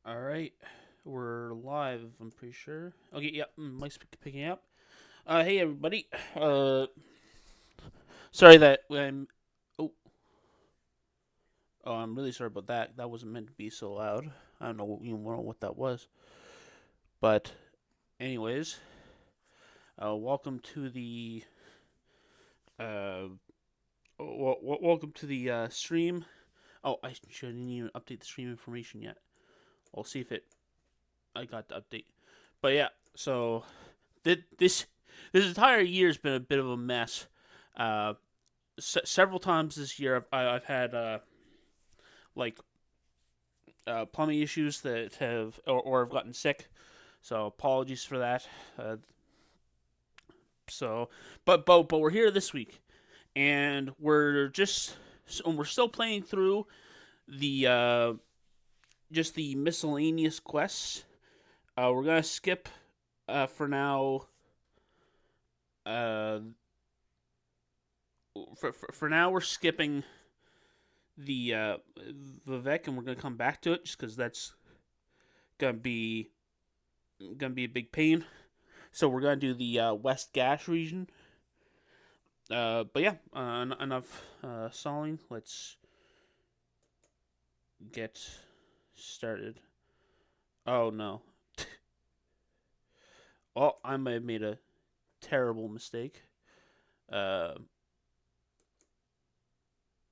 All right, we're live. I'm pretty sure. Okay, yeah, mic's picking up. Hey everybody. Sorry that I'm. Oh, I'm really sorry about that. That wasn't meant to be so loud. I don't know, what that was. But, anyways, welcome to the uh, welcome to the stream. Oh, I shouldn't even update the stream information yet. I'll see if I got the update. But yeah, so this entire year has been a bit of a mess. Uh, Several times this year, I've had like plumbing issues that have or I've gotten sick. So apologies for that. Uh, so, but we're here this week, and we're still playing through the just the miscellaneous quests. We're gonna skip for now. Uh, for now, we're skipping the Vivek, and we're gonna come back to it just because that's gonna be a big pain. So we're gonna do the West Gash region. But yeah, enough stalling. Let's get started. Oh no! Well, I might have made a terrible mistake. Uh,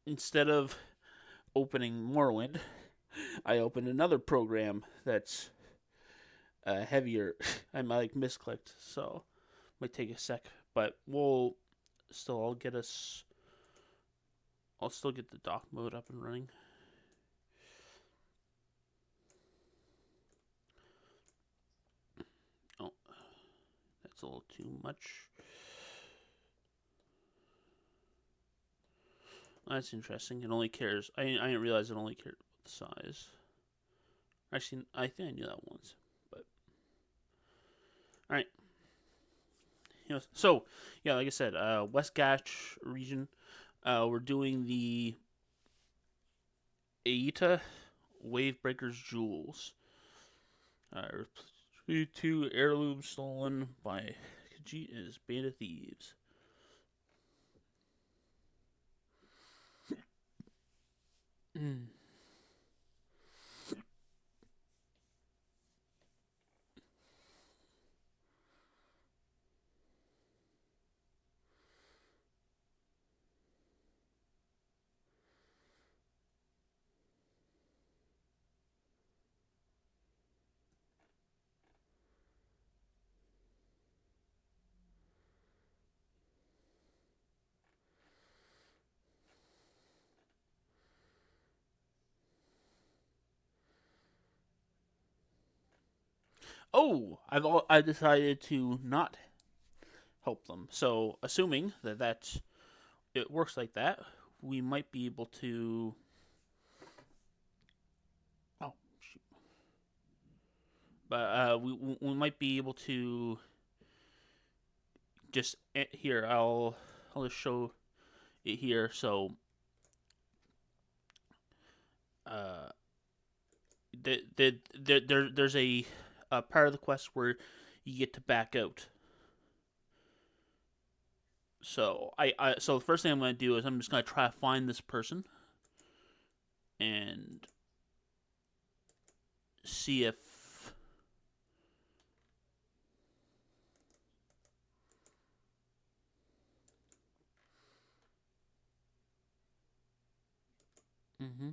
Instead of opening Morrowind, I opened another program that's heavier. I might misclicked, so might take a sec, but we'll still. I'll still get the dock mode up and running. Oh, that's a little too much. That's interesting. It only cares. I didn't realize it only cared about the size. Actually, I think I knew that once. But all right. So yeah, like I said, West Gatch region. We're doing the Aita Wavebreaker's Jewels. Two heirlooms stolen by Khajiit's Band of Thieves. Oh, I decided to not help them. So, assuming that it works like that, we might be able to. Oh, shoot. But we might be able to just here. I'll just show it here. So, uh, there's a part of the quest where you get to back out. So so the first thing I'm gonna do is I'm just gonna try to find this person and see if mm-hmm.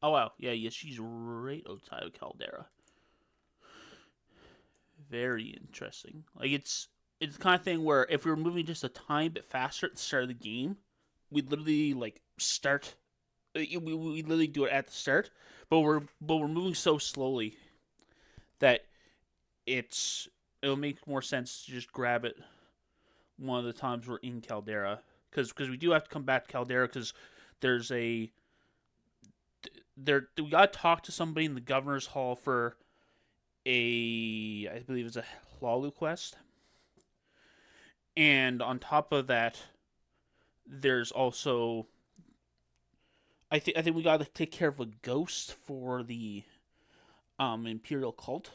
Oh wow, yeah, she's right outside of Caldera. Very interesting. Like it's the kind of thing where if we were moving just a tiny bit faster at the start of the game, we'd literally like start. We literally do it at the start, but we're moving so slowly that it'll make more sense to just grab it one of the times we're in Caldera because we do have to come back to Caldera because there's a we gotta talk to somebody in the governor's hall for I believe it's a Hlalu quest, and on top of that, there's also I think we gotta take care of a ghost for the Imperial cult,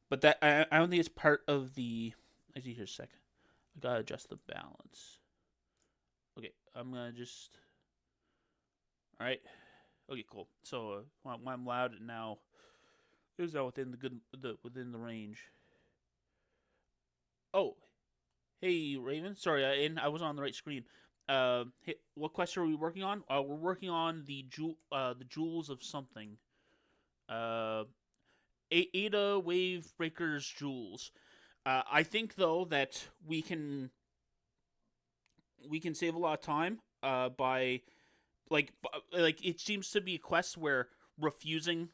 but that I don't think it's part of the. I see here a second. I gotta adjust the balance. Okay, I'm gonna just. All right. Okay, cool. So when I'm loud now, is that within within the range? Oh, hey Raven. Sorry, I was on the right screen. Hey, what quest are we working on? We're working on the jewels of something. Uh, Ada Wave Breakers jewels. I think though that we can save a lot of time. By like it seems to be a quest where refusing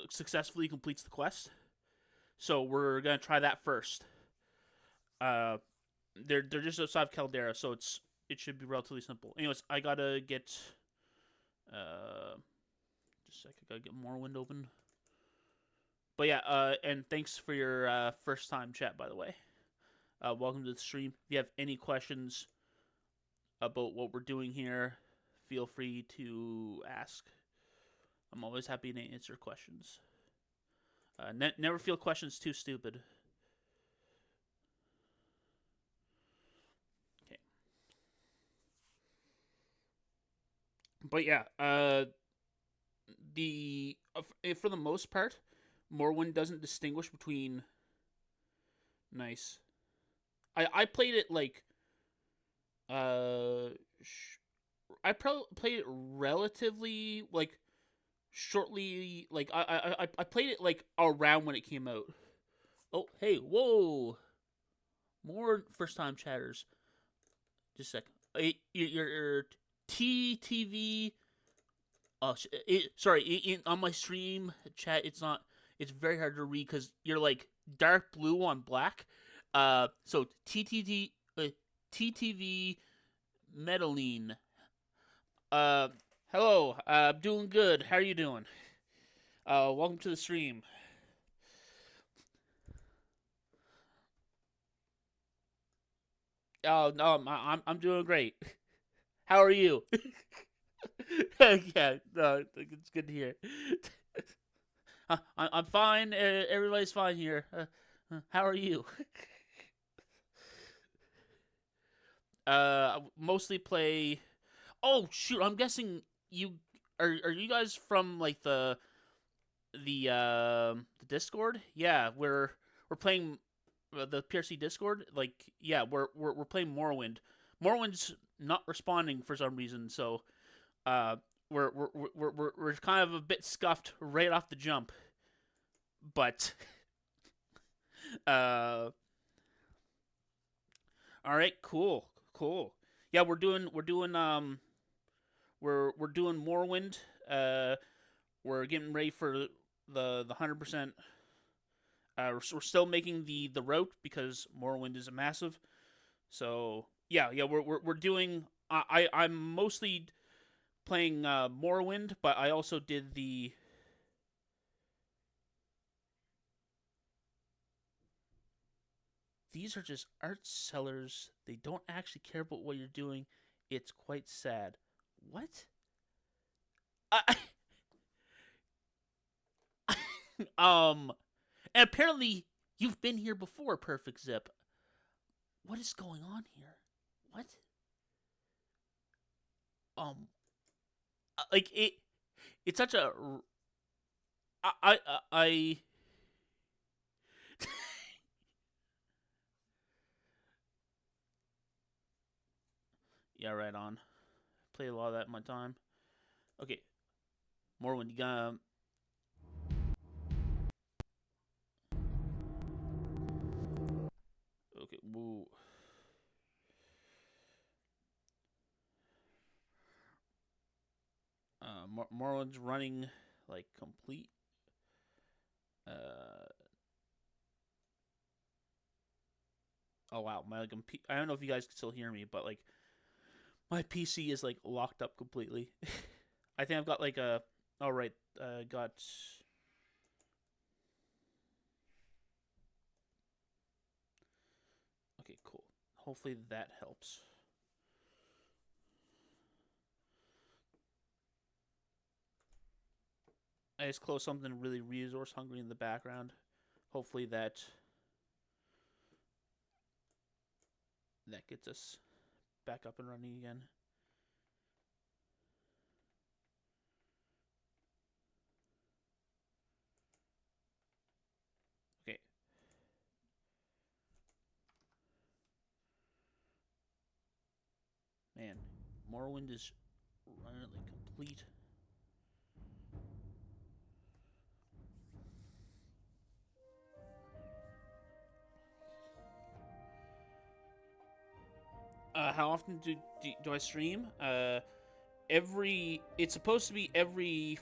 successfully completes the quest. So we're gonna try that first. Uh, they're just outside of Caldera, so it should be relatively simple. Anyways, I gotta get just a sec. I gotta get Morrowind open. But yeah, and thanks for your first time chat, by the way. Welcome to the stream. If you have any questions about what we're doing here, feel free to ask. I'm always happy to answer questions. Never feel questions too stupid. Okay. But yeah, the for the most part, Morrowind doesn't distinguish between. Nice. I played it like uh, I probably played it relatively like shortly. Like I played it like around when it came out. Oh hey whoa, more first time chatters. Just a second. Your TTV. Oh, sorry. On my stream chat, it's not. It's very hard to read because you're like dark blue on black. So TTV Medaline. Uh, hello. I'm doing good. How are you doing? Welcome to the stream. Oh no, I'm doing great. How are you? Yeah, no, it's good to hear. I'm fine. Everybody's fine here. How are you? Mostly play. Oh shoot! I'm guessing you are. Are you guys from like the Discord? Yeah, we're playing the PRC Discord. Like, yeah, we're playing Morrowind. Morrowind's not responding for some reason, so uh, we're kind of a bit scuffed right off the jump. But uh, all right, cool. Yeah, we're doing Morrowind. Uh, we're getting ready for the 100%. We're still making the route because Morrowind is a massive. So yeah, we're doing. I'm mostly playing Morrowind, but I also did the. These are just art sellers. They don't actually care about what you're doing. It's quite sad. What? I, um, and apparently you've been here before, Perfect Zip. What is going on here? What? Um, like it. It's such a. I yeah, right on. Played a lot of that in my time. Okay, Morrowind, you got. Okay, woo. Morrowind's running like complete. Uh, oh wow, my like, I don't know if you guys can still hear me, but like my PC is like locked up completely. I think I've got like a. All right, got. Okay, cool. Hopefully that helps. I just close something really resource hungry in the background. Hopefully that gets us back up and running again. Okay. Man, Morrowind is running complete. How often do I stream? It's supposed to be every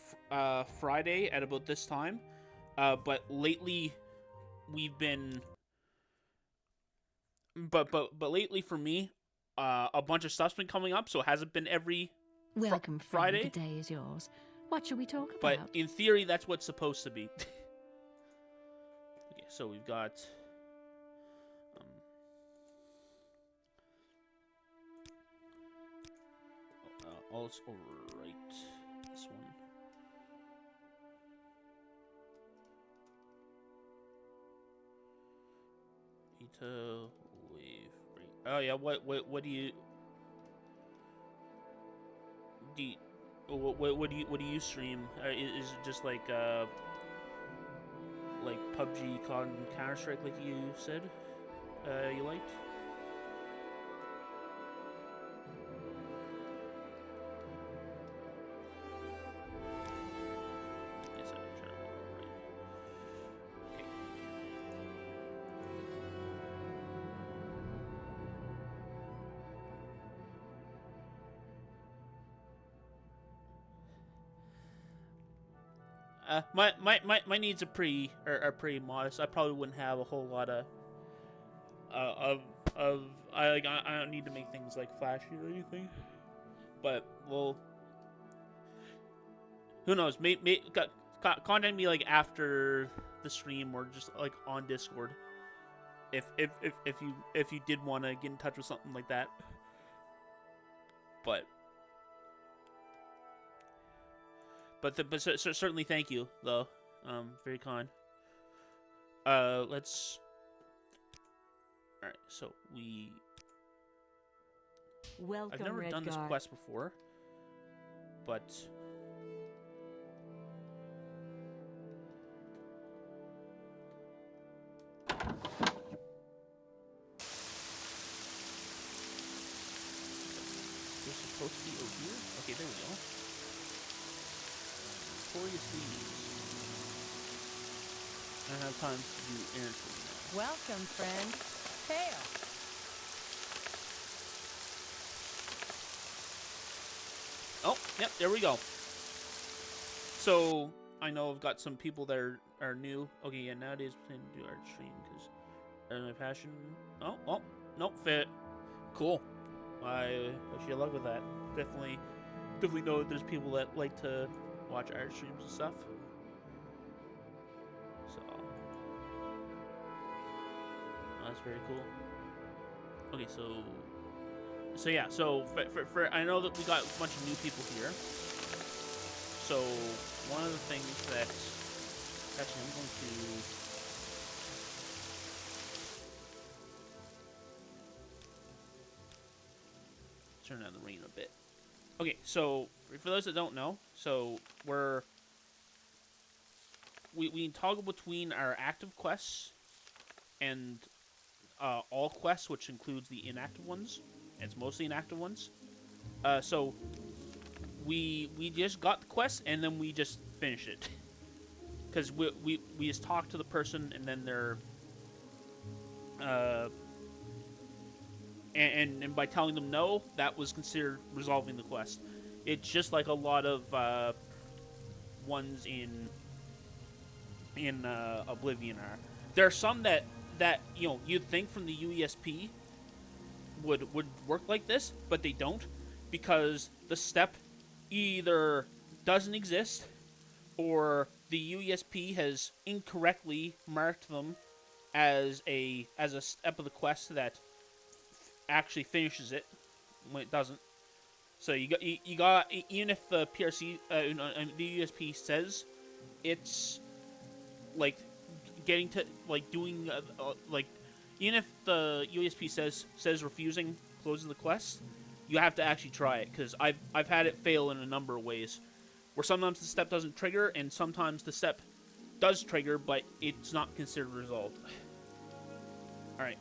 Friday at about this time. But lately we've been but lately for me, a bunch of stuff's been coming up, so it hasn't been every Welcome, Friday. The day is yours. What shall we talk about? But in theory, that's what's supposed to be. Okay, so we've got. I'll just overwrite this one. Eta wave rate. Oh yeah, what do you what do you stream? Is it just like PUBG, COD, and Counter Strike, like you said? You liked? Yes, I'm trying to remember right. Okay. My needs are pretty modest. I probably wouldn't have a whole lot of I don't need to make things like flashy or anything. But well, who knows? Contact me like after the stream or just like on Discord if you did want to get in touch with something like that. But certainly thank you though. Very kind. Let's. All right, so Welcome, I've never done this quest before, but they're supposed to be over here. Okay, there we go. Notorious Thieves. I don't have time to do errands for you now. Welcome, friend. Hail. Oh, yep, there we go. So, I know I've got some people that are new. Okay, yeah, nowadays we plan to do our stream because my passion. Oh, nope, fit. Cool. I wish you luck with that. Definitely know that there's people that like to watch art streams and stuff. So, that's very cool. Okay, so yeah, so for I know that we got a bunch of new people here. So one of the things that actually I'm going to turn down the rain a bit. Okay, so for those that don't know, so we toggle between our active quests and all quests, which includes the inactive ones. It's mostly inactive ones. So we just got the quest and then we just finished it because we just talked to the person and then they're and by telling them no, that was considered resolving the quest. It's just like a lot of ones in Oblivion are. There are some that you'd think from the UESP would work like this, but they don't, because the step either doesn't exist or the UESP has incorrectly marked them as a step of the quest that actually finishes it when it doesn't. So you got even if the PRC the UESP says it's like getting to like doing like even if the USP says refusing closes the quest, you have to actually try it because I've had it fail in a number of ways, where sometimes the step doesn't trigger and sometimes the step does trigger but it's not considered resolved. All right.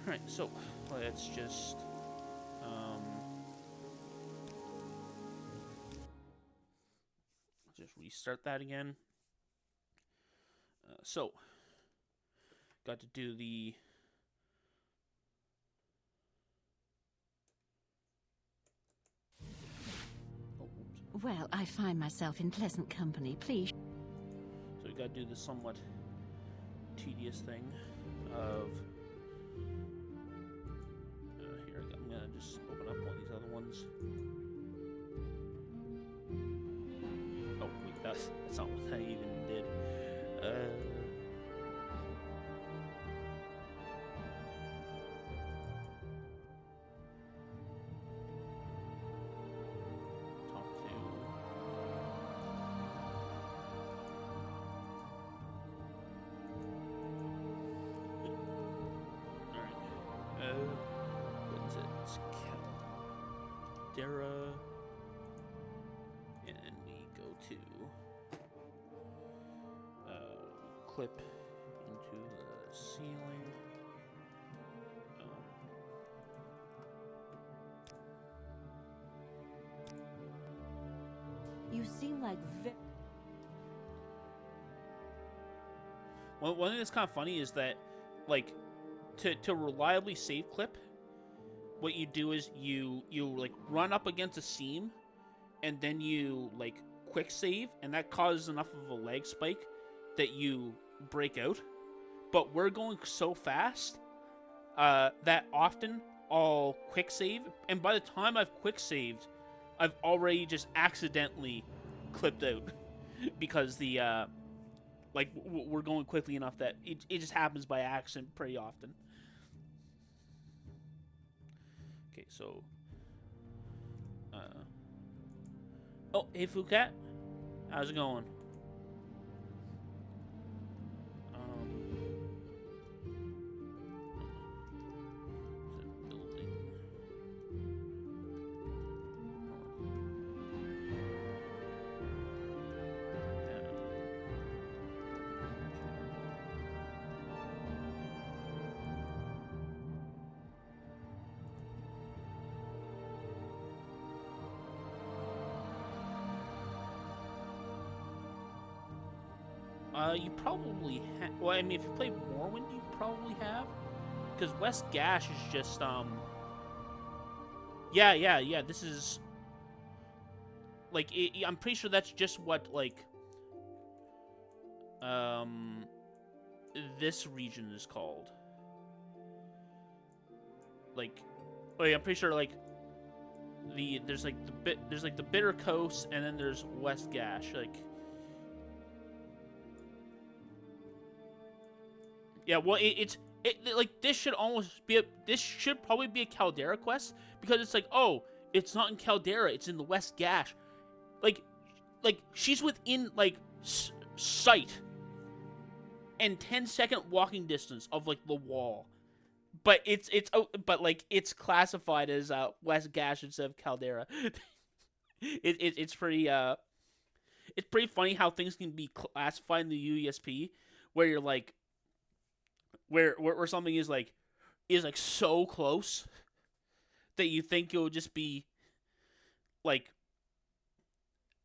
All right. So let's just restart that again. So, got to do the. Well, I find myself in pleasant company. Please. So we got to do the somewhat tedious thing of. Here, I'm gonna just open up one of these other ones. Oh wait, that's not what I even did. What is it? It's Caldera. And we go to clip into the ceiling. You seem like One thing that's kind of funny is that, like, to reliably save clip, what you do is you like run up against a seam, and then you like quick save, and that causes enough of a lag spike that you break out. But we're going so fast that often I'll quick save, and by the time I've quick saved, I've already just accidentally clipped out because the like we're going quickly enough that it just happens by accident pretty often. Okay, so oh, hey Fucat, how's it going? You probably have. Well, I mean, if you play Morrowind, you probably have, because West Gash is just Yeah. This is like I'm pretty sure that's just what like this region is called. Like, oh yeah, I'm pretty sure like there's like the Bitter Coast, and then there's West Gash, like. Yeah, well, it's like this should probably be a Caldera quest, because it's like, oh, it's not in Caldera, it's in the West Gash, like she's within like sight and 10-second walking distance of like the wall, but it's classified as West Gash instead of Caldera. It's pretty funny how things can be classified in the UESP, where you're like. Where something is like so close that you think it would just be like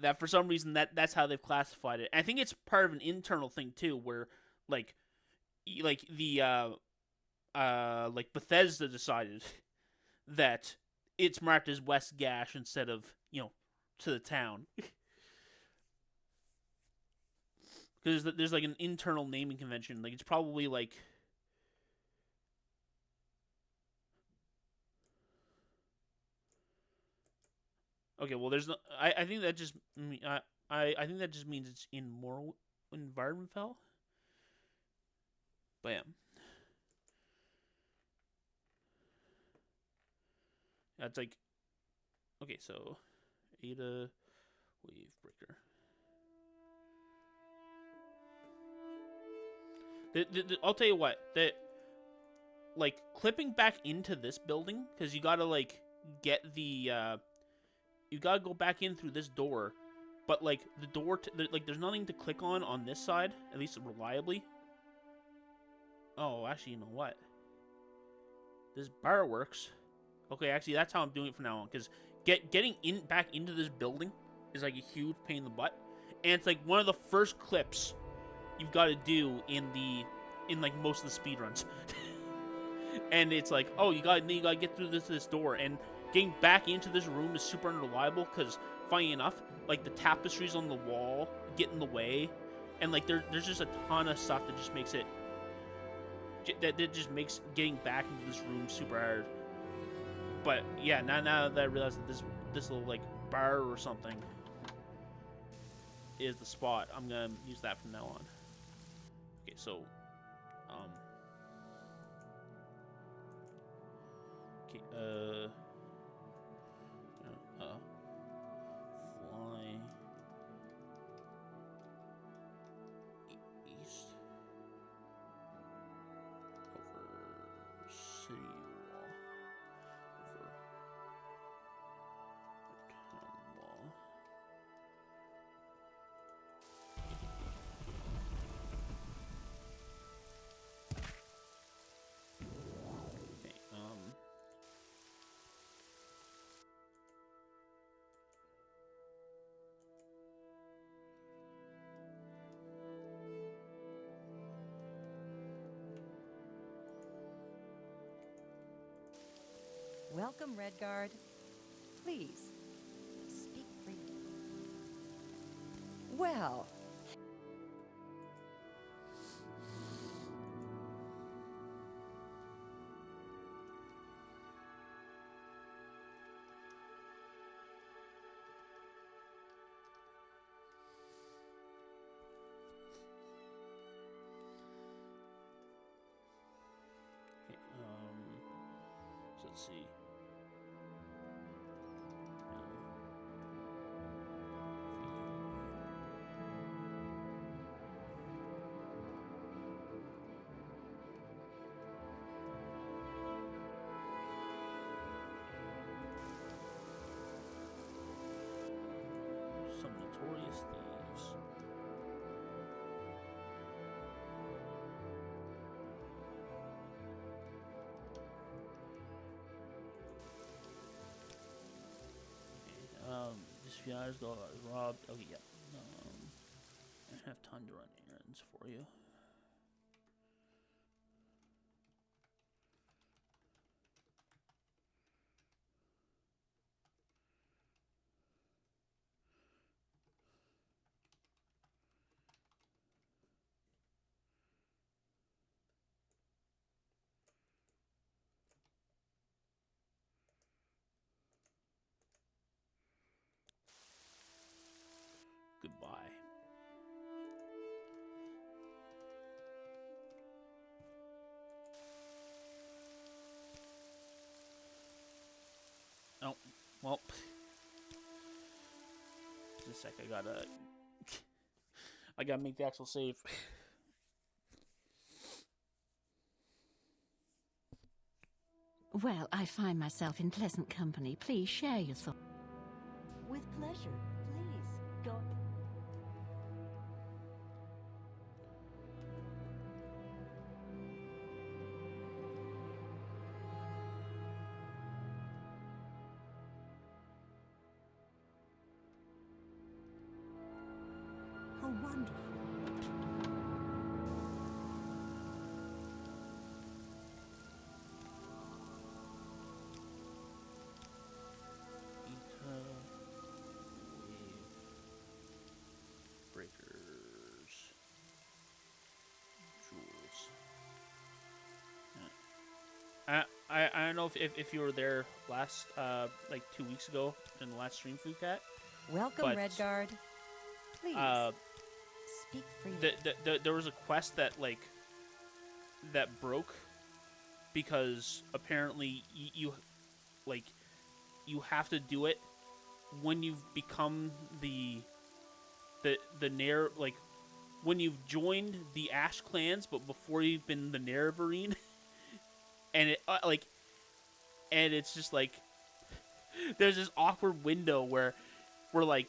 that for some reason that's how they've classified it. And I think it's part of an internal thing too, where like the like Bethesda decided that it's marked as West Gash instead of, to the town. Because there's like an internal naming convention. Like it's probably like. Okay, well, there's no. I think that just. I think that just means it's in more Environmental. Bam. That's like. Okay, so Ada wave breaker. I'll tell you what, that like clipping back into this building, because you gotta like get the you gotta go back in through this door, but like the door like there's nothing to click on this side, at least reliably. Oh, actually, you know what? This bar works. Okay, actually, that's how I'm doing it from now on, because getting in back into this building is like a huge pain in the butt, and it's like one of the first clips you've got to do in like most of the speedruns. And it's like, oh, you gotta get through this door, and getting back into this room is super unreliable because, funny enough, like the tapestries on the wall get in the way, and like there's just a ton of stuff that just makes it that just makes getting back into this room super hard. But yeah, now that I realize that this little like bar or something is the spot, I'm gonna use that from now on. Okay, so okay, fly east over city wall, over town wall. Okay, Welcome, Redguard. Please, speak freely. Well, okay, so let's see. Some notorious thieves. Just a few hours ago, I was robbed. Okay, yeah. I don't have time to run errands for you. Goodbye. Oh, well. Just a sec, I gotta make the actual save. Well, I find myself in pleasant company. Please share your thoughts. with pleasure. Please, go. How wonderful. Eta wave breakers. Jewels. I don't know if you were there last like 2 weeks ago in the last stream, Food Cat. Welcome, But, Redguard. Please, speak freely. There was a quest that that broke because apparently you have to do it when you've become the Nair, like when you've joined the Ash clans, but before you've been the Nerevarine, and it and it's just like there's this awkward window where like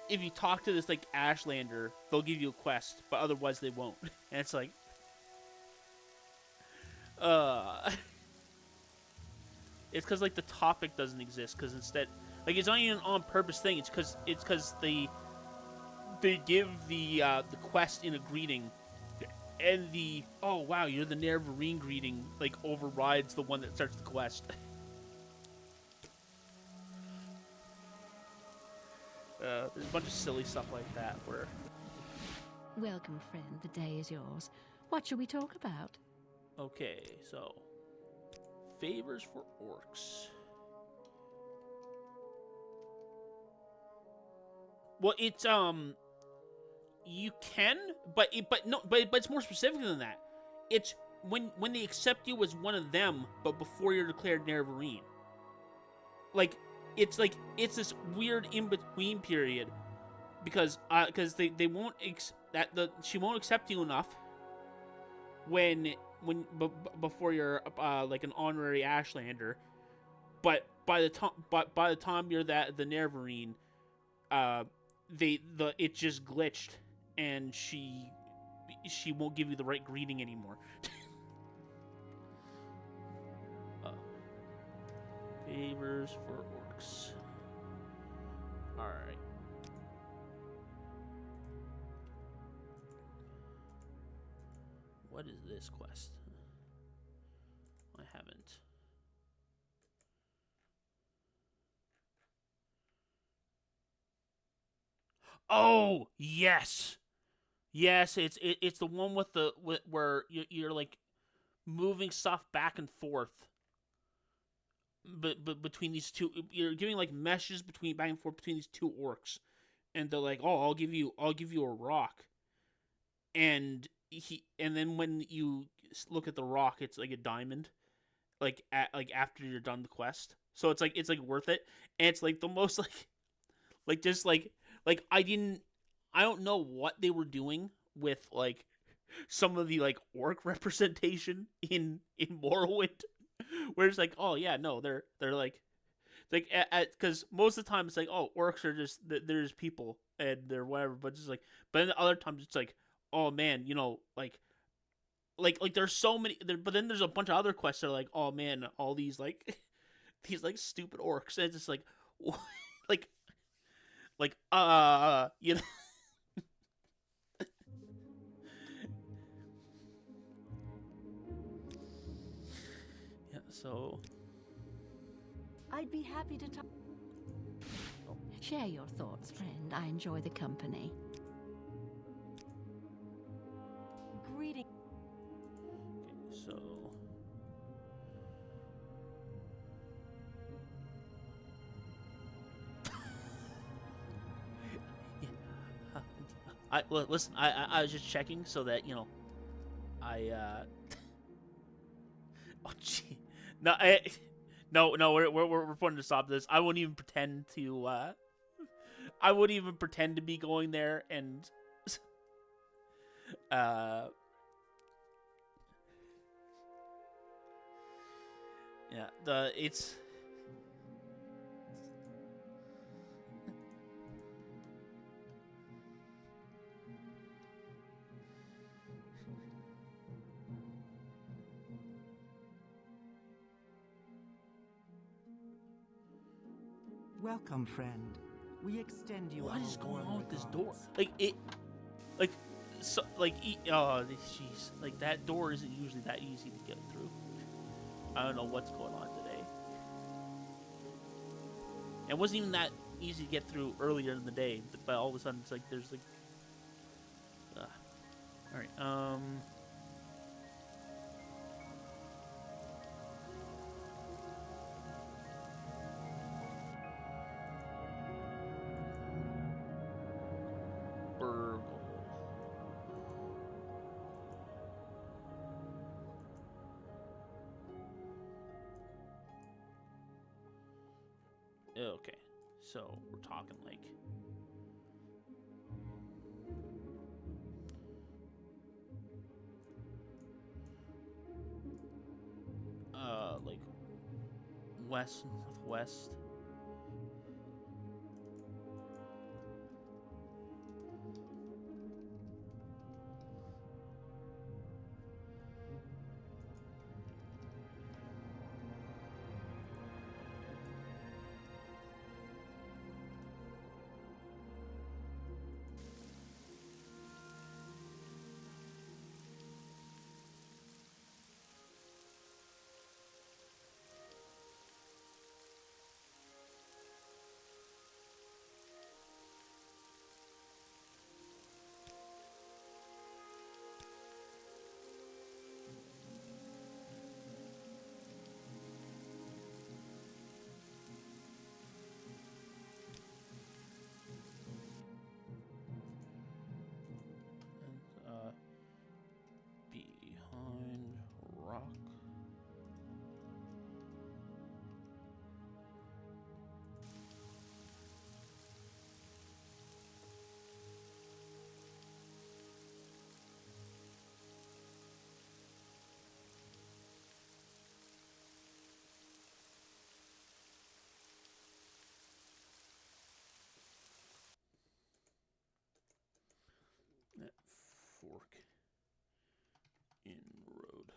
if you talk to this like Ashlander, they'll give you a quest, but otherwise they won't. And it's like, it's because like the topic doesn't exist. Because instead, like it's not even an on purpose thing. It's because they give the quest in a greeting, and the oh wow you're the Nerevarine greeting like overrides the one that starts the quest. There's a bunch of silly stuff like that where. Welcome, friend. The day is yours. What shall we talk about? Okay, so favors for orcs. Well, it's you can, but it's more specific than that. It's when they accept you as one of them, but before you're declared Nerevarine. Like it's this weird in between period because they won't she won't accept you enough before you're like an honorary Ashlander, but by the time you're the Nerevarine, it just glitched and she won't give you the right greeting anymore. Favors for orcs. All right. What is this quest? I haven't. Oh yes, yes. It's the one with where you're like moving stuff back and forth. But between these two, you're giving like meshes between back and forth between these two orcs, and they're like, "Oh, I'll give you a rock," and then when you look at the rock, it's like a diamond, like after you're done the quest. So it's like worth it, and it's like the most just like I don't know what they were doing with like some of the like orc representation in Morrowind. Where it's like, oh yeah, no, they're like because most of the time it's like, oh, orcs are just there's people and they're whatever, but just like, but then the other times it's like, oh man, like there's so many, but then there's a bunch of other quests that are like, oh man, all these like these like stupid orcs, and it's just like, like you know. Yeah, so I'd be happy to talk. Share your thoughts, friend. I enjoy the company. Greeting. okay, so listen. I was just checking so that I oh gee, no, no, we're putting to stop this. I wouldn't even pretend to. I wouldn't even pretend to be going there and. Yeah, it's. Welcome, friend. We extend you What our is going warm on with this door? regards. Oh, jeez, like that door isn't usually that easy to get through. I don't know what's going on today. It wasn't even that easy to get through earlier in the day, but all of a sudden it's like there's like. All right. Burgle. Okay, So we're talking like west, northwest. Behind rock. That fork in road.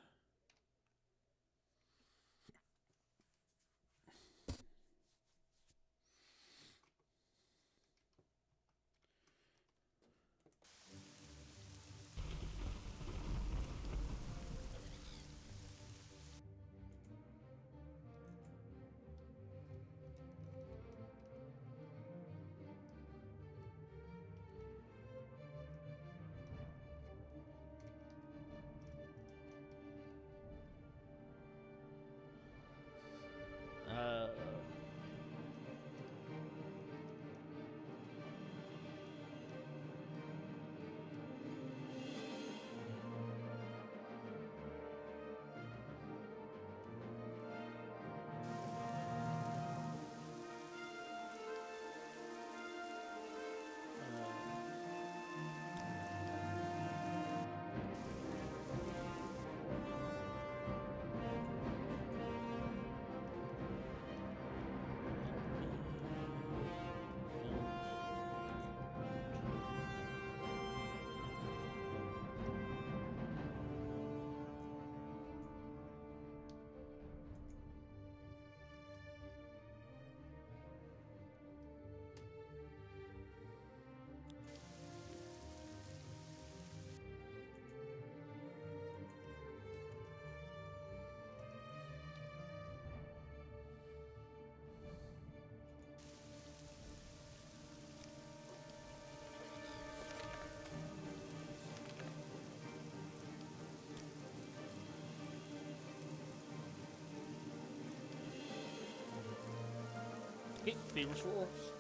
Okay, famous rules.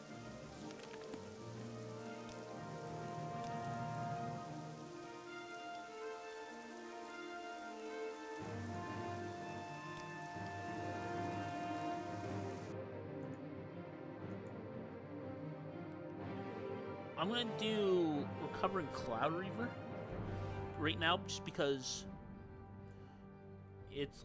I'm gonna do Recovering Cloud Reaver right now, just because it's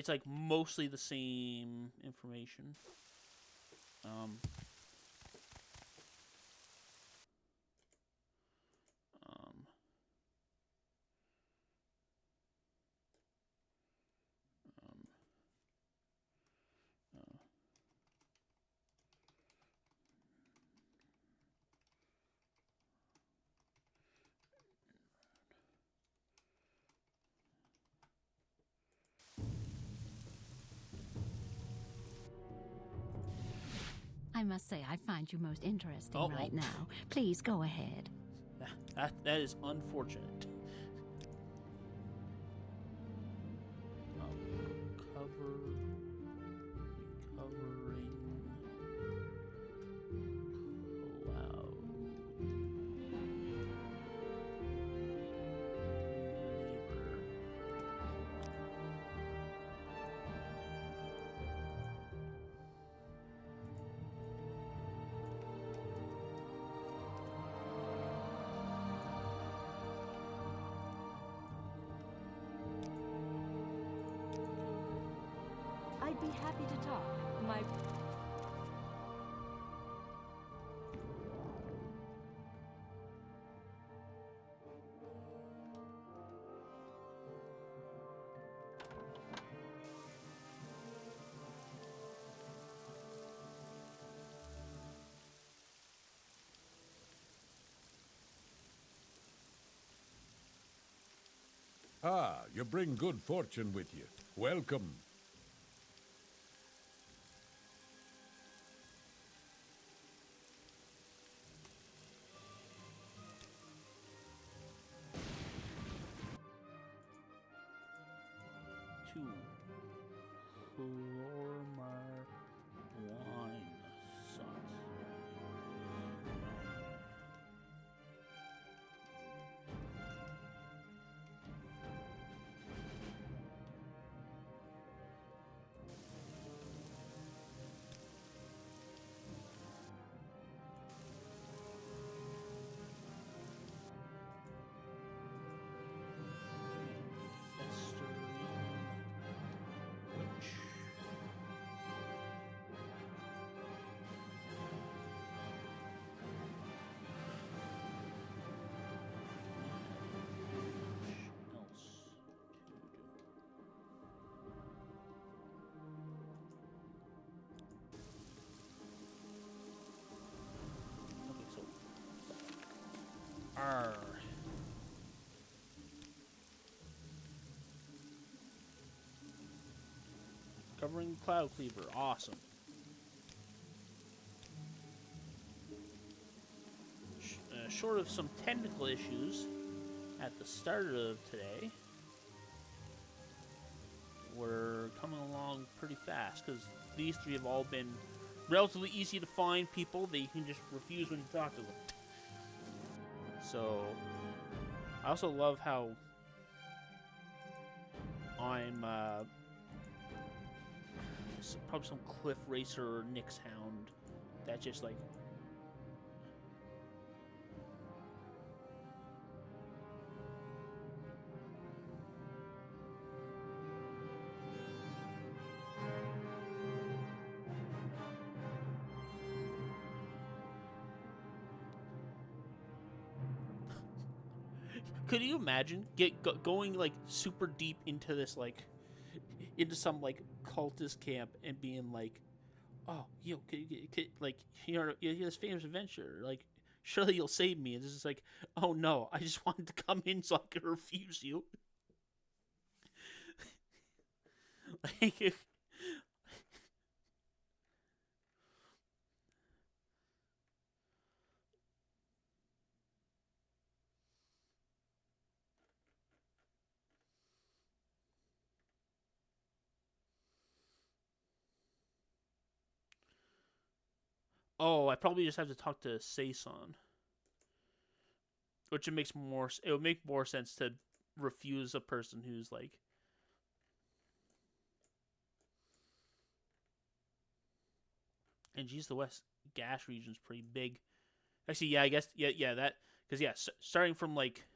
like mostly the same information. Um, um, um, uh, I must say, I find you most interesting Oh, right well. now. Please go ahead. that is unfortunate. Recovering cloud. I'd be happy to talk. My... Ah, you bring good fortune with you. Welcome. To Lormar wine sauce. Arr. Covering Cloud Cleaver, awesome. Short of some technical issues at the start of today, we're coming along pretty fast because these three have all been relatively easy to find people that you can just refuse when you talk to them. So, I also love how I'm probably some Cliff Racer or Nyx Hound that just like could you imagine going like super deep into this like into some like cultist camp and being like, oh, like you're this famous adventurer, like surely you'll save me, and this is like, oh no, I just wanted to come in so I could refuse you. Like, oh, I probably just have to talk to Saison, which it would make more sense to refuse a person who's like. And geez, the West Gash region's pretty big. Actually, yeah, I guess that because starting from like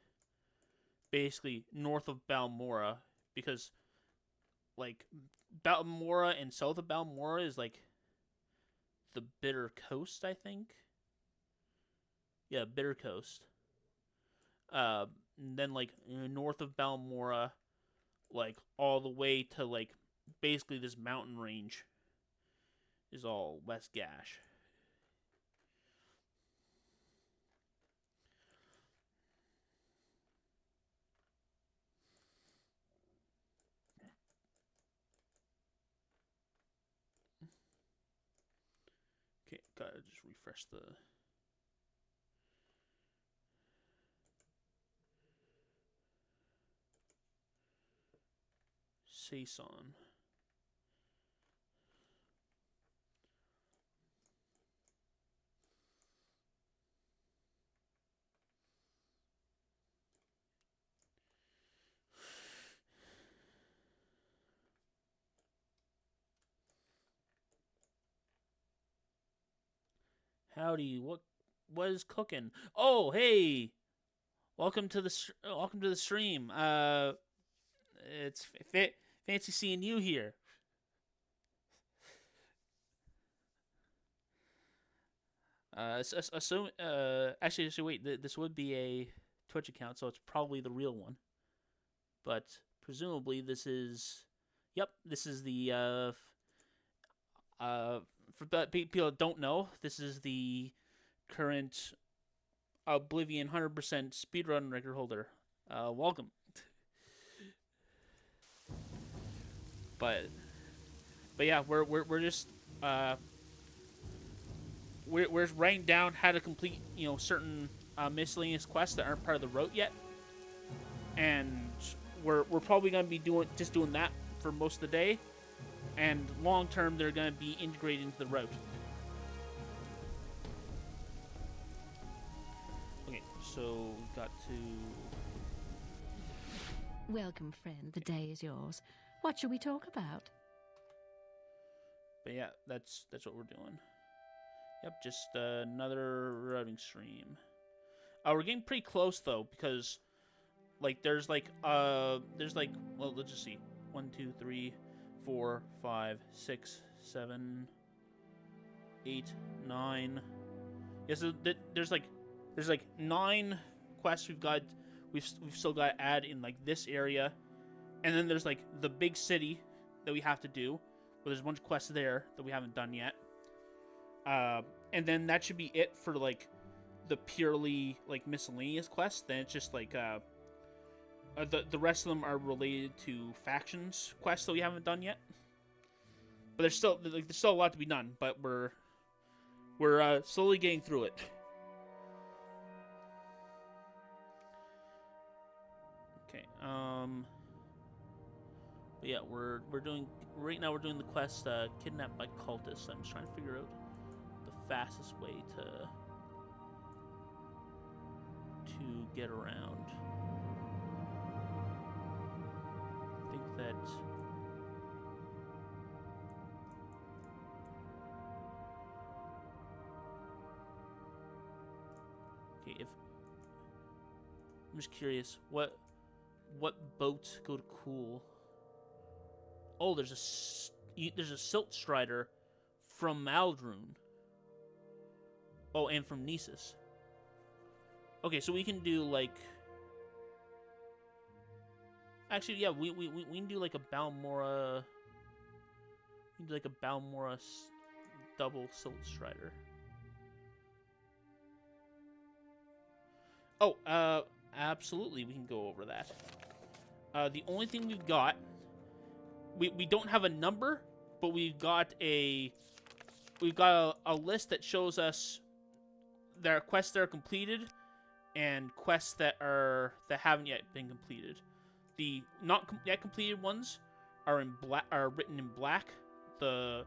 basically north of Balmora, because like Balmora and south of Balmora is like the Bitter Coast, I think. Yeah, Bitter Coast. And then like north of Balmora, like all the way to like basically this mountain range is all West Gash. Okay, gotta just refresh the. Saison. Howdy, what is cooking? Oh, hey, welcome to the stream. It's fancy seeing you here. Actually, wait. This would be a Twitch account, so it's probably the real one. But presumably, this is. Yep, this is the. For people that don't know, this is the current Oblivion 100% speedrun record holder. Welcome. But yeah, we're just we're writing down how to complete certain miscellaneous quests that aren't part of the route yet, and we're probably gonna be doing that for most of the day, and long term they're gonna be integrated into the route. Okay, so we got to. Welcome, friend. The day is yours. What shall we talk about? But yeah, that's what we're doing. Yep, just another routing stream. We're getting pretty close though, because there's well, let's just see. 1, 2, 3, 4, 5, 6, 7, 8, 9. Yeah, so there's 9 quests we've still got to add in this area. And then there's the big city that we have to do. Well, there's a bunch of quests there that we haven't done yet. And then that should be it for the purely miscellaneous quests. Then it's just the rest of them are related to factions quests that we haven't done yet. But there's still a lot to be done. But we're slowly getting through it. Okay. But yeah, we're doing right now. We're doing the quest "Kidnapped by Cultists." I'm just trying to figure out the fastest way to get around. I think that okay. If I'm just curious, what boats go to Cool? Oh, there's a Silt Strider from Maldrune. Oh, and from Nisus. Okay, so we can do actually, yeah, we can do a Balmora. We can do a Balmora double Silt Strider. Oh, absolutely, we can go over that. The only thing we've got. We don't have a number, but we've got a list that shows us there are quests that are completed and quests that haven't yet been completed. The not yet completed ones are written in black. The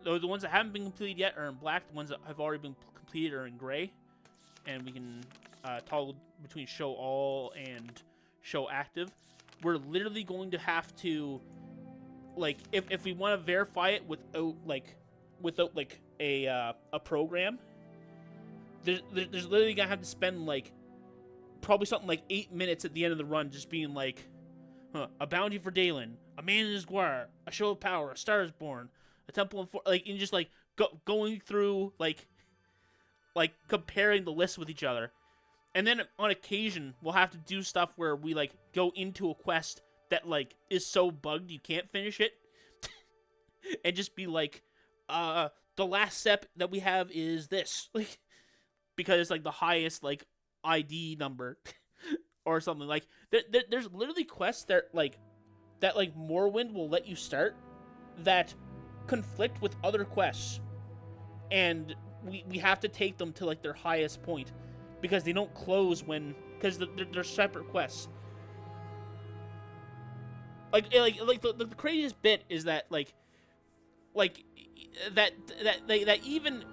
ones that haven't been completed yet are in black. The ones that have already been completed are in gray, and we can toggle between show all and show active. We're literally going to have to, if we want to verify it without a program, there's literally gonna have to spend probably something 8 minutes at the end of the run just being a bounty for Dalen, a man in his guar, a show of power, a star is born, a temple and just going through comparing the lists with each other. And then on occasion, we'll have to do stuff where we go into a quest that is so bugged you can't finish it, and just be the last step that we have is this, because it's the highest ID number, or something there's literally quests that Morrowind will let you start that conflict with other quests, and we have to take them to their highest point. Because they don't close because they're separate quests. The craziest bit is that that even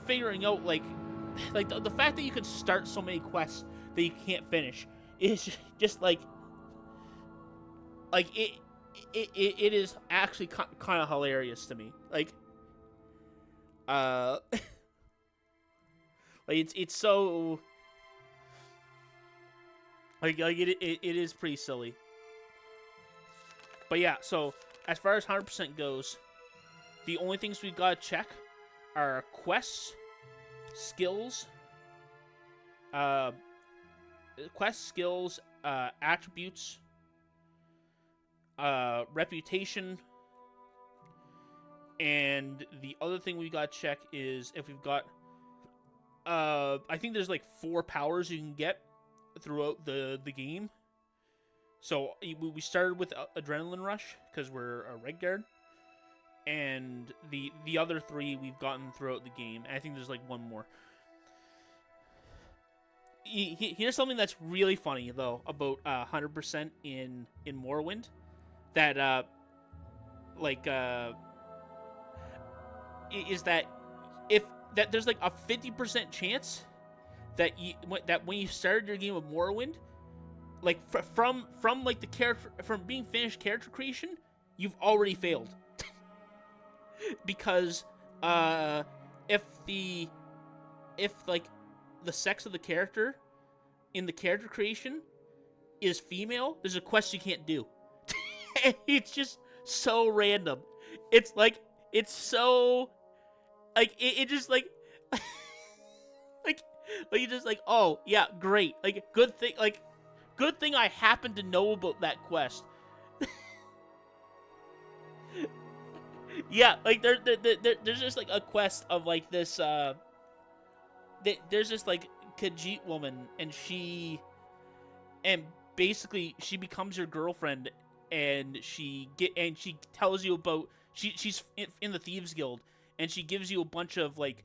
figuring out the fact that you can start so many quests that you can't finish is just it is actually kind of hilarious to me. It's so it is pretty silly. But yeah, so as far as 100% goes, the only things we've got to check are quests skills, attributes, reputation, and the other thing we gotta check is if we've got, I think there's like 4 powers you can get throughout the game. So we started with Adrenaline Rush because we're a Red Guard, and the other 3 we've gotten throughout the game. And I think there's like 1 more. Here's something that's really funny though about 100% in Morrowind, that is that there's like a 50% chance that when you started your game of Morrowind, like from like the character, from being finished character creation, you've already failed. Because if like the sex of the character in the character creation is female, there's a quest you can't do. It's just so random. It's like, it's so like it just like like you just like, oh yeah, great, like good thing I happen to know about that quest. Yeah, like there's just like a quest of like this there's this like Khajiit woman, and basically she becomes your girlfriend, and she tells you about, she's in the Thieves Guild, and she gives you a bunch of like,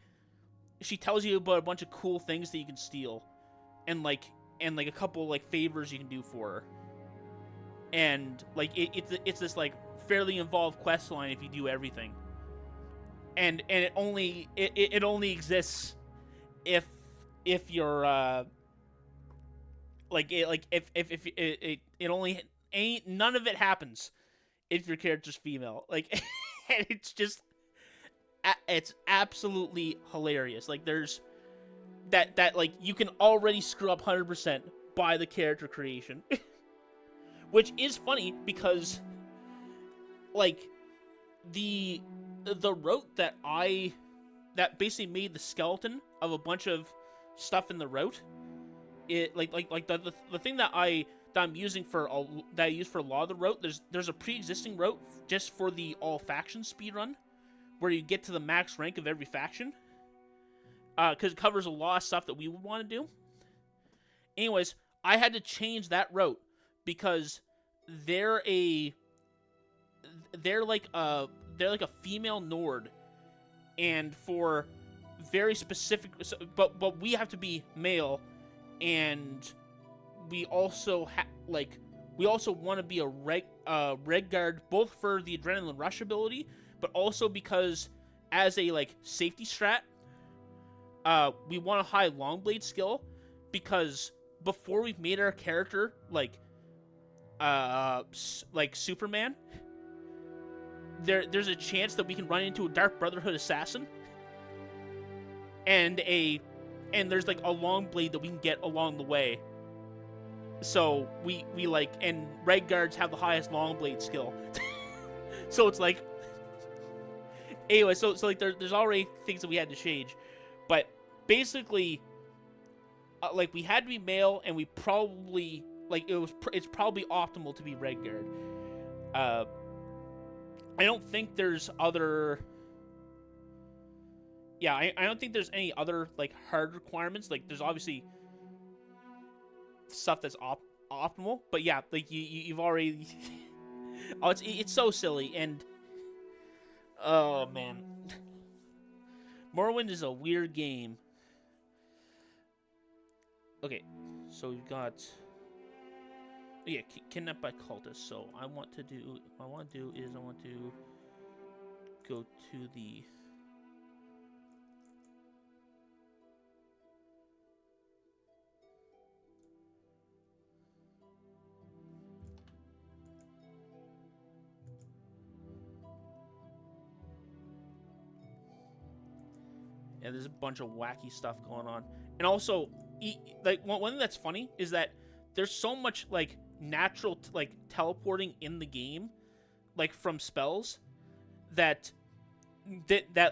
she tells you about a bunch of cool things that you can steal, and like a couple like favors you can do for her, and like it's this like fairly involved quest line if you do everything, and it only exists if you're it only ain't, none of it happens if your character's female, like. And it's absolutely hilarious. Like there's that like you can already screw up 100% by the character creation. Which is funny because like the route that basically made the skeleton of a bunch of stuff in the route, it like the thing that I'm using for that I use for a lot of the route, there's a pre-existing route just for the all faction speedrun, where you get to the max rank of every faction, because it covers a lot of stuff that we would want to do. Anyways, I had to change that route because they're like a female Nord, and for very specific, but we have to be male, and we also want to be a Red Guard, both for the Adrenaline Rush ability, but also because as a like safety strat, we want a high Longblade skill, because before we've made our character like Superman, there's a chance that we can run into a Dark Brotherhood assassin, and there's like a Longblade that we can get along the way. So we like, and Red Guards have the highest Longblade skill. So it's like, anyway, so like there's already things that we had to change, but basically, like we had to be male, and we probably like it's probably optimal to be Red Guard. I don't think there's other. Yeah, I don't think there's any other like hard requirements. Like there's obviously stuff that's optimal, but yeah, like you've already. Oh, it's so silly, and oh man, Morrowind is a weird game. Okay, so we've got kidnapped by cultists. So I want to go to the. Yeah, there's a bunch of wacky stuff going on. And also, like one thing that's funny is that there's so much like natural like teleporting in the game, like from spells, that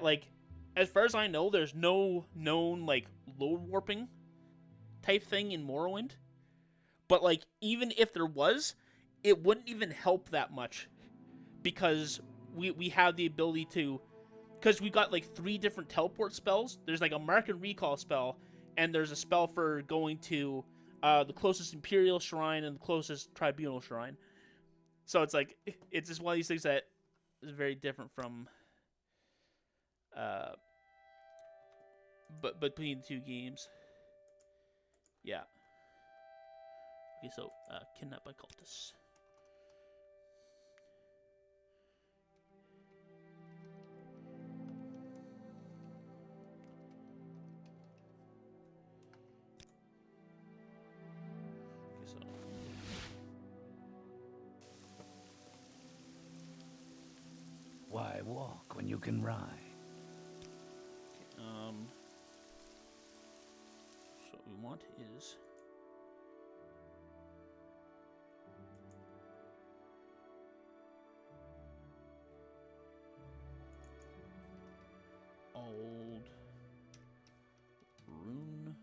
like as far as I know, there's no known like load warping type thing in Morrowind. But like, even if there was, it wouldn't even help that much because we have the ability to, because we got like 3 different teleport spells. There's like a mark and recall spell, and there's a spell for going to the closest Imperial Shrine and the closest Tribunal Shrine. So it's like, it's just one of these things that is very different from but between the 2 games. Yeah. Okay, so kidnapped by cultists. Okay, so Why walk when you can ride? So what we want is old rune.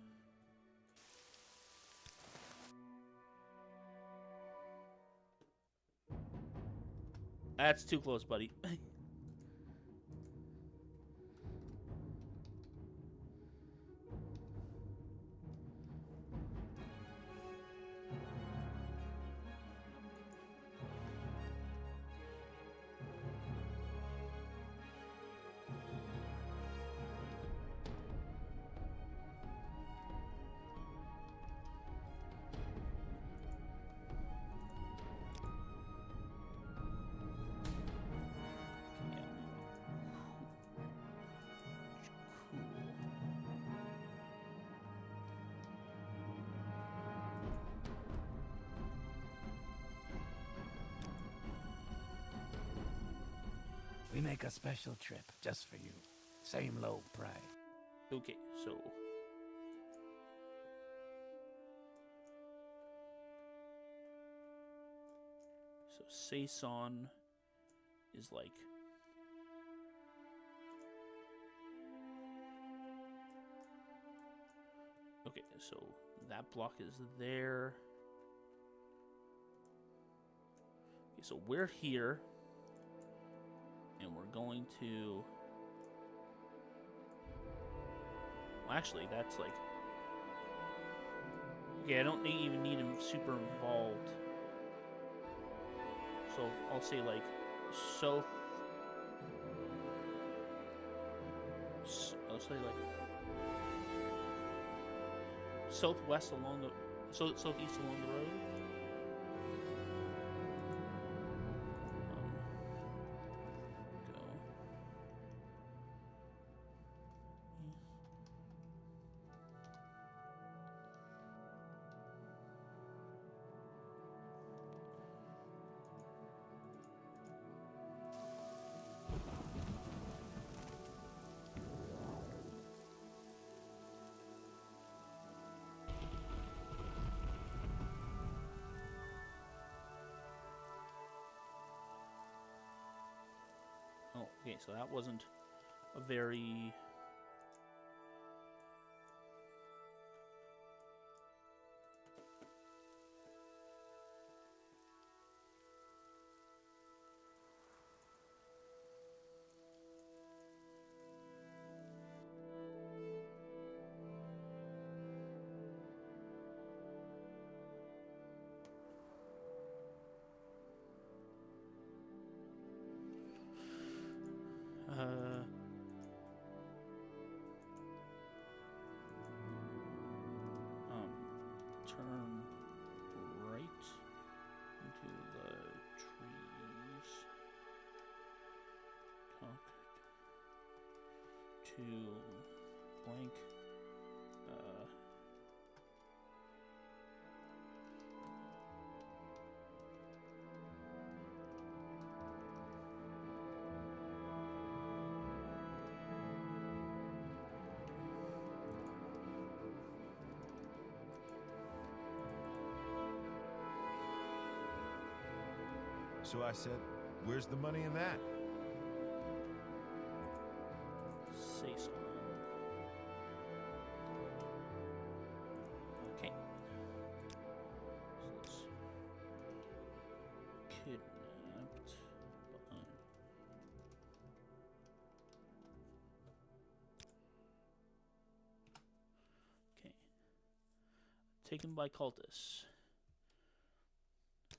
That's too close, buddy. We make a special trip just for you. Same low price. Okay, so Saison is like okay, so that block is there. Okay, so we're here. And we're going to... Well, actually, that's like... Okay, I don't even need him super involved. So I'll say like south... I'll say like... southwest along the... southeast along the road. Oh, okay, so that wasn't a very... turn right into the trees. Talk to blank. So I said, where's the money in that? Say so. taken by cultists.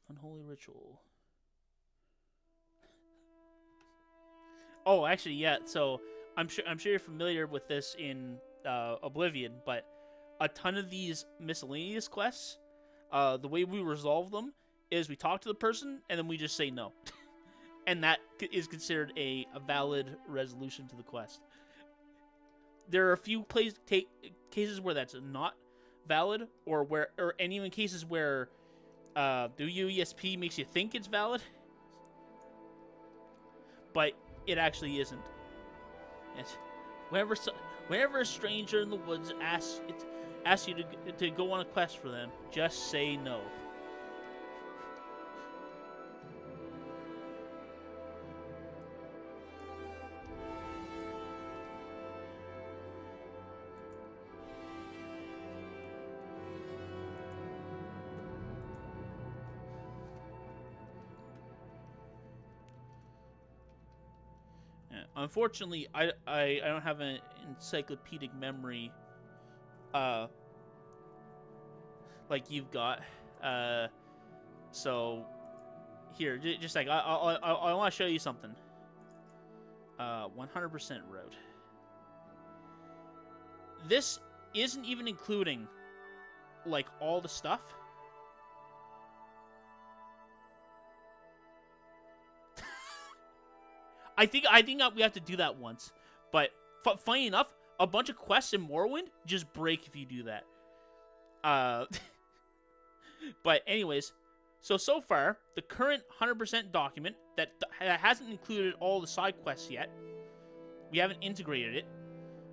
Unholy ritual. Oh, actually, yeah. So I'm sure you're familiar with this in Oblivion, but a ton of these miscellaneous quests, the way we resolve them is we talk to the person and then we just say no, and that is considered a valid resolution to the quest. There are a few cases where that's not valid, or even cases where the UESP makes you think it's valid, but it actually isn't. Yes. Whenever a stranger in the woods asks you to go on a quest for them, just say no. Unfortunately, I don't have an encyclopedic memory, like you've got. So here, just like I want to show you something. 100% road. This isn't even including like all the stuff. I think we have to do that once, but funny enough, a bunch of quests in Morrowind just break if you do that. But anyways, so far the current 100% document that hasn't included all the side quests yet. We haven't integrated it,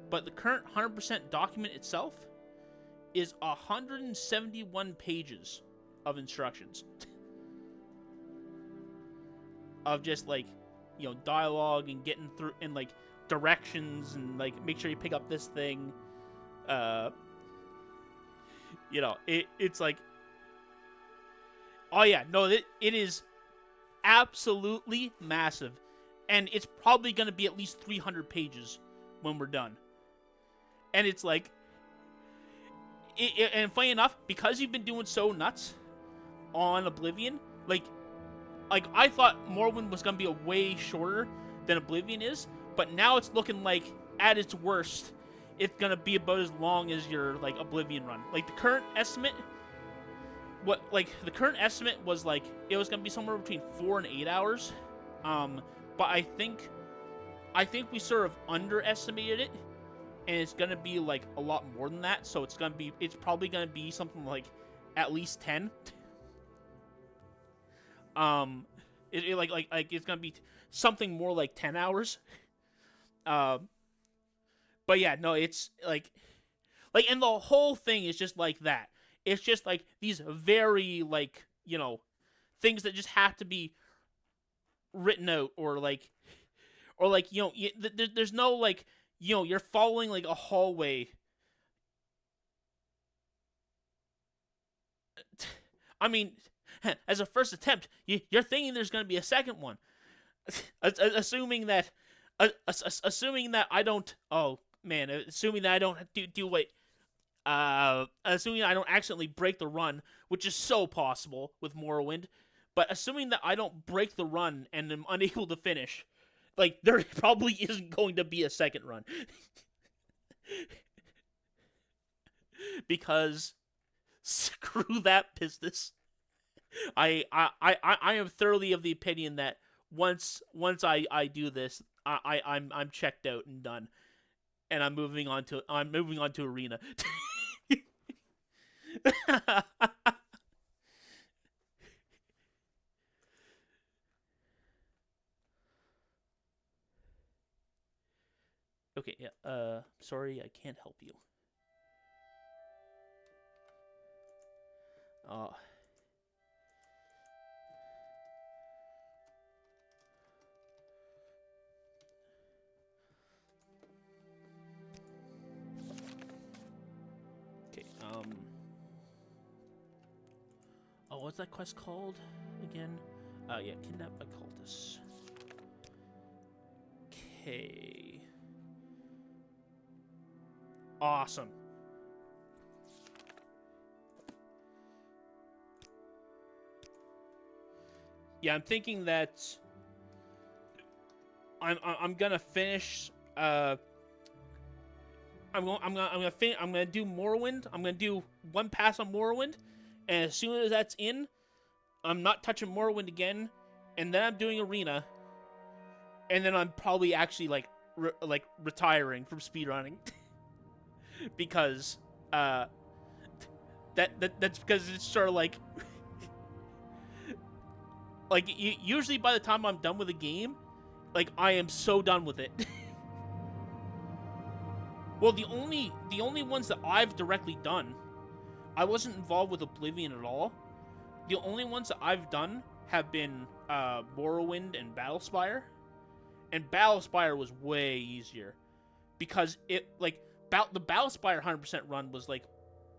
but the current 100% document itself is 171 pages of instructions of just like, you know, dialogue and getting through and like directions and like make sure you pick up this thing. You know, it's like, oh yeah, no, it is absolutely massive, and it's probably gonna be at least 300 pages when we're done. And it's like, and funny enough, because you've been doing so nuts on Oblivion, like I thought Morrowind was gonna be a way shorter than Oblivion is, but now it's looking like at its worst, it's gonna be about as long as your like Oblivion run. Like the current estimate, the current estimate was like it was gonna be somewhere between 4 and 8 hours, but I think we sort of underestimated it, and it's gonna be like a lot more than that. So it's probably gonna be something like at least 10. It's gonna be something more like 10 hours. But yeah, no, it's like, and the whole thing is just like that. It's just like these very like, you know, things that just have to be written out, or like, you know, there's no like, you know, you're following like a hallway. I mean, as a first attempt, you're thinking there's going to be a second one, assuming that I don't. Oh man, assuming that I don't do what. Assuming I don't accidentally break the run, which is so possible with Morrowind, but assuming that I don't break the run and am unable to finish, like there probably isn't going to be a second run, because screw that business. I am thoroughly of the opinion that once I do this, I'm checked out and done, and I'm moving on to Arena. Okay, yeah. Sorry, I can't help you. Okay. Oh, what's that quest called again? Yeah, kidnapped by cultists. Okay. Awesome. I'm thinking that I'm gonna finish. I'm gonna do Morrowind. I'm gonna do one pass on Morrowind, and as soon as that's in, I'm not touching Morrowind again, and then I'm doing Arena, and then I'm probably actually retiring from speedrunning because that's because it's sort of like usually by the time I'm done with a game, like I am so done with it. Well, the only ones that I've directly done, I wasn't involved with Oblivion at all. The only ones that I've done have been Morrowind and Battlespire. And Battlespire was way easier because it the Battlespire 100% run was like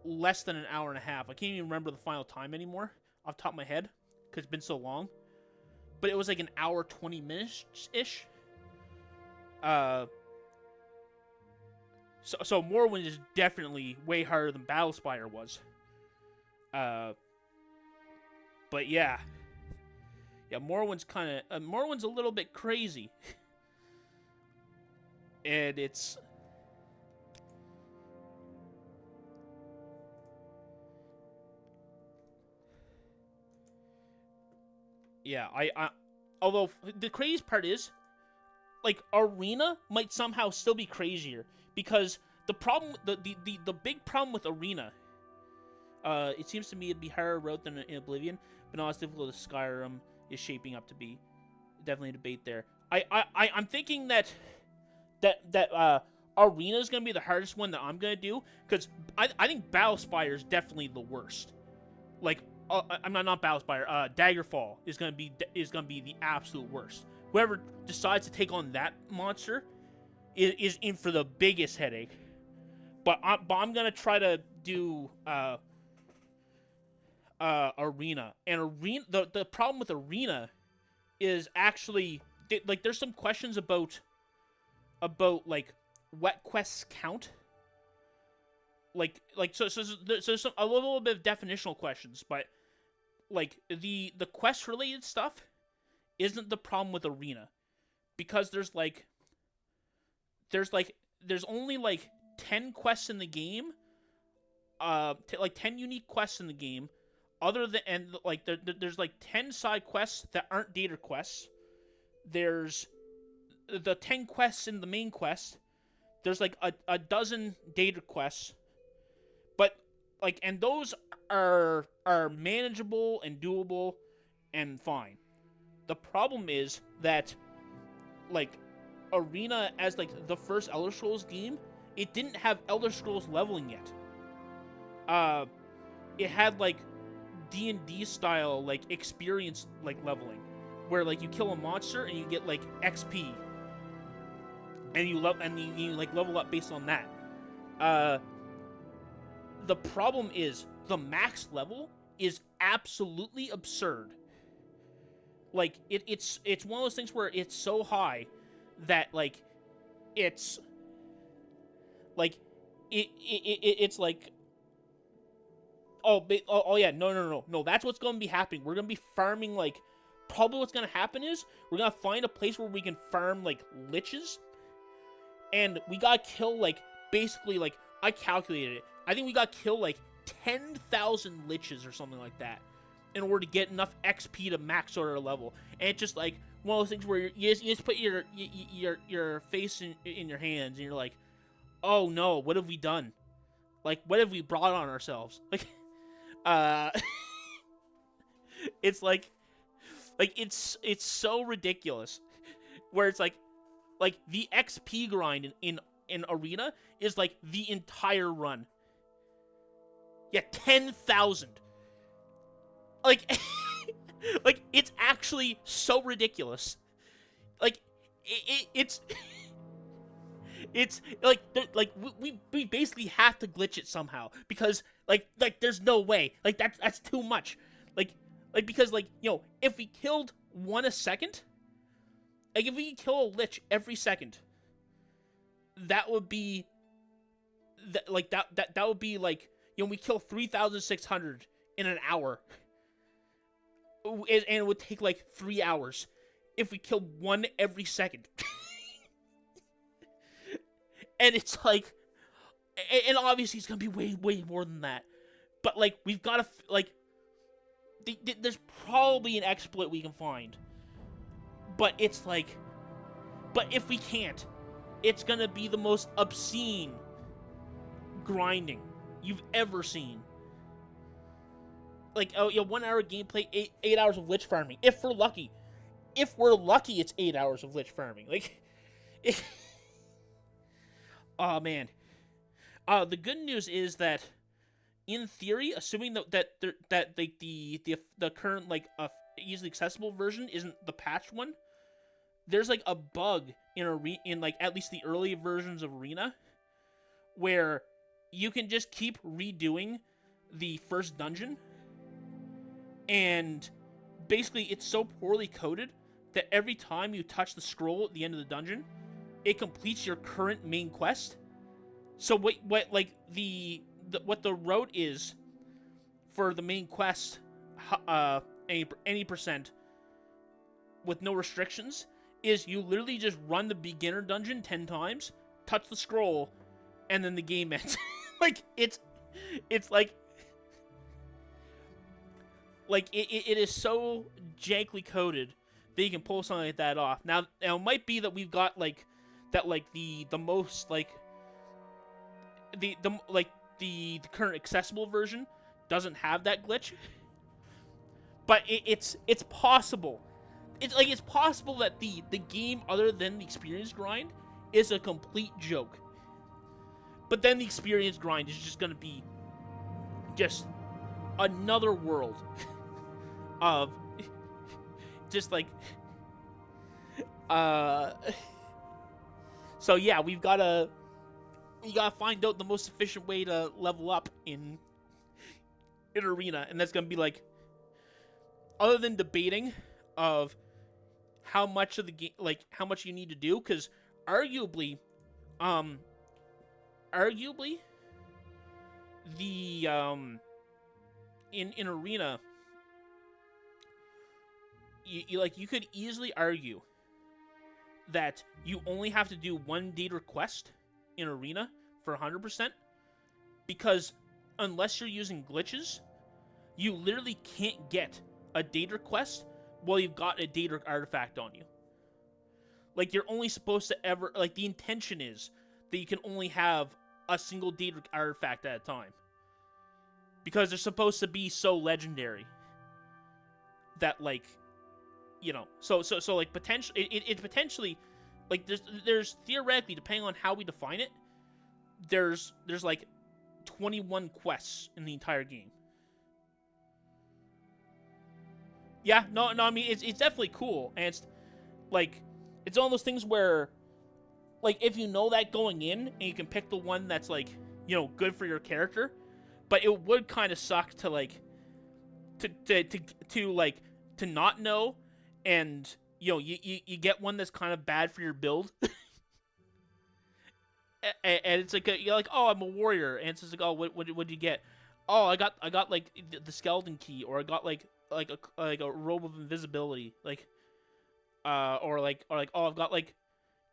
less than an hour and a half. I can't even remember the final time anymore off the top of my head because it's been so long. But it was like an hour 20 minutes ish. So Morrowind is definitely way harder than Battlespire was. But yeah, Morrowind's Morrowind's a little bit crazy, and it's I although the craziest part is, like, Arena might somehow still be crazier because the big problem with Arena, it seems to me it'd be harder road than in Oblivion, but not as difficult as Skyrim is shaping up to be. Definitely a debate there. I'm thinking that Arena is gonna be the hardest one that I'm gonna do because I think Battlespire is definitely the worst. Like, I'm not Battlespire. Daggerfall is gonna be the absolute worst. Whoever decides to take on that monster is in for the biggest headache. But I'm gonna try to do Arena. And Arena, the problem with Arena is actually like there's some questions about like what quests count. So there's a little bit of definitional questions, but like the quest related stuff isn't the problem with Arena, because there's only like 10 quests in the game, 10 unique quests in the game, other than, and like there's like 10 side quests that aren't data quests. There's the 10 quests in the main quest. There's like a dozen data quests, but like, and those are manageable and doable and fine. The problem is that, like, Arena, as like the first Elder Scrolls game, it didn't have Elder Scrolls leveling yet. It had like D&D style like experience like leveling, where like you kill a monster and you get like XP, and you like level up based on that. The problem is the max level is absolutely absurd. Like it's one of those things where it's so high that like it's like it's like oh yeah, no, that's what's going to be happening. We're going to be farming, like, probably what's going to happen is we're going to find a place where we can farm like liches, and we got to kill like basically, like, I calculated it, I think we got to kill like 10,000 liches or something like that in order to get enough XP to max sort of level. And it's just like one of those things where you just put your face in your hands and you're like, oh no, what have we done? Like, what have we brought on ourselves? Like, it's like it's so ridiculous, where it's like the XP grind in Arena is like the entire run. Yeah, 10,000. Like, like, it's actually so ridiculous. Like, it's like we basically have to glitch it somehow, because like there's no way, like that's too much. Like because, like, you know, if we killed one a second, like if we could kill a lich every second, that would be that would be like, you know, we kill 3,600 in an hour. and it would take like 3 hours if we killed one every second. And it's like, and obviously it's gonna be way more than that. But like, we've got to like, there's probably an exploit we can find. But it's like, but if we can't, it's gonna be the most obscene grinding you've ever seen. Like, oh yeah, 1 hour gameplay, 8 hours of lich farming. If we're lucky, it's 8 hours of lich farming. Like, oh man. The good news is that, in theory, assuming that the current like easily accessible version isn't the patched one, there's like a bug in like at least the early versions of Arena, where you can just keep redoing the first dungeon, and basically it's so poorly coded that every time you touch the scroll at the end of the dungeon, it completes your current main quest. So what like what the route is for the main quest, any percent with no restrictions, is you literally just run the beginner dungeon 10 times, touch the scroll, and then the game ends. Like, it's like it is so jankly coded that you can pull something like that off. Now it might be that we've got like that, like the most like the current accessible version doesn't have that glitch, but it's possible. It's possible that the game, other than the experience grind, is a complete joke. But then the experience grind is just gonna be just another world of just like so yeah, we gotta find out the most efficient way to level up in Arena, and that's gonna be like, other than debating of how much of the game, like how much you need to do, because arguably the in Arena, you could easily argue that you only have to do one data quest in Arena for 100%, because unless you're using glitches, you literally can't get a data quest while you've got a data artifact on you. Like, you're only supposed to ever, like, the intention is that you can only have a single data artifact at a time, because they're supposed to be so legendary that, like, you know, so like potentially it potentially, like, there's theoretically, depending on how we define it, there's like 21 quests in the entire game. Yeah, no, I mean, it's definitely cool, and it's like, it's one of those things where, like, if you know that going in, and you can pick the one that's, like, you know, good for your character, but it would kind of suck to, like, to not know, and, you know, you get one that's kind of bad for your build. And it's like, you're like, oh, I'm a warrior, and it's just like, oh, what'd you get? Oh, I got like the skeleton key, or I got like a robe of invisibility, like, or like oh, I've got, like,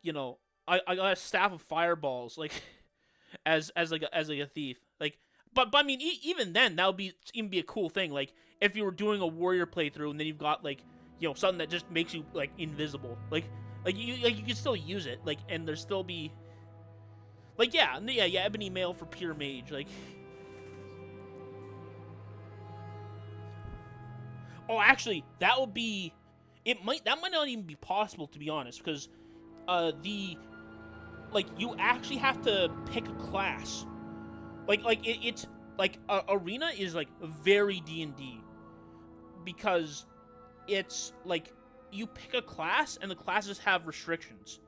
you know, I got a staff of fireballs, like, as a thief, like, but I mean, even then, that would be a cool thing, like, if you were doing a warrior playthrough and then you've got, like, you know, something that just makes you, like, invisible, like you can still use it, like, and there still be, like, yeah, ebony mail for pure mage, like. Oh, actually, that would be, that might not even be possible, to be honest, because you actually have to pick a class. It's like, Arena is, like, very D&D, because it's like, you pick a class and the classes have restrictions.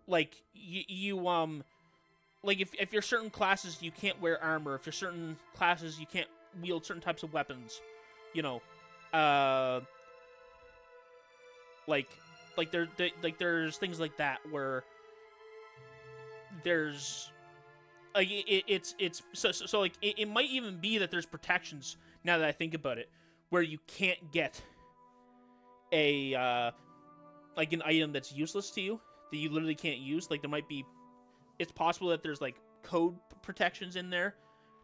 Like, like, if you're certain classes, you can't wear armor. If you're certain classes, you can't wield certain types of weapons. You know, there's things like that where there's, like, it might even be that there's protections, now that I think about it, where you can't get a like an item that's useless to you that you literally can't use. Like there might be, it's possible that there's like code protections in there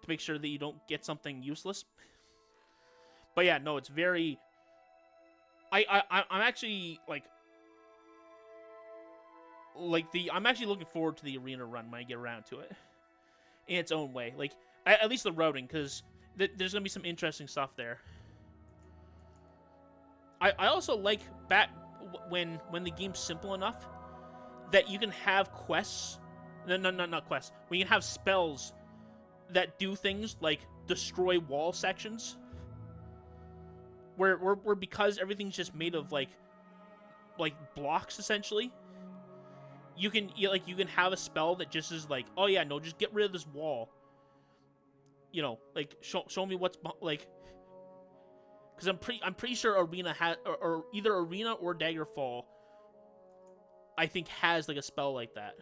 to make sure that you don't get something useless. But yeah, no, it's very. I'm actually I'm actually looking forward to the arena run when I get around to it. In its own way, like at least the routing, because there's gonna be some interesting stuff there. I also like back when the game's simple enough that you can have quests. No, not quests. When you can have spells that do things like destroy wall sections. Where because everything's just made of like blocks essentially. You can have a spell that just is like, oh yeah, no, just get rid of this wall. You know, like show me what's like. Because I'm pretty sure Arena or either Arena or Daggerfall, I think has like a spell like that.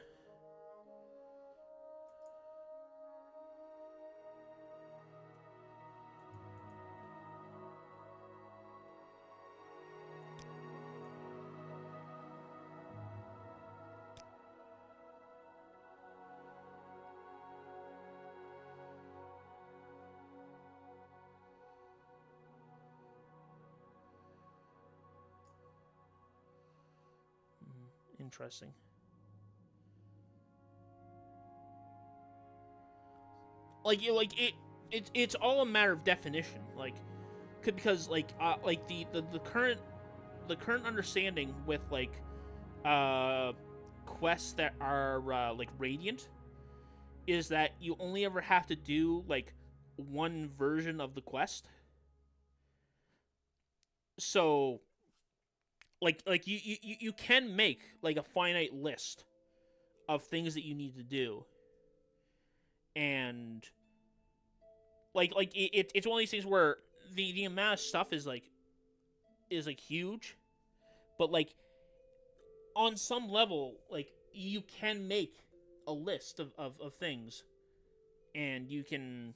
Interesting. It's all a matter of definition. Because the current understanding with quests that are radiant is that you only ever have to do like one version of the quest. So you can make like a finite list of things that you need to do, and it's one of these things where the amount of stuff is huge, but like on some level you can make a list of things, and you can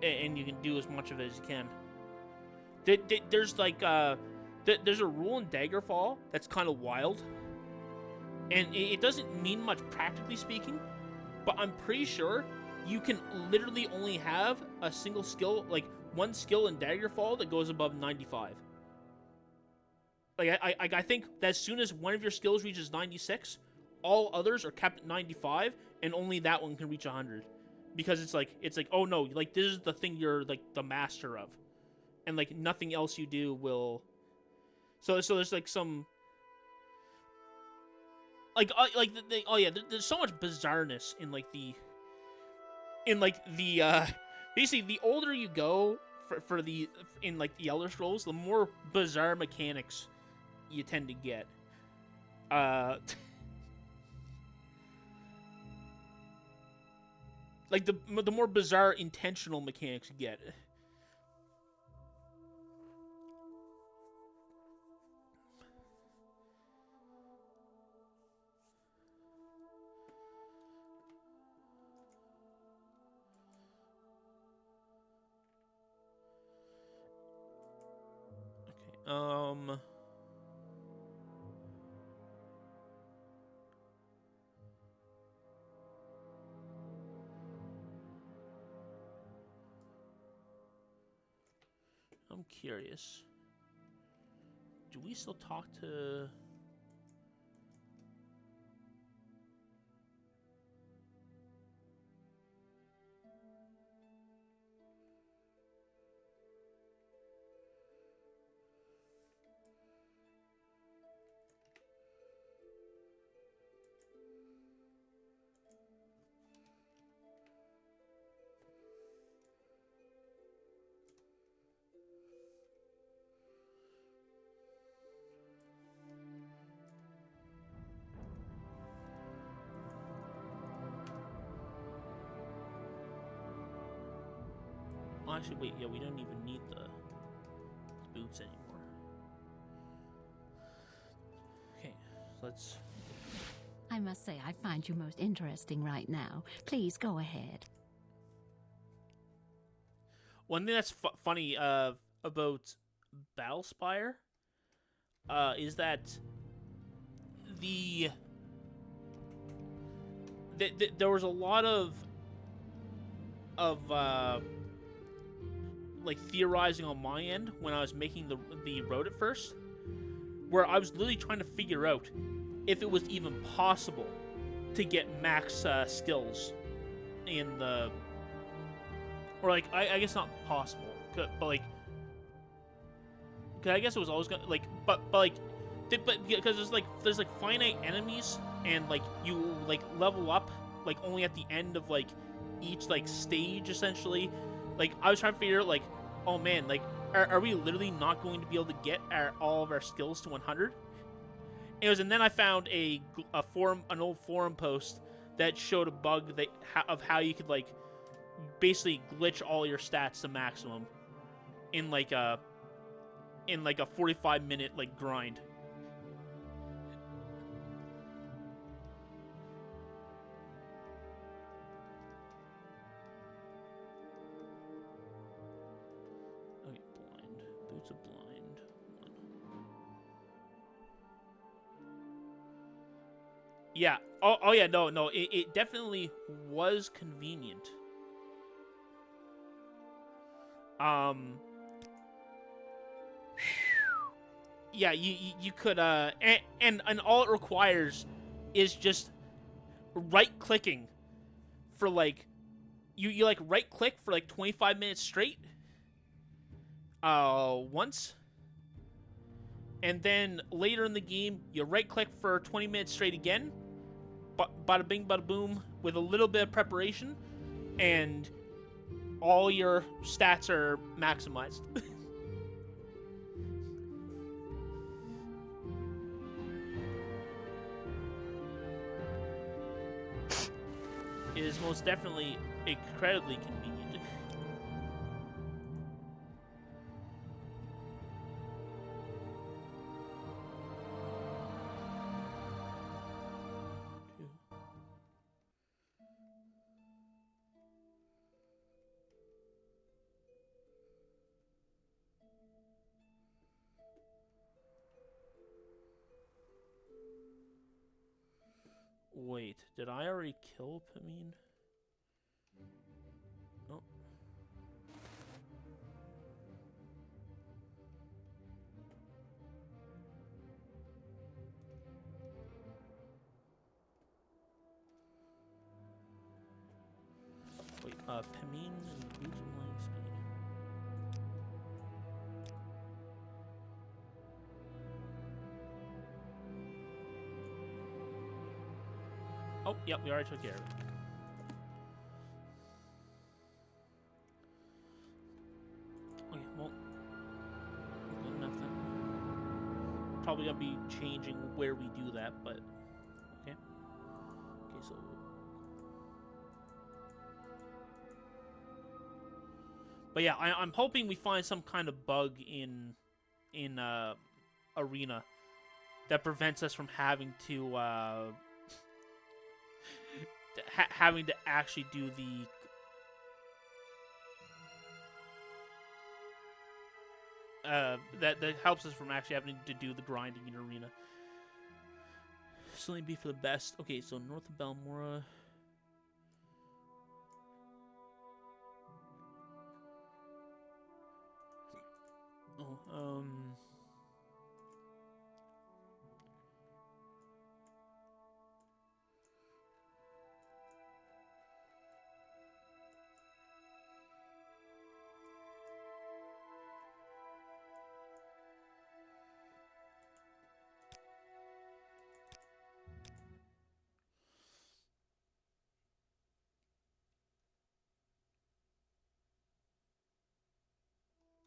and you can do as much of it as you can. There's there's a rule in Daggerfall that's kind of wild, and it doesn't mean much practically speaking, but I'm pretty sure you can literally only have a single skill, like one skill in Daggerfall that goes above 95. I think that as soon as one of your skills reaches 96, all others are kept at 95, and only that one can reach 100. Because it's like, oh no, like this is the thing you're like the master of, and like nothing else you do will. So there's like some there's so much bizarreness in basically the older you go in the Elder Scrolls, the more bizarre mechanics you tend to get. Like the more bizarre intentional mechanics you get. Okay. I'm curious. Do we still talk to... Actually, wait, yeah, we don't even need the boots anymore. Okay, so let's... I must say I find you most interesting right now. Please go ahead. One thing that's funny about Battlespire is that there was a lot of like theorizing on my end when I was making the road at first, where I was literally trying to figure out if it was even possible to get max skills in the, or like I guess not possible, but like, cause I guess it was always gonna like, but like, but because there's like finite enemies and like you like level up like only at the end of like each like stage essentially. Like I was trying to figure out like, oh man, like are we literally not going to be able to get all of our skills to 100? And then I found an old forum post that showed a bug of how you could like basically glitch all your stats to maximum in like a 45-minute like grind. Okay, blind. Boots of blind. Yeah. Oh yeah, no. It definitely was convenient. Yeah, you could and all it requires is just right-clicking for like you like right-click for like 25 minutes straight. Once. And then later in the game, you right-click for 20 minutes straight again. Bada bing, bada boom, with a little bit of preparation, and all your stats are maximized. It is most definitely incredibly convenient. Wait, did I already kill Pamine? Oh. Wait, Pamine and Boots of Lightning Speed. Oh, yep, we already took care of it. Okay, well, good enough then. Probably gonna be changing where we do that, but okay. Okay, so but yeah, I'm hoping we find some kind of bug in Arena that prevents us from having to having to actually do the that helps us from actually having to do the grinding in Arena. Slowly be for the best. Okay, so north of Balmora. Oh,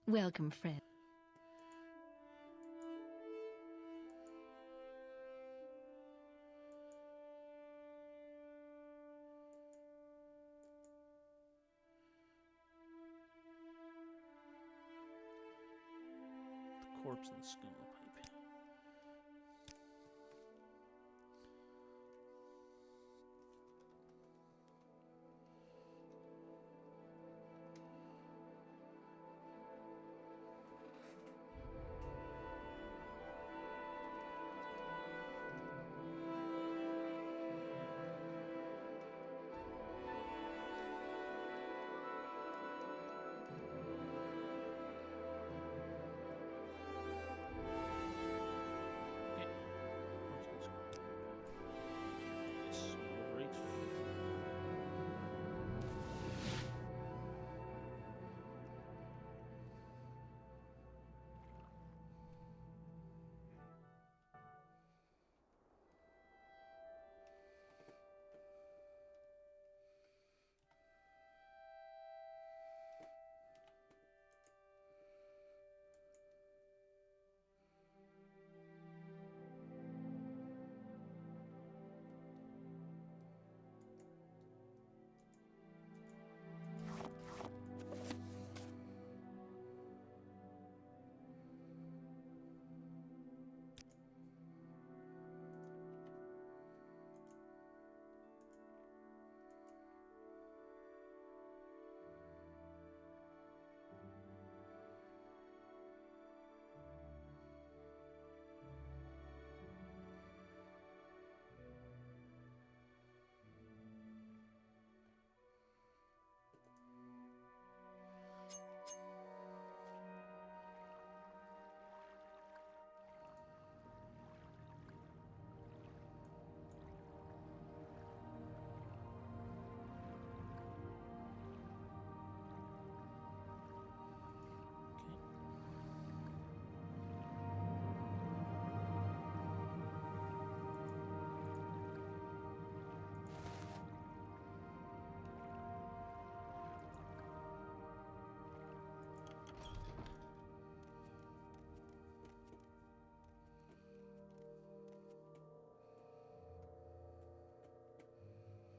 Welcome, Fred. the corpse and the schooner pipe.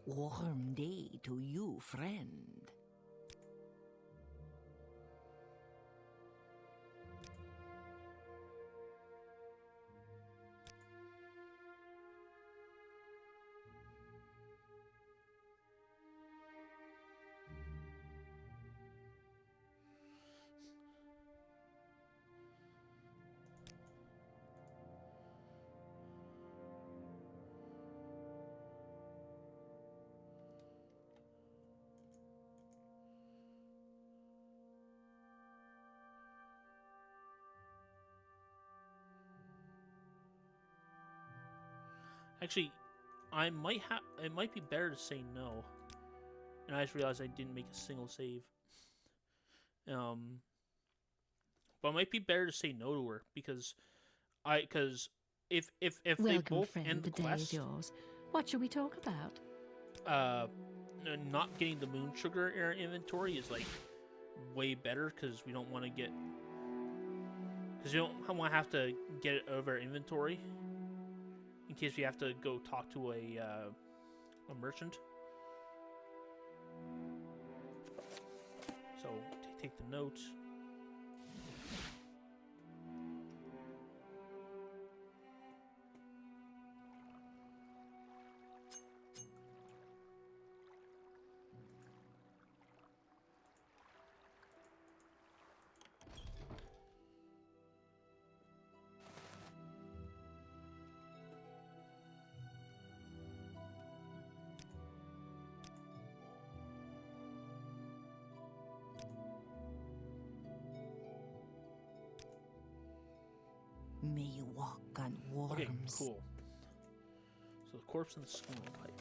Warm day to you, friend. Actually, I might have. It might be better to say no. And I just realized I didn't make a single save. But it might be better to say no to her because if they Welcome, both friend. end The the day is quest, yours. What shall we talk about? not getting the moon sugar in our inventory is like way better because we don't want to get we don't want to have to get it out of our inventory in case we have to go talk to a merchant. So take the notes. May you walk on worms. Okay, cool. So the corpse and the spoon pipe.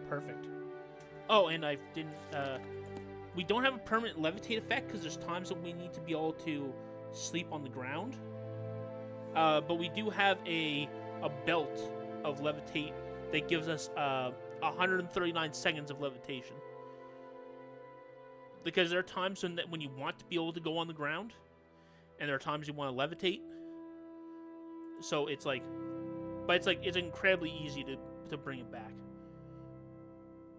Perfect. Oh, and I didn't. We don't have a permanent levitate effect because there's times that we need to be able to sleep on the ground. But we do have a belt of levitate that gives us 139 seconds of levitation. Because there are times when you want to be able to go on the ground, and there are times you want to levitate. So it's like, but it's incredibly easy to bring it back.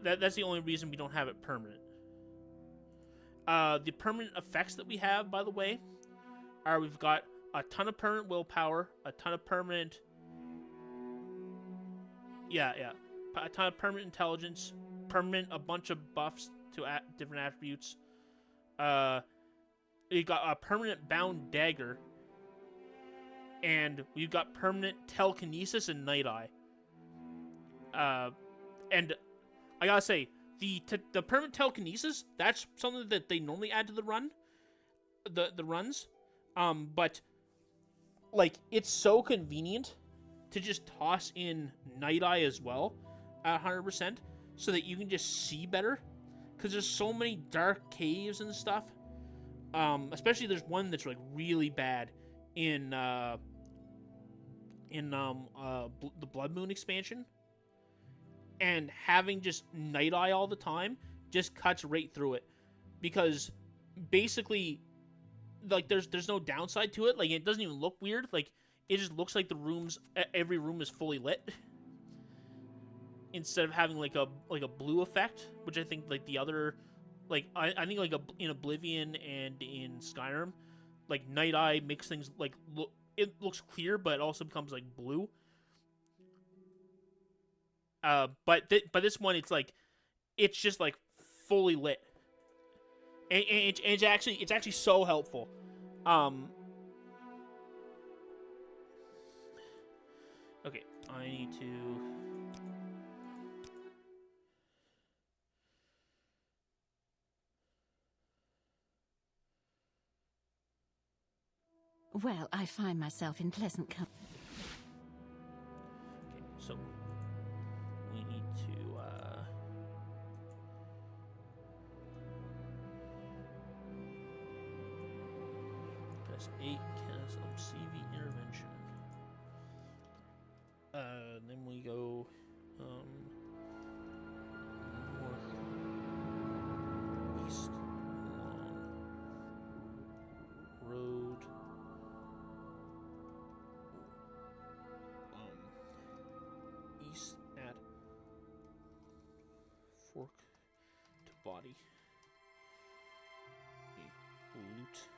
That's the only reason we don't have it permanent. The permanent effects that we have, by the way, are we've got a ton of permanent willpower, a ton of permanent... Yeah. A ton of permanent intelligence, a bunch of buffs to different attributes. We got a permanent bound dagger, and we've got permanent telekinesis and night eye. And I gotta say, the permanent telekinesis, that's something that they normally add to the runs. But like it's so convenient to just toss in night eye as well at 100%, so that you can just see better. Because there's so many dark caves and stuff. Especially there's one that's like really bad in the Blood Moon expansion. And having just night eye all the time just cuts right through it, because basically, like there's no downside to it. Like it doesn't even look weird. Like it just looks like every room is fully lit, instead of having like a blue effect, which I think like the other, like I think like in Oblivion and in Skyrim, like night eye makes things like it looks clear, but it also becomes like blue. But this one, it's just like fully lit, and it's actually so helpful. Okay, I need to. Well, I find myself in pleasant company. Okay, so we need to press 8, cast CV intervention. Then we go north, east, along fork to body. Okay, loot.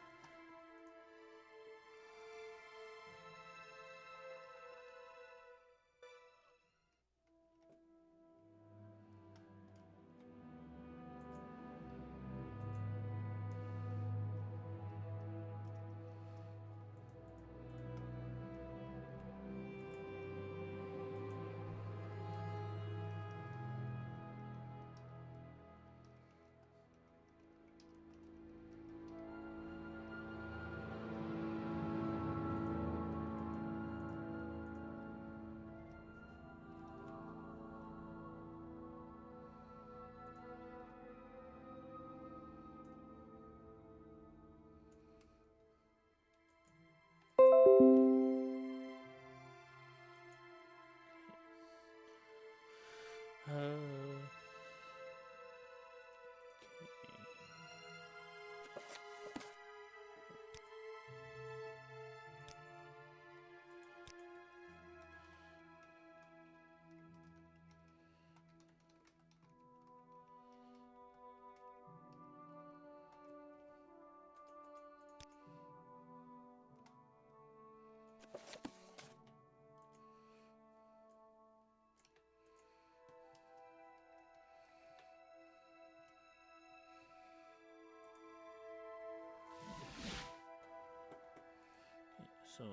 So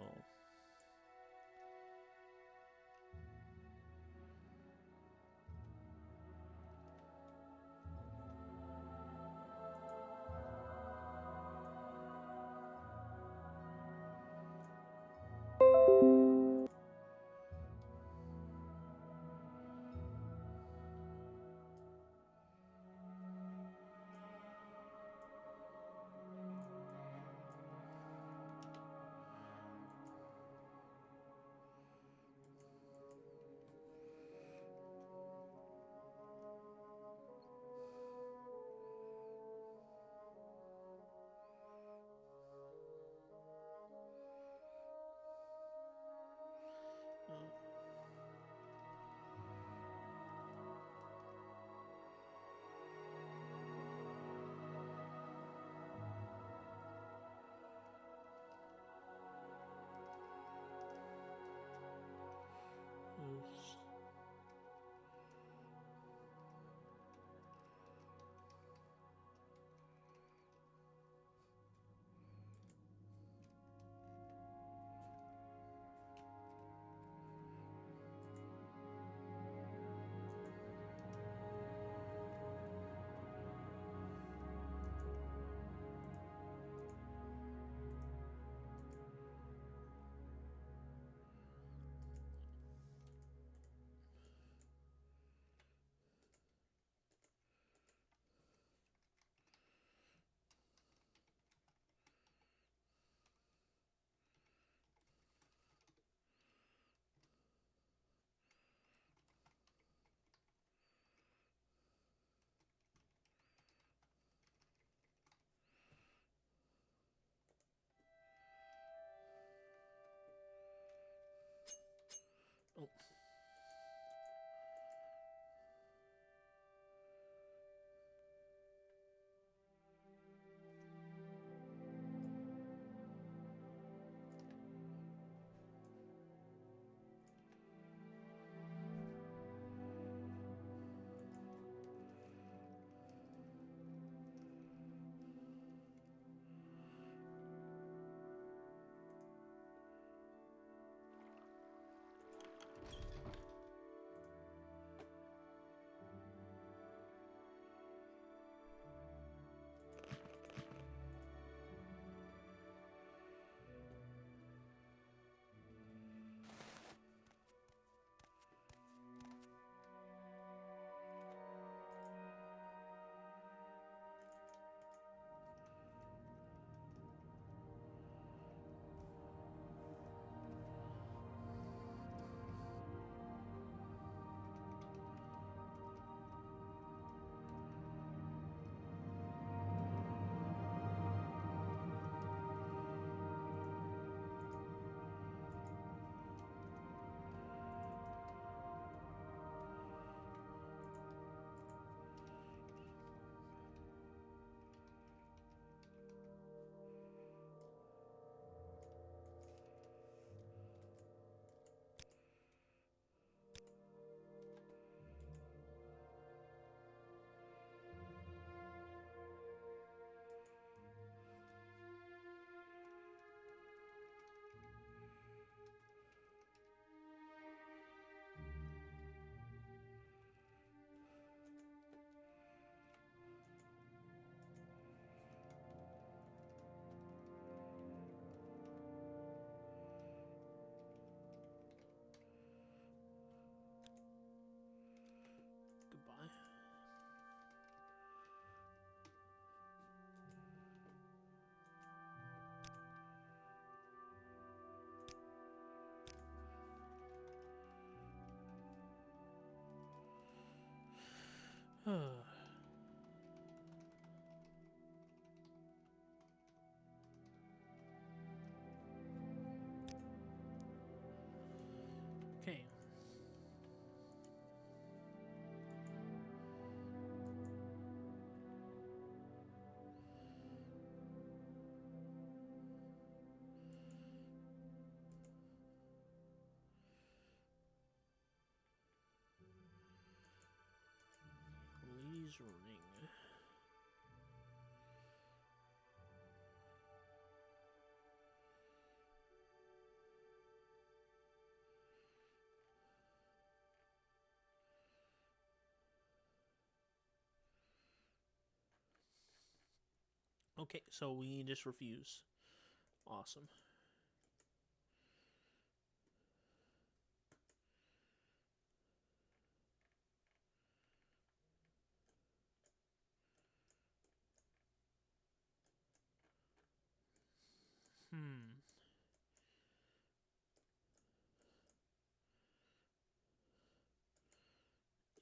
Okay. Lady's ring. Okay, so we just refuse. Awesome.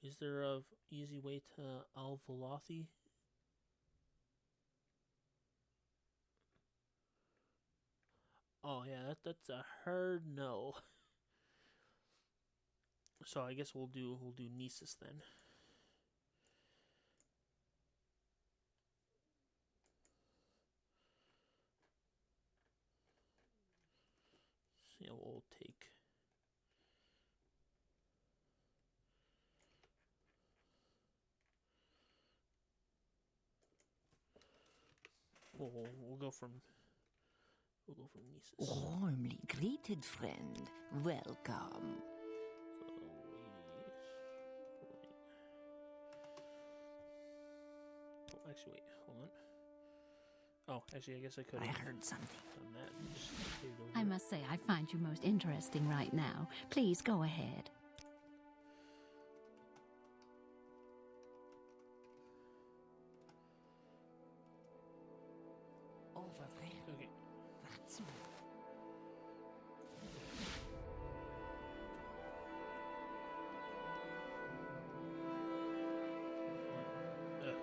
Is there a easy way to Alvalothi? Oh yeah, that's a hard no. So I guess we'll do Nisus then. Yeah, we'll take. We'll go from Nisus. Warmly greeted, friend. Welcome. Oh, actually, wait, hold on. Oh, actually, I guess I could I have heard something. done that. Just stayed over I it. must say, I find you most interesting right now. Please go ahead. Over there. Okay. What's more? Ugh.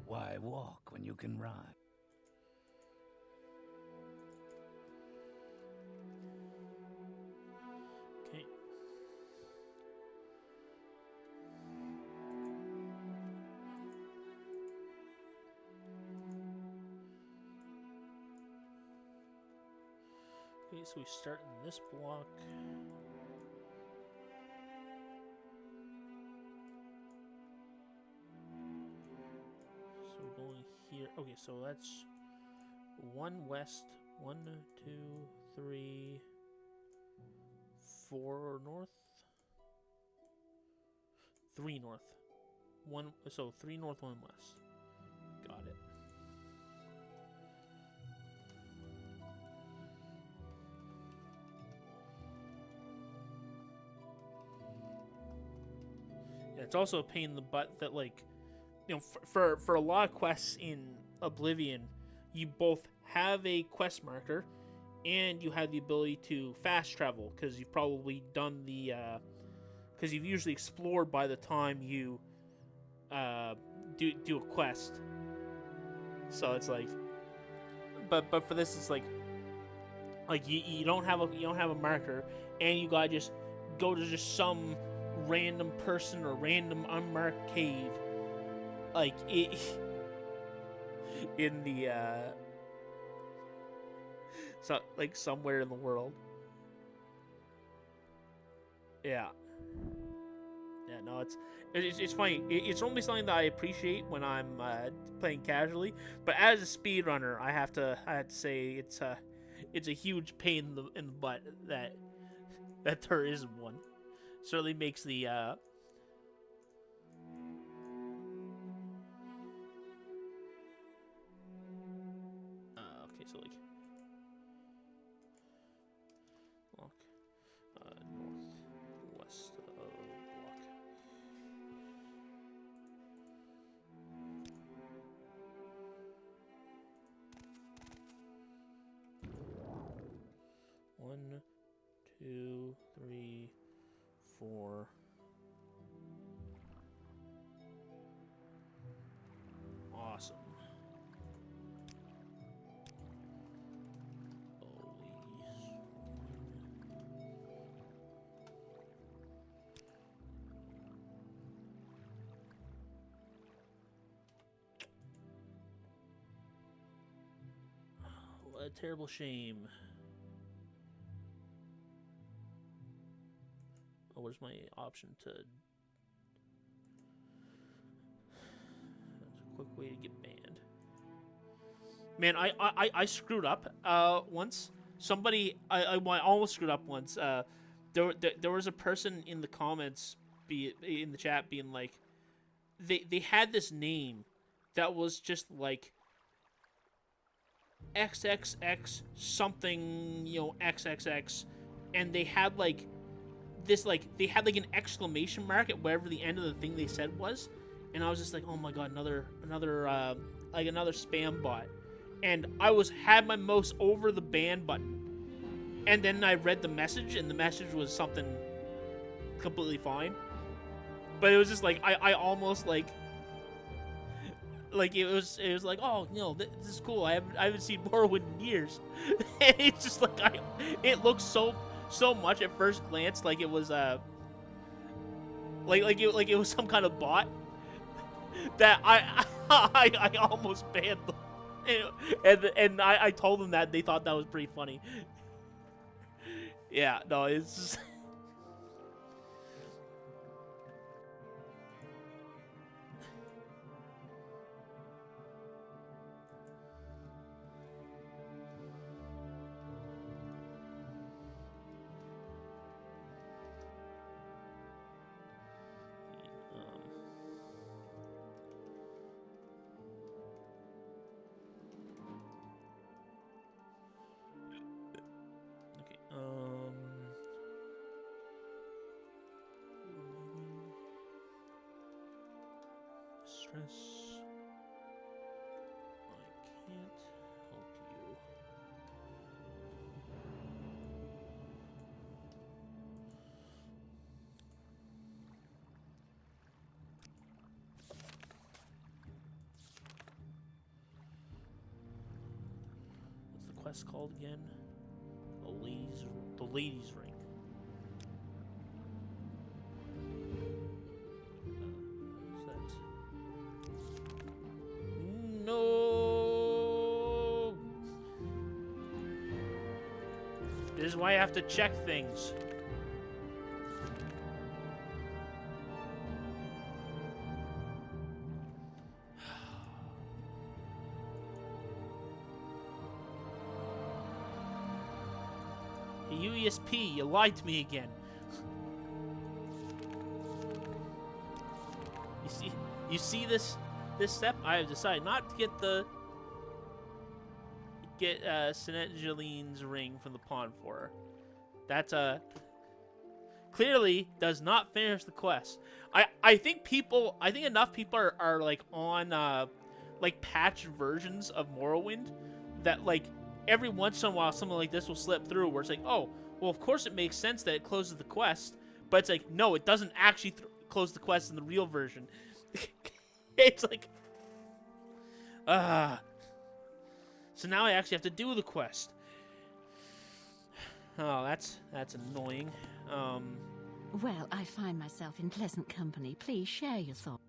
Why walk when you can ride? Okay. Okay, so we start in this block. So we're going here. Okay, so that's 1 west, 1, 2, 3, 4 north, 3 north, 1. So 3 north, 1 west. Got it. Yeah, it's also a pain in the butt that, like, you know, for a lot of quests in Oblivion, you both have a quest marker and you have the ability to fast travel because you've probably done the because you've usually explored by the time you do a quest. So it's like, but for this, it's like you don't have a marker, and you gotta just go to just some random person or random unmarked cave, like it in the so like somewhere in the world. Yeah. Yeah, no, it's funny. It's only something that I appreciate when I'm playing casually, but as a speedrunner, I have to say it's a huge pain in the butt that there isn't one. Certainly makes the okay, so like block northwest of block. awesome. What a terrible shame. Oh, where's my option to... That's a quick way to get banned. Man, I screwed up once. Somebody... I almost screwed up once. There was a person in the comments, in the chat, being like... They had this name that was just like... XXX something, you know, XXX, and they had like this, like they had like an exclamation mark at wherever the end of the thing they said was, and I was just like, oh my god, another spam bot, and I had my mouse over the ban button, and then I read the message, and the message was something completely fine, but it was just like I almost like it was like, oh, you know, this is cool. I haven't seen Morrowind in years, and it's just like it looks so much at first glance like it was like it was some kind of bot that I almost banned them, and I told them that. They thought that was pretty funny. Yeah, no, it's just... Stress. I can't help you. What's the quest called again? The ladies' ring. No. This is why I have to check things. Hey, ESP, you lied to me again. You see this step? I have decided not to get Sinet Jalene's ring from the pawn for her. That's clearly does not finish the quest. I think enough people are like on like patched versions of Morrowind that like every once in a while something like this will slip through where it's like, oh, well, of course it makes sense that it closes the quest, but it's like, no, it doesn't actually close the quest in the real version. It's like, so now I actually have to do the quest. Oh, that's annoying. Well, I find myself in pleasant company. Please share your thoughts.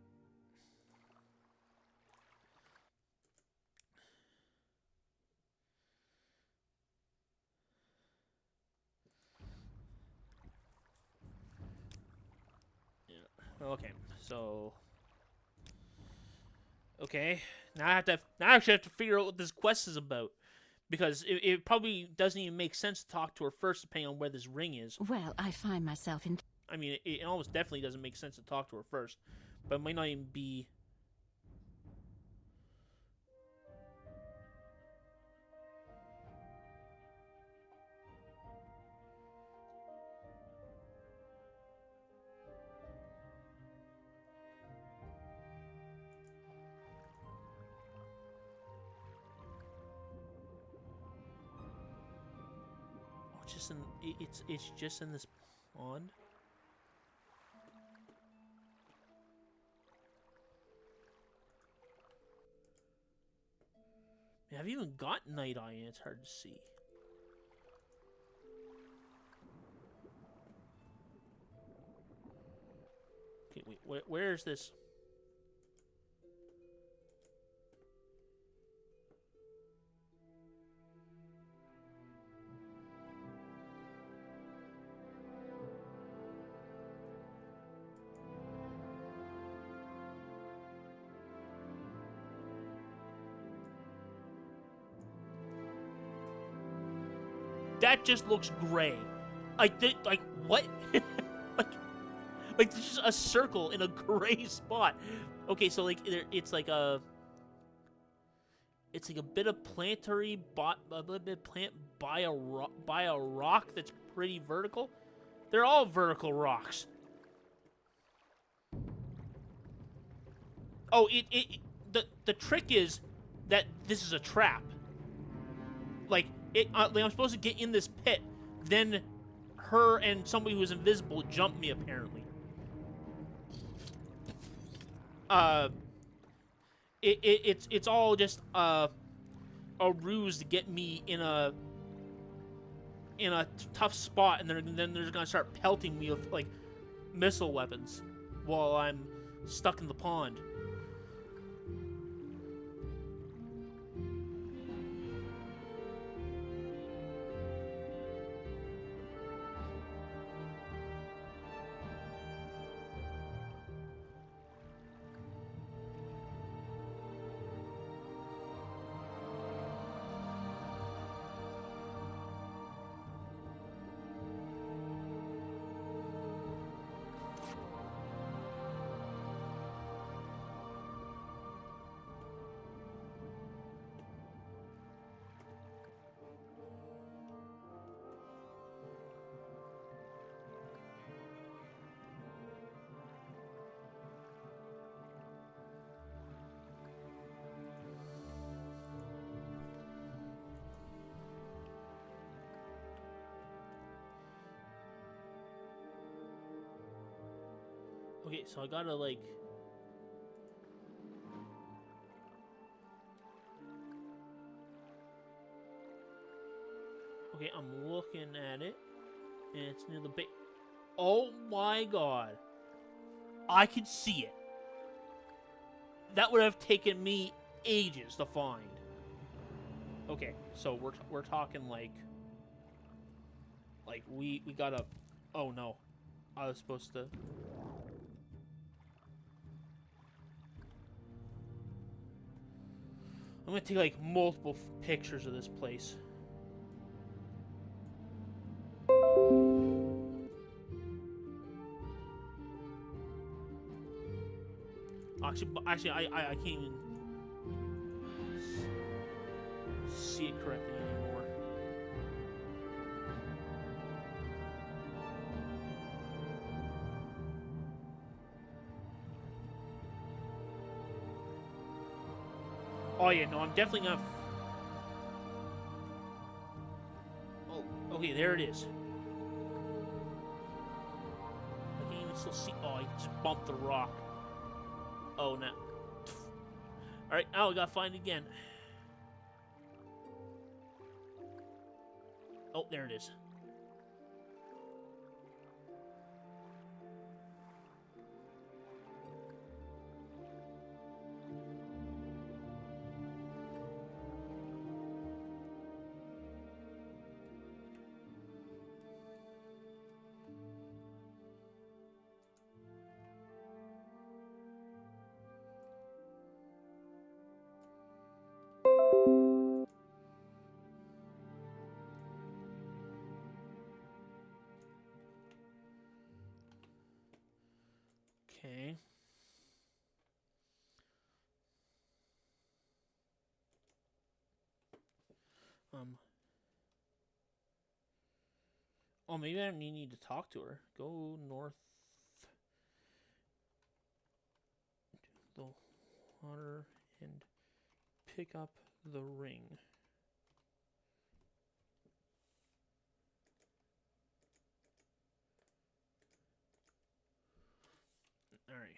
Okay, so... Okay, now I actually have to figure out what this quest is about. Because it probably doesn't even make sense to talk to her first, depending on where this ring is. Well, I find myself in... I mean, it almost definitely doesn't make sense to talk to her first. But it might not even be... It's just in this pond. I've even got Night Eye and it's hard to see. Okay, wait, where is this? That just looks gray. Like what? like, like there's just a circle in a gray spot. Okay, so like it's like a bit of planetary, a bit of plant by a rock that's pretty vertical. They're all vertical rocks. Oh, the trick is that this is a trap. Like I'm supposed to get in this pit, then her and somebody who's invisible jump me apparently. It's all just a ruse to get me in a tough spot, and then they're gonna start pelting me with like missile weapons while I'm stuck in the pond. Okay, so I gotta like... Okay, I'm looking at it, and it's near the base. Oh my god. I could see it. That would have taken me ages to find. Okay, so we're talking like we gotta... Oh no. I was supposed to... I'm gonna take like multiple pictures of this place. Actually, I can't even see it correctly anymore. Oh yeah, no, I'm definitely gonna... Oh, okay, there it is. I can't even still see... Oh, I just bumped the rock. Oh, no. Alright, now we gotta find it again. Oh, there it is. Okay. Oh, maybe I don't need to talk to her. Go north to the water and pick up the ring. Alright.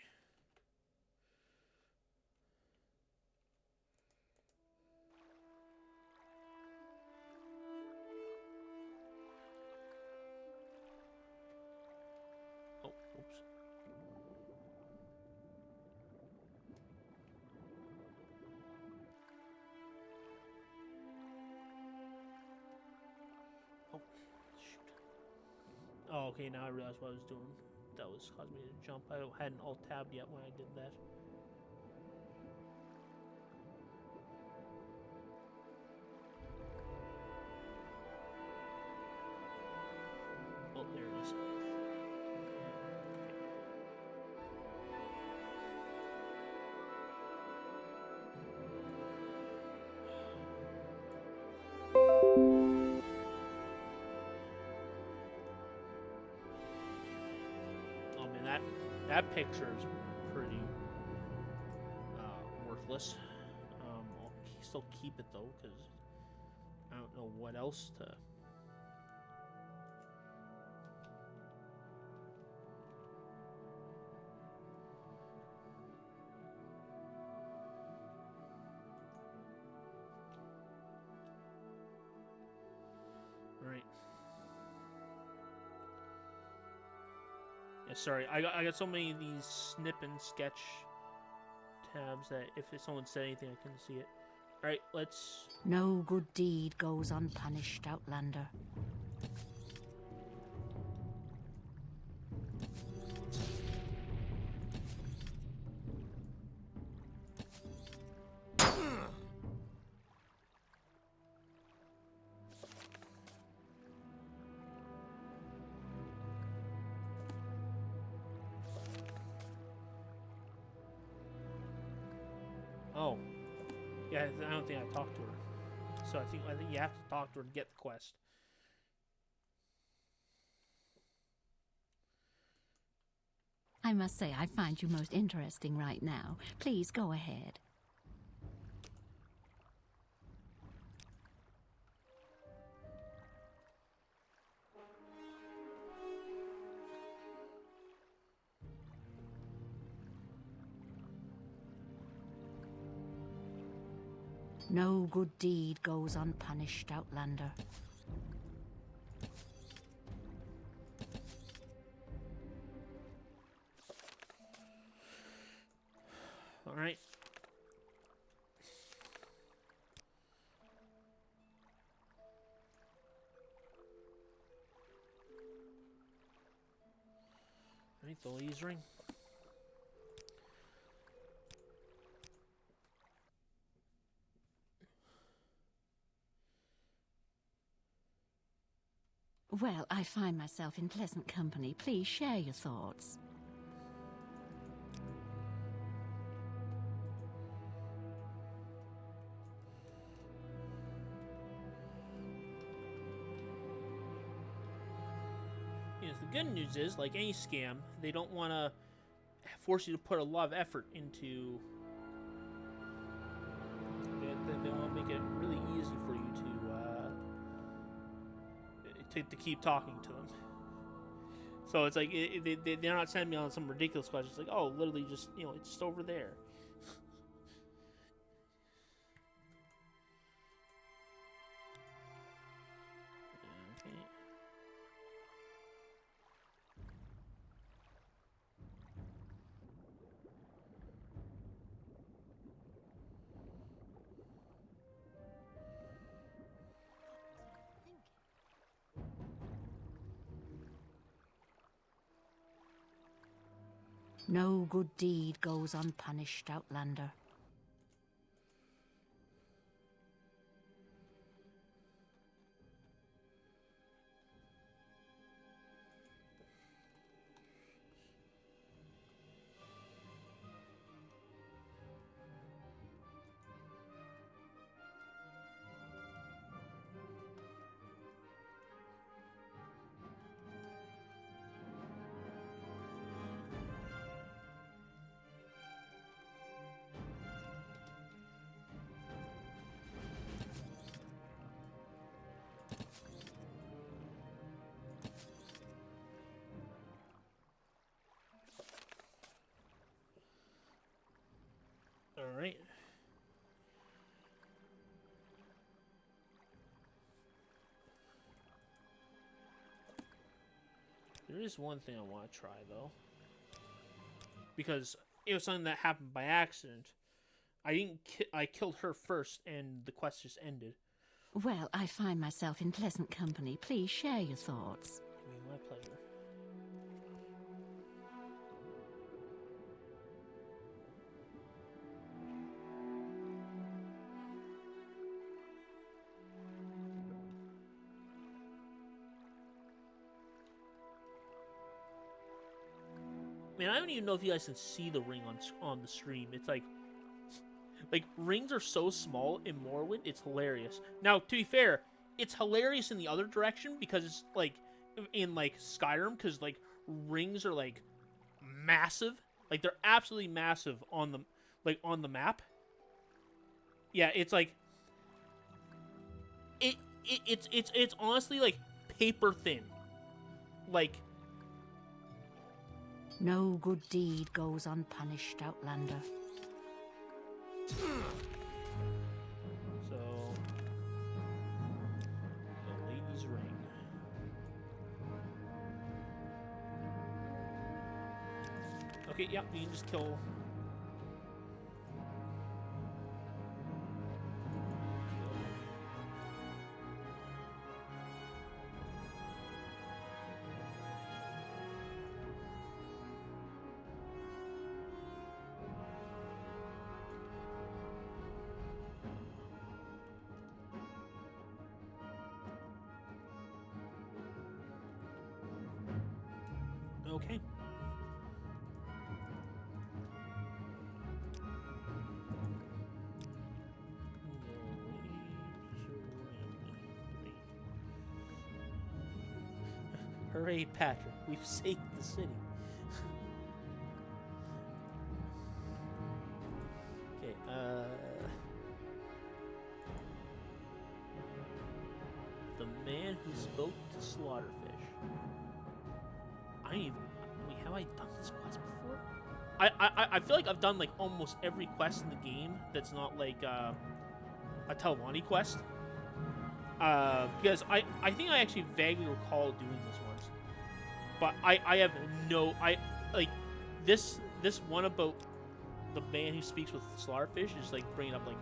Oh, okay, now I realize what I was doing. That was causing me to jump. I hadn't alt-tabbed yet when I did that. Oh, there it is. Oh man, that picture is pretty worthless. I'll still keep it though, because I don't know what else to. Right. Yeah, sorry, I got so many of these snip and sketch tabs that if someone said anything, I couldn't see it. All right, let's. No good deed goes unpunished, Outlander. Oh, yeah, I don't think I talked to her. So I think you have to talk to her to get the quest. I must say, I find you most interesting right now. Please go ahead. No good deed goes unpunished, Outlander. All right. Right, the Lee's ring. Well, I find myself in pleasant company. Please share your thoughts. Yes, the good news is, like any scam, they don't want to force you to put a lot of effort into. They want to make it really easy for you to keep talking to them. So it's like they're not sending me on some ridiculous questions. It's like, oh, literally just it's just over there. Okay. No good deed goes unpunished, Outlander. All right. There is one thing I want to try though, because it was something that happened by accident. I killed her first, and the quest just ended. Well, I find myself in pleasant company. Please share your thoughts. I mean, my pleasure. Man, I don't even know if you guys can see the ring on the stream. It's like rings are so small in Morrowind, it's hilarious. Now, to be fair, it's hilarious in the other direction because it's like in like Skyrim, because like rings are like massive, like they're absolutely massive on the map. Yeah, it's like it's honestly like paper thin, like. No good deed goes unpunished, Outlander. So, the lady's ring. Okay, yeah, you can just kill. Okay. Hooray, Patrick. We've saved the city. Okay, the man who spoke to Slaughterfish. Wait, have I done this quest before? I feel like I've done like almost every quest in the game that's not like a Telvanni quest. Because I think I actually vaguely recall doing this once. But I have no this one about the man who speaks with Slaughterfish is like bringing up like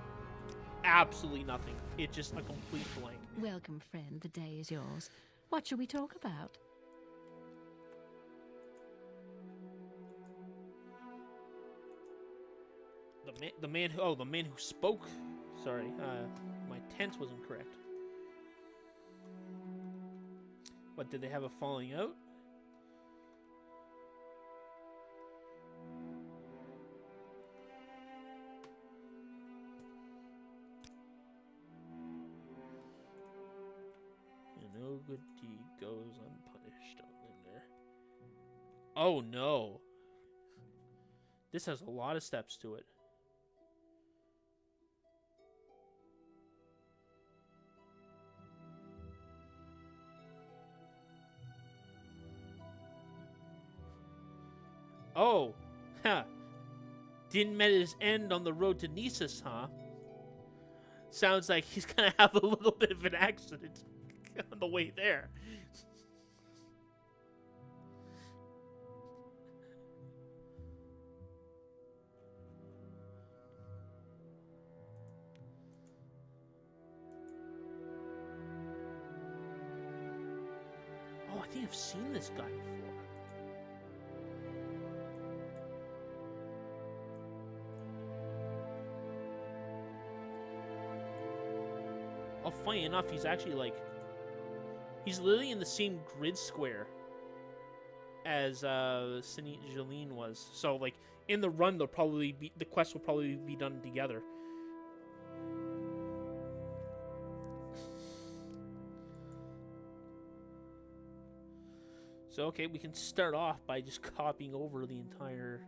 absolutely nothing. It's just a complete blank. Welcome, friend. The day is yours. What shall we talk about? The man who spoke. Sorry, my tense wasn't correct. What, did they have a falling out? And no good deed goes unpunished in there. Oh no. This has a lot of steps to it. Oh, ha. Didn't met his end on the road to Nisus, huh? Sounds like he's gonna have a little bit of an accident on the way there. Oh, I think I've seen this guy before. Oh, funny enough, he's actually like... He's literally in the same grid square as Sinit Jeline was. So, like, in the run, they'll probably be... The quest will probably be done together. So, okay, we can start off by just copying over the entire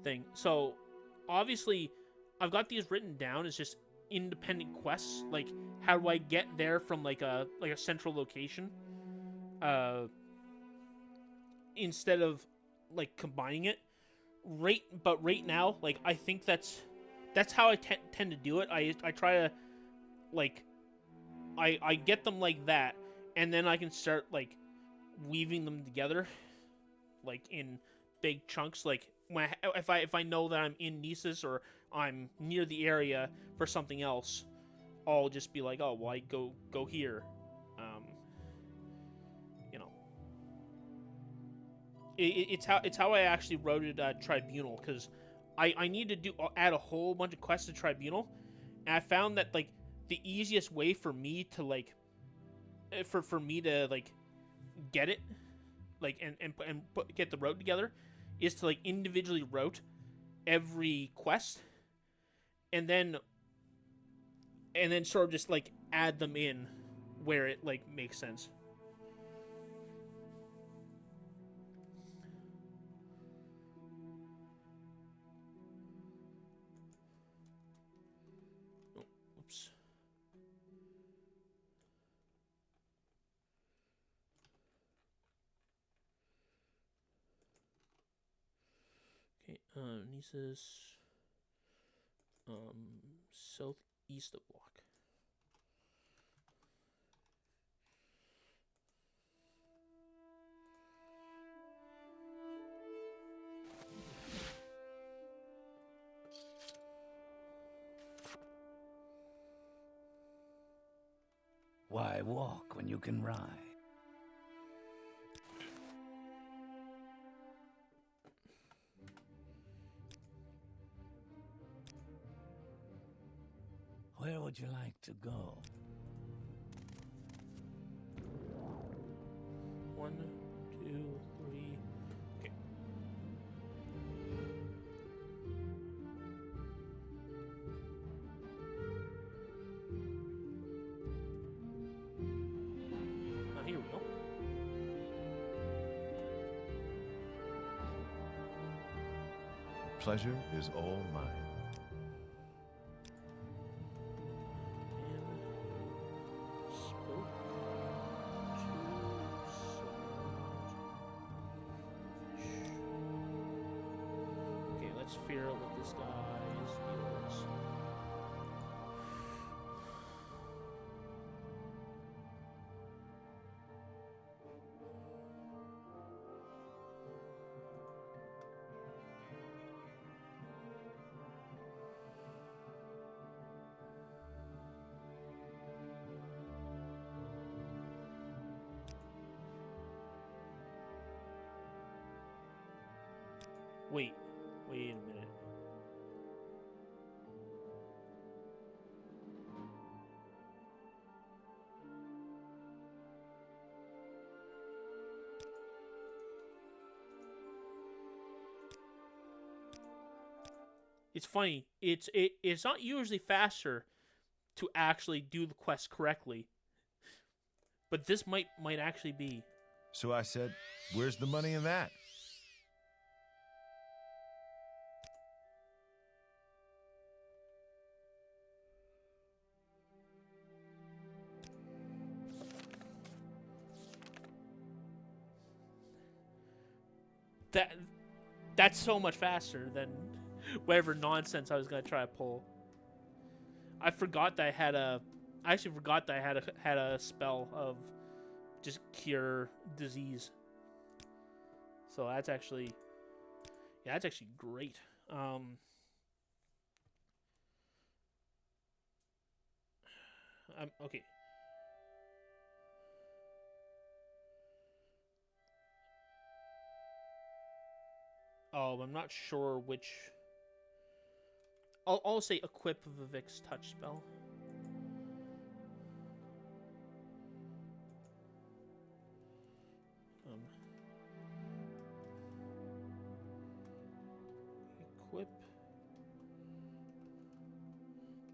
thing. So, obviously, I've got these written down as just independent quests. Like, how do I get there from like a central location? Instead of like combining it. But right now, like, I think that's how I tend to do it. I try to like I get them like that, and then I can start like weaving them together, like in big chunks. Like if I know that I'm in Nisus or I'm near the area for something else, I'll just be like, oh, well, I go here. You know, it's how I actually wrote it Tribunal, because I need to add a whole bunch of quests to Tribunal, and I found that like the easiest way for me to like get it, like and get the road together, is to like individually route every quest, and then sort of just like add them in where it like makes sense. Oh, oops. Okay, Nisa's southeast of block. Why walk when you can ride? Where would you like to go? 1, 2, 3. Okay. Here we go. Pleasure is all mine. Okay, let's figure out what this guy's deal is. Wait a minute. It's funny. It's not usually faster to actually do the quest correctly, but this might actually be. So I said, where's the money in that? That's so much faster than whatever nonsense I was gonna try to pull. I forgot that I actually forgot that I had a spell of just cure disease. So that's actually great. Okay. Oh, I'm not sure which. I'll say equip Vivek's touch spell. Equip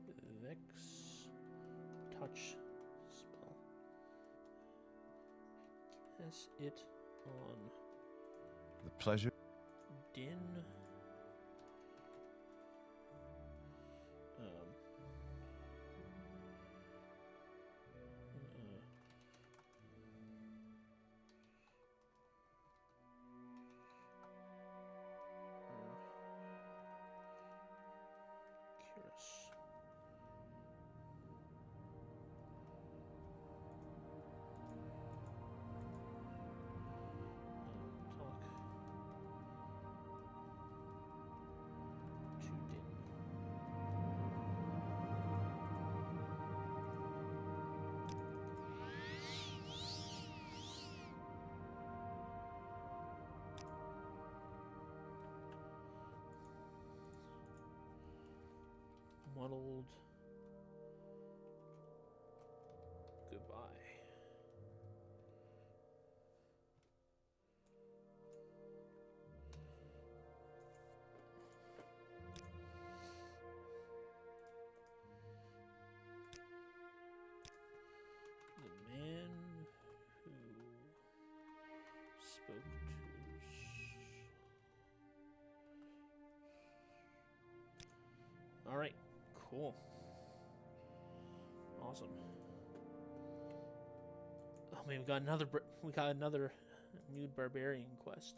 Vivek's touch spell. Cast it on The pleasure. Din. Curious. Talk to Din. Muddled. Goodbye. Cool. Awesome. Oh man, we got another nude barbarian quest.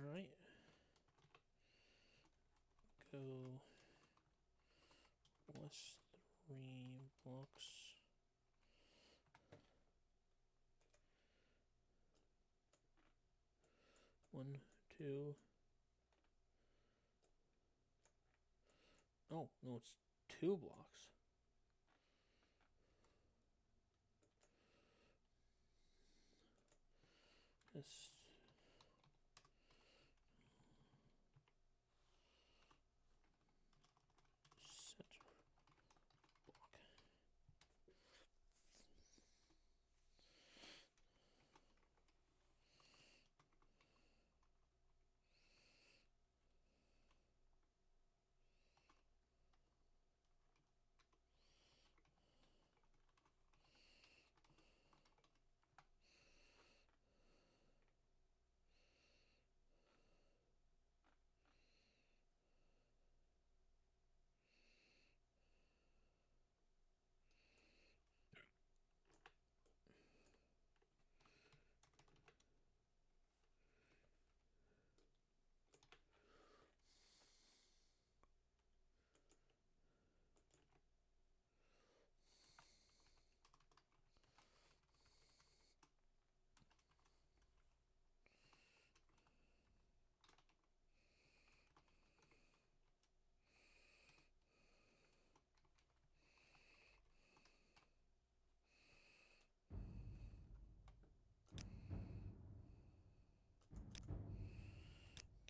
Alright. Go west 3 blocks. One, two. Oh, no, it's 2 blocks. This. Center block.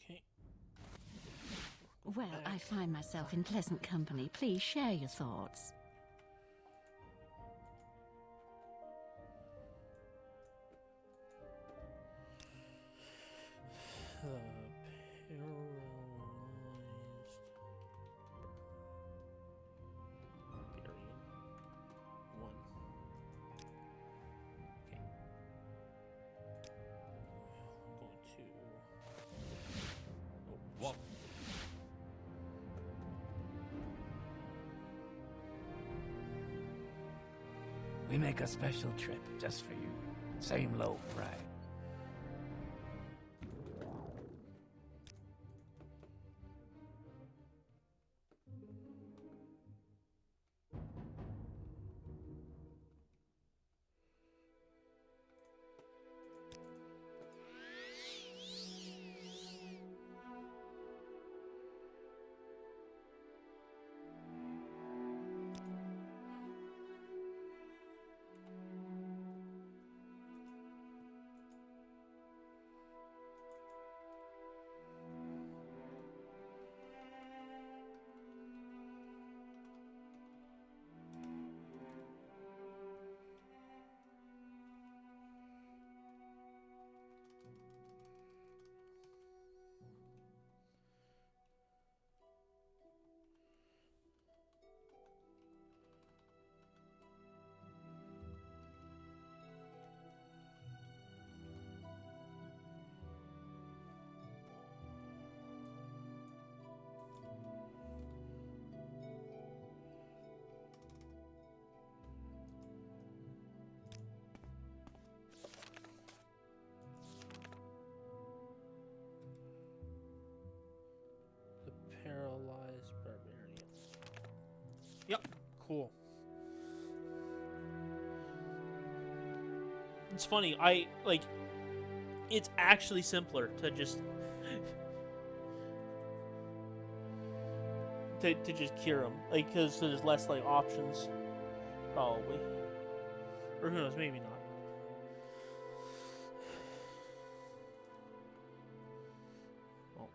Okay. Well, I find myself in pleasant company. Please share your thoughts. Paralyzed barbarian. 1. Okay. I'm going to. Oh, What? We make a special trip just for you. Same low price. Yep. Cool. It's funny. It's actually simpler to just to just cure them, because there's less options, probably, or who knows, maybe not. Well.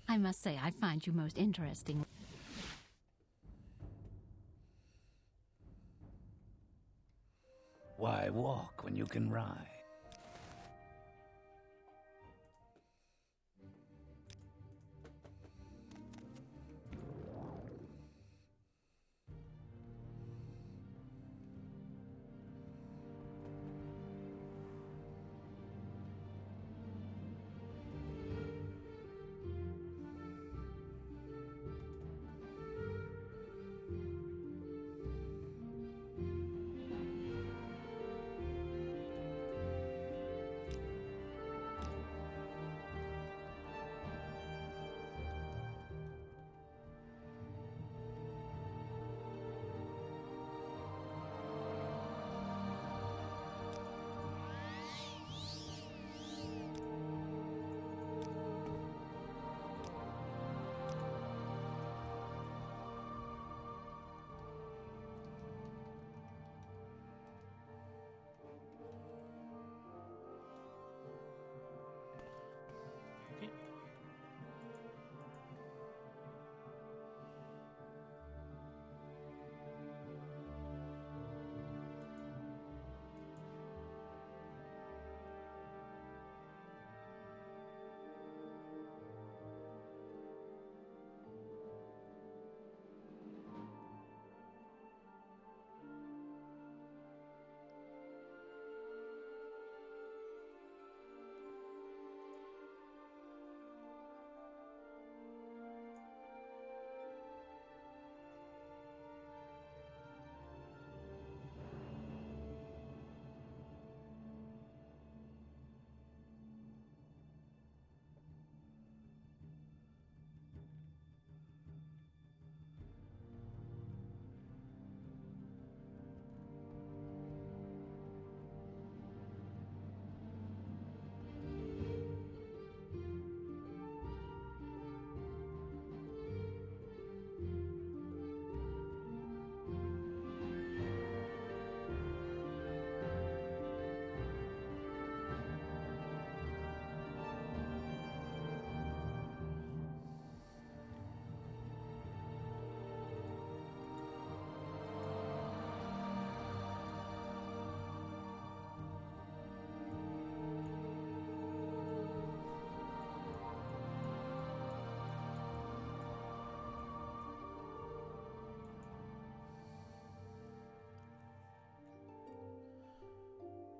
I must say, I find you most interesting. Why walk when you can ride? Okay.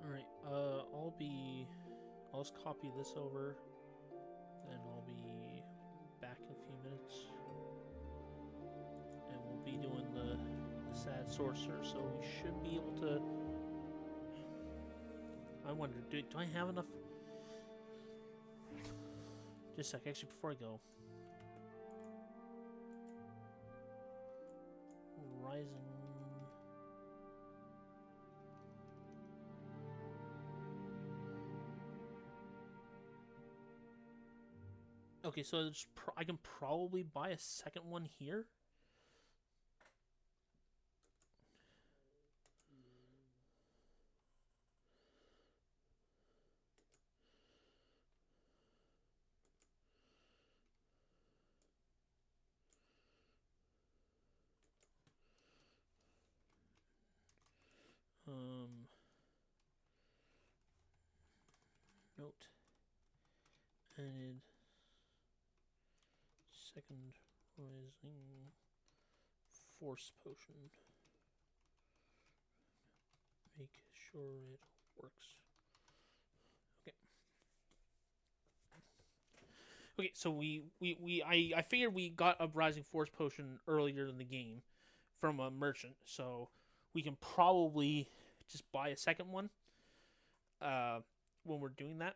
Alright, I'll just copy this over, and I'll be back in a few minutes. And we'll be doing the sad sorcerer, so we should be able to... I wonder, do I have enough... Just a sec, actually, before I go. Rising... Okay, so I can probably buy a second one here. Note. Added. Second rising force potion. Make sure it works. Okay. Okay, so I figured we got a rising force potion earlier in the game from a merchant, so we can probably just buy a second one. when we're doing that,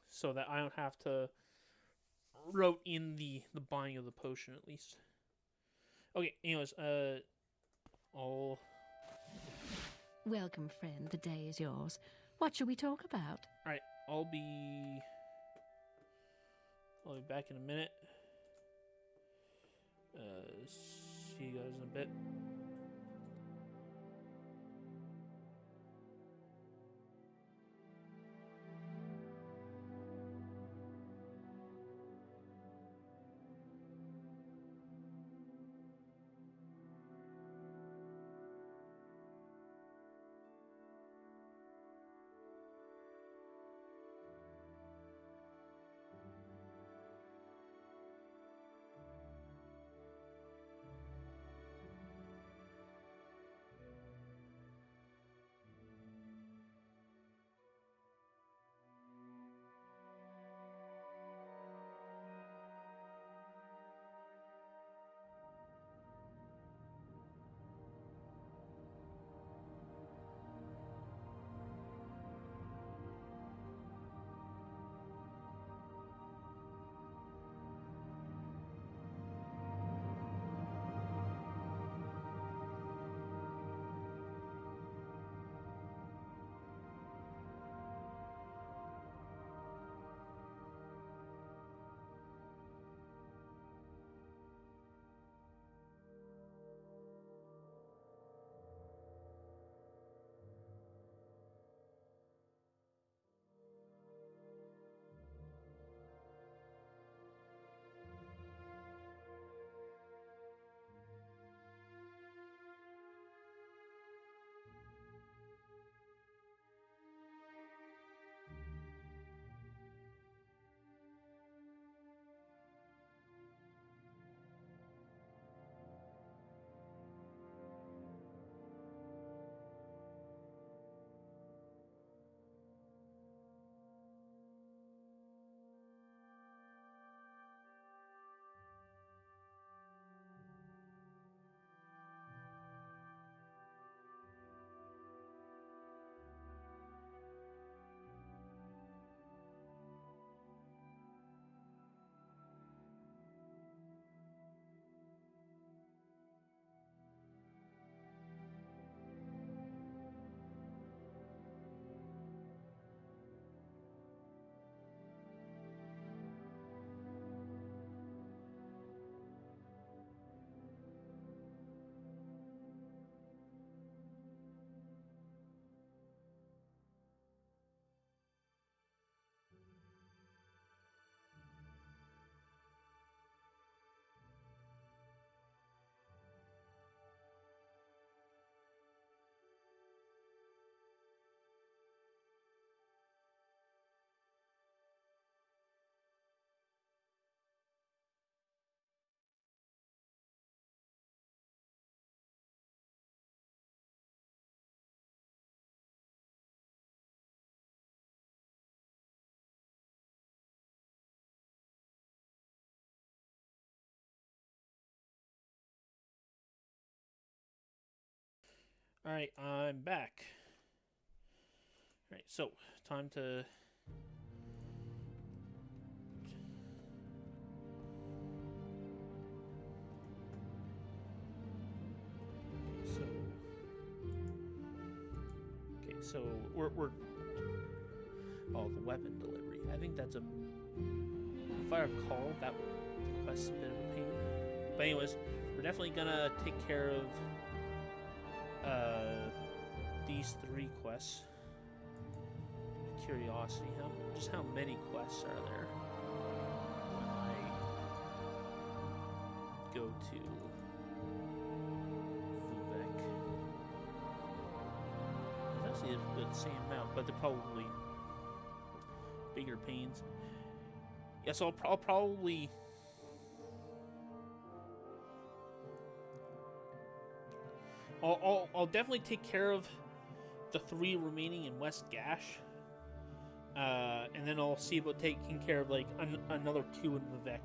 so that I don't have to wrote in the buying of the potion at least. Okay, anyways, I'll... Welcome, friend. The day is yours. What shall we talk about? Alright, I'll be back in a minute. See you guys in a bit. Alright, I'm back. Alright, so, time to... So, we're... Oh, the weapon delivery. I think that's a... If I recall, that quest's a bit of a pain. But anyways, we're definitely gonna take care of these 3 quests. Curiosity, how many quests are there when I go to Vivek? It's actually a good same amount, but they're probably bigger pains. Yeah, so I'll probably... I'll definitely take care of the 3 remaining in West Gash, and then I'll see about taking care of like another 2 in Vivek,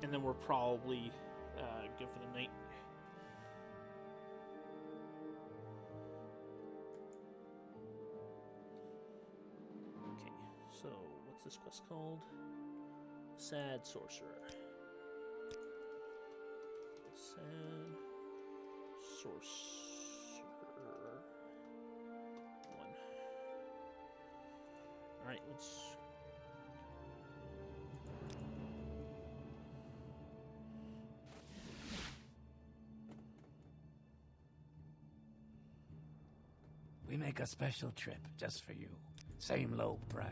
and then we're probably good for the night. So, what's this quest called? Sad Sorcerer. Sad Sorcerer. 1. Alright, let's... We make a special trip just for you. Same low price.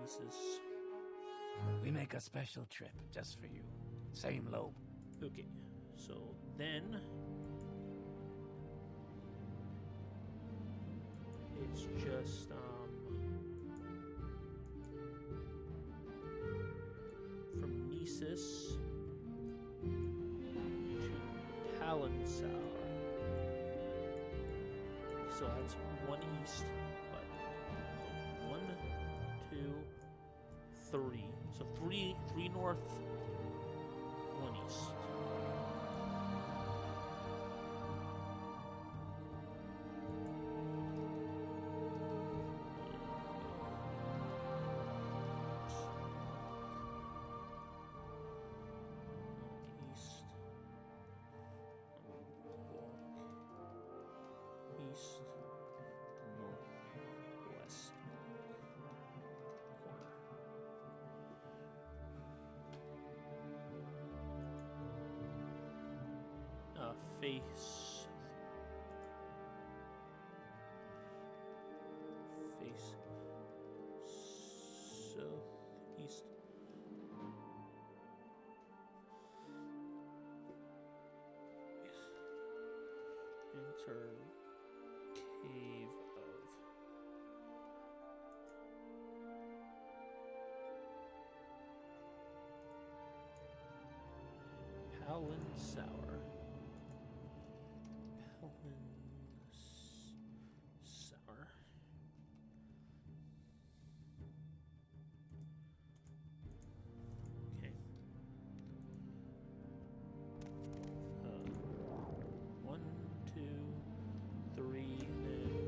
This is... We make a special trip just for you. Same low. Okay, so then... It's just, from Nisus to Talonsour. So that's 1 east, but 1, 2, 3. So 3 north, 1 east. East. East. Northwest. Corner. Face. Southeast. Enter cave of Talonsour. Talonsour. Okay. 1, 2, 3, then.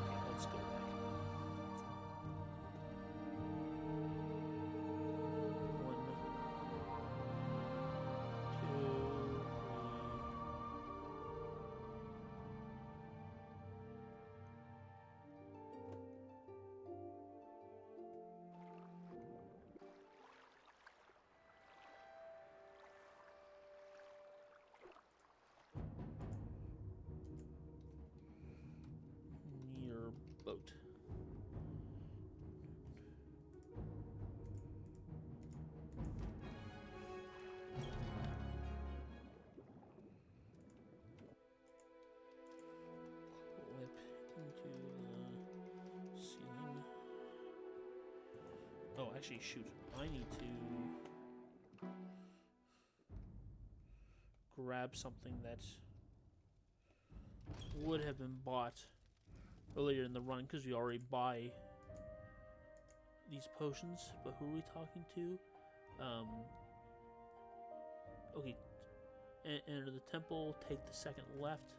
Okay, let's go back. 1, 2, 3. Near boat. Clip into the ceiling. Oh, actually, shoot. I need to grab something that would have been bought earlier in the run because we already buy these potions. But who are we talking to? Okay. Enter the temple, take the second left.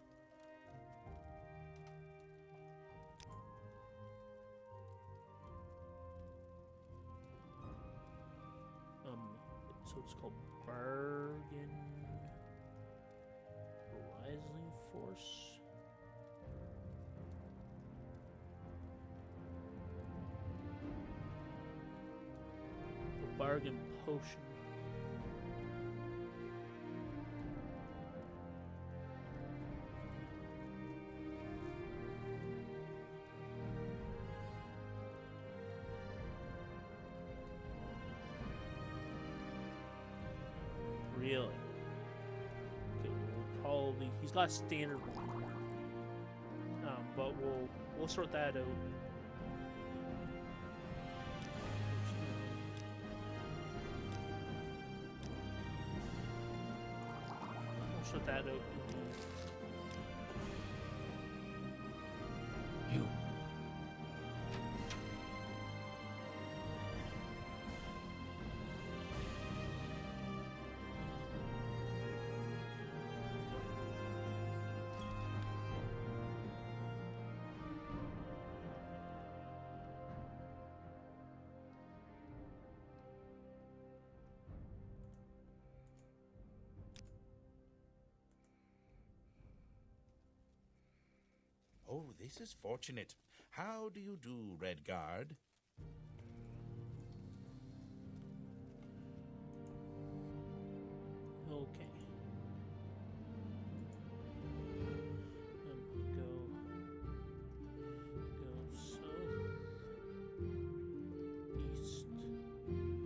So it's called Bargain Rising Force. A bargain potion. Really? Okay, we'll probably... He's got a standard one. But we'll sort that out. sort that out. You. Oh, this is fortunate. How do you do, Red Guard? Okay. Go south, east. Inward.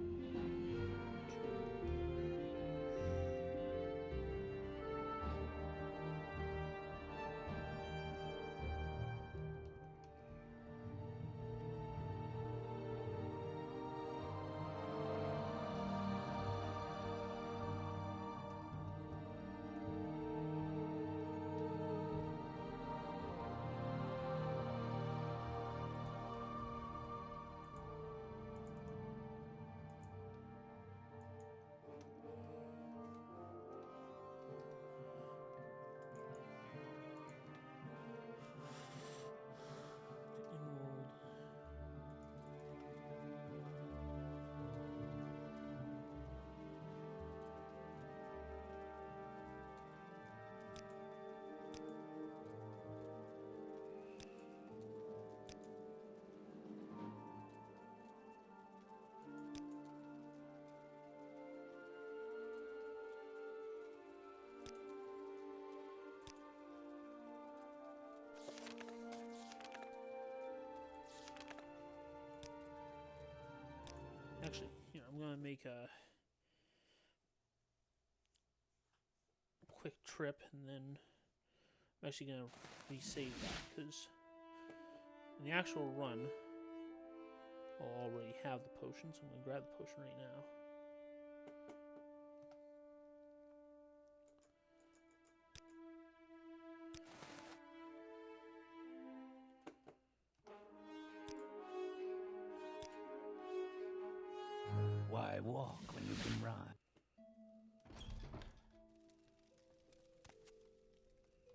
Actually, here, I'm going to make a quick trip, and then I'm actually going to resave that, because in the actual run, I'll already have the potion, so I'm going to grab the potion right now. Why walk when you can run?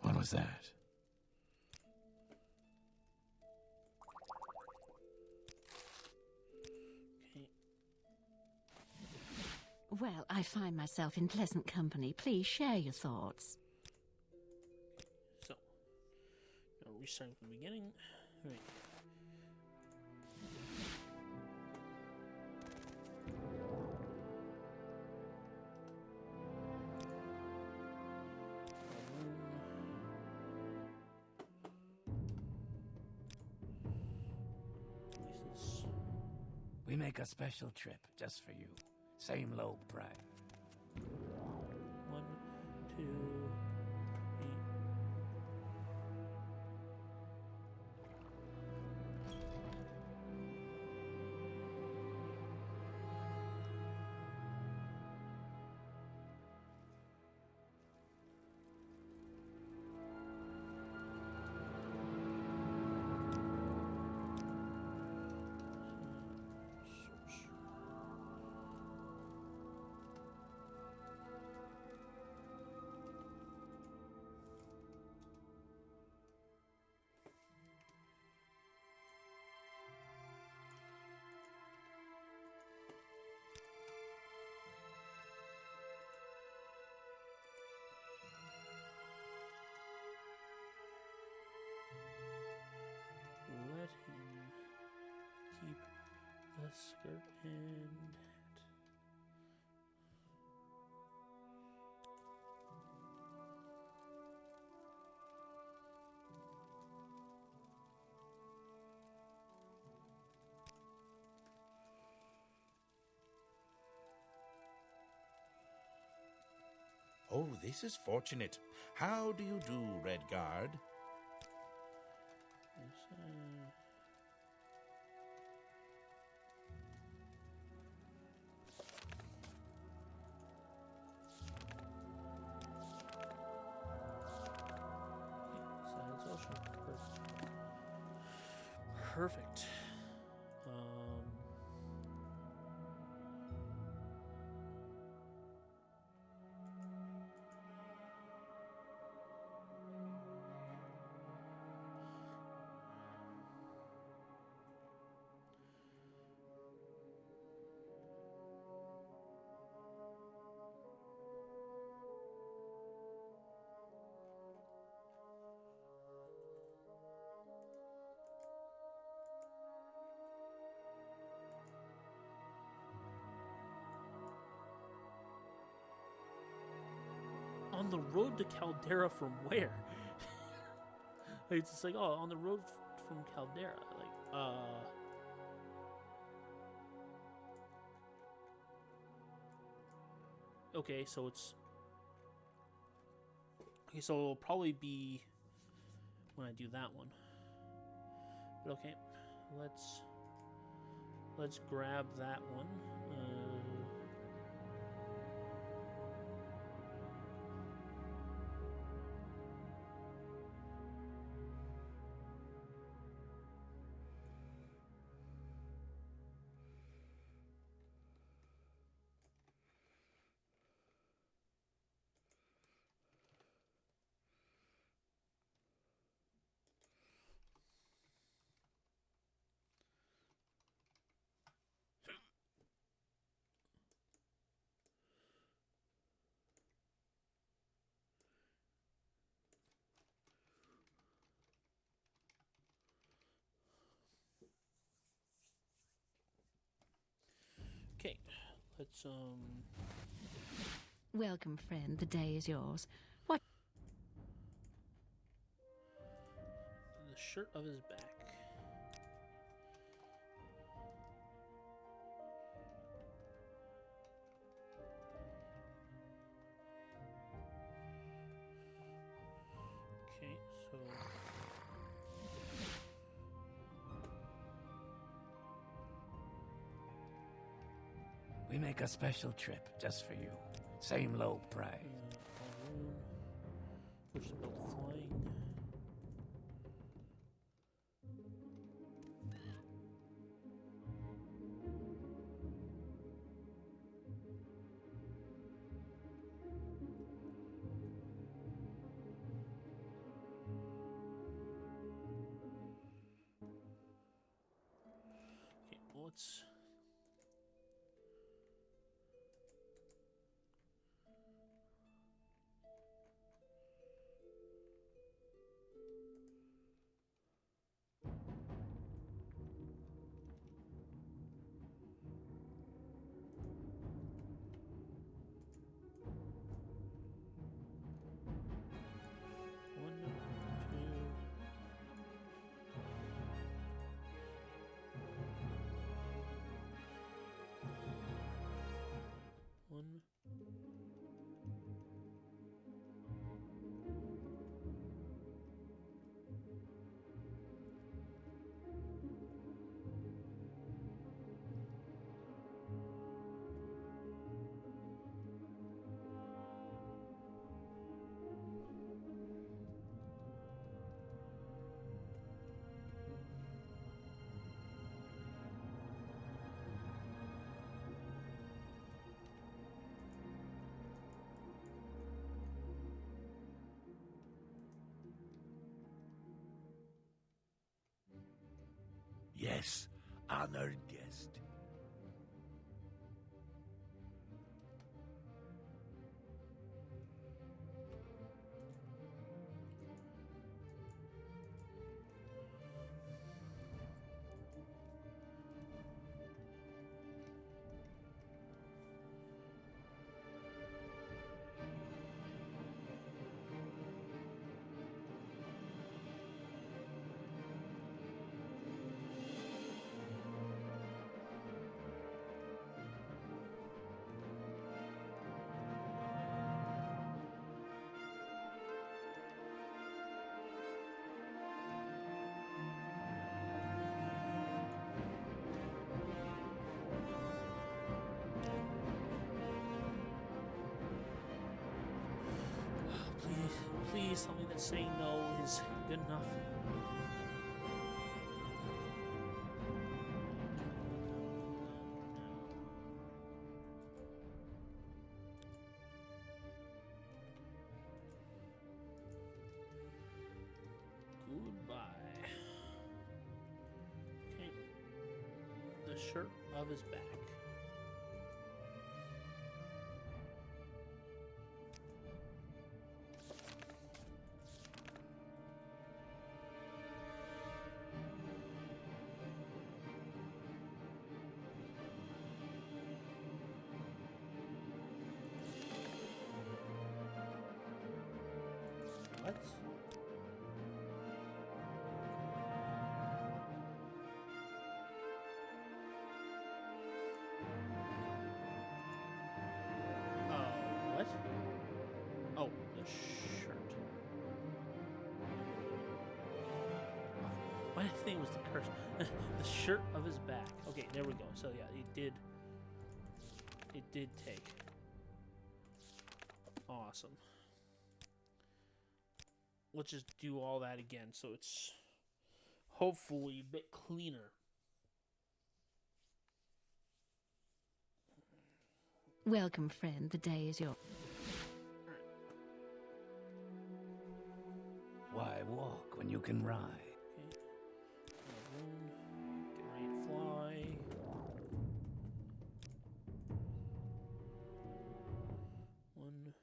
What was that? Okay. Well, I find myself in pleasant company. Please share your thoughts. So, now restarting from the beginning. Right. We make a special trip just for you. Same low price. 1, 2, 8. Let him keep the skirt and hat. Oh, this is fortunate. How do you do, Red Guard? Yes, Perfect. On the road to Caldera from where? It's just like, oh, on the road from Caldera. Like, okay, so it's... Okay, so it'll probably be when I do that one. But okay, let's grab that one. Okay, let's Welcome, friend. The day is yours. What? the shirt of his back. Okay, so We make a special trip just for you. Same low price. balloon, push the build flying. Okay, well, let's... One, two. One. Yes, honored guest. Please tell me that saying no is good enough. shirt of his back. What? What? Oh, the shirt. My thing was the curse. The shirt of his back. Okay, there we go. So yeah, it did take. Awesome. Let's just do all that again so it's hopefully a bit cleaner. Welcome, friend. The day is yours. Why walk when you can ride? Okay. Get ready to fly. One.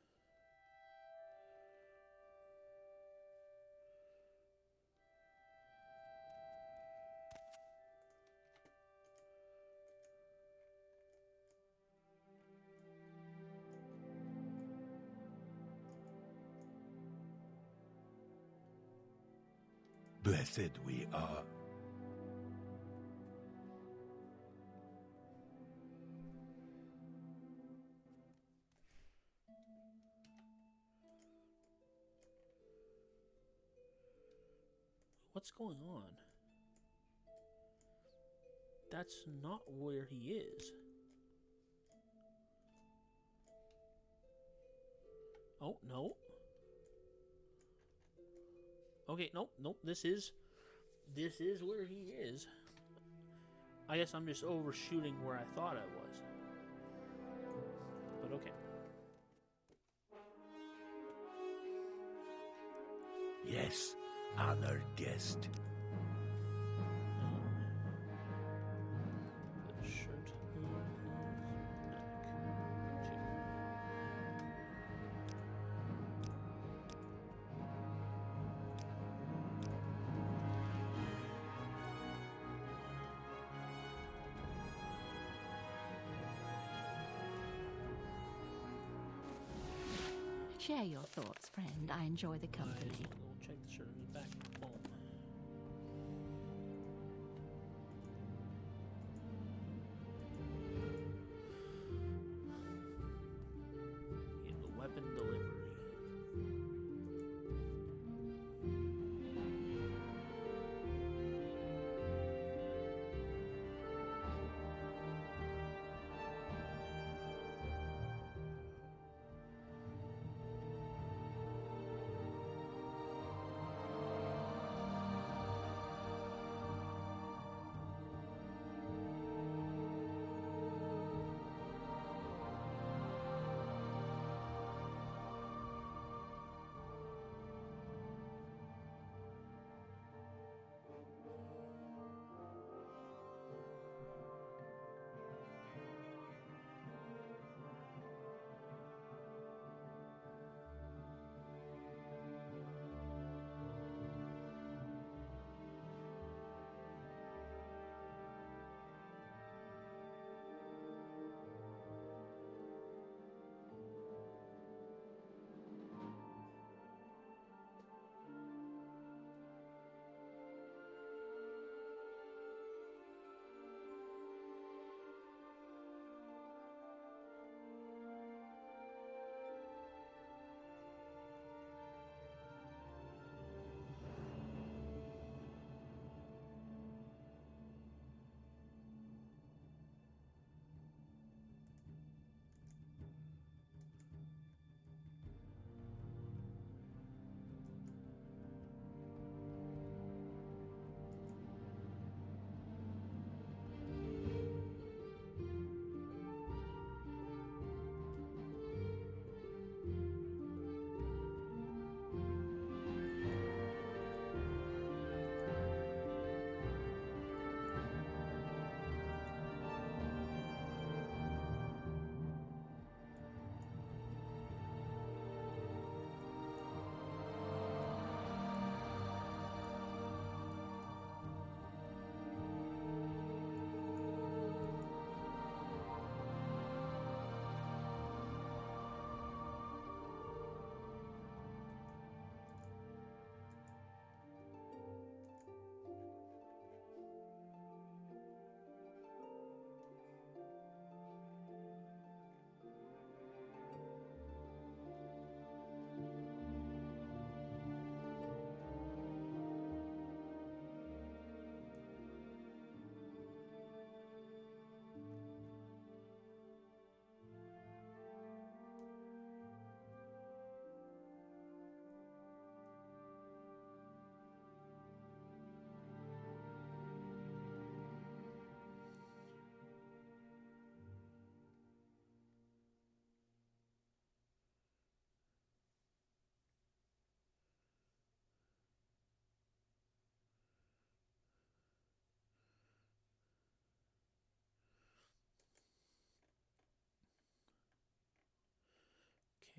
Blessed we are. What's going on? That's not where he is. Oh, no. Okay, nope. This is where he is. I guess I'm just overshooting where I thought I was. But okay. Yes, honored guest. The shirt on his back. Okay. Share your thoughts, friend. I enjoy the company. We'll check the shirt on his back. Boom. Yeah, the weapon delivery.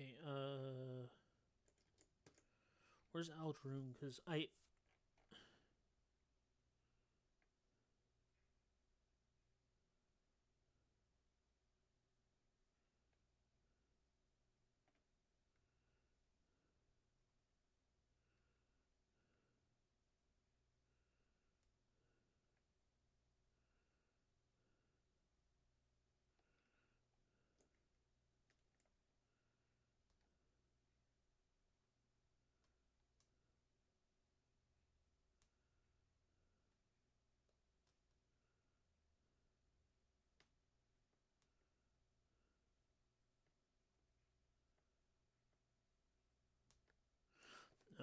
Okay, where's Aldroon? Because I...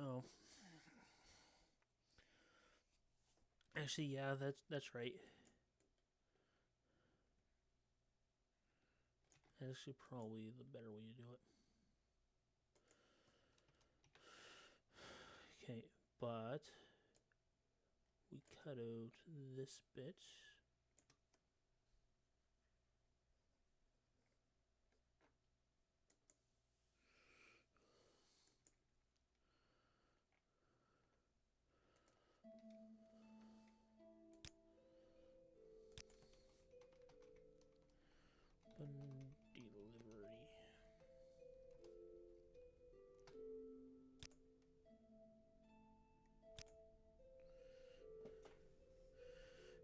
Oh. Actually, yeah, that's right. That's actually probably the better way to do it. Okay, but we cut out this bit. Delivery.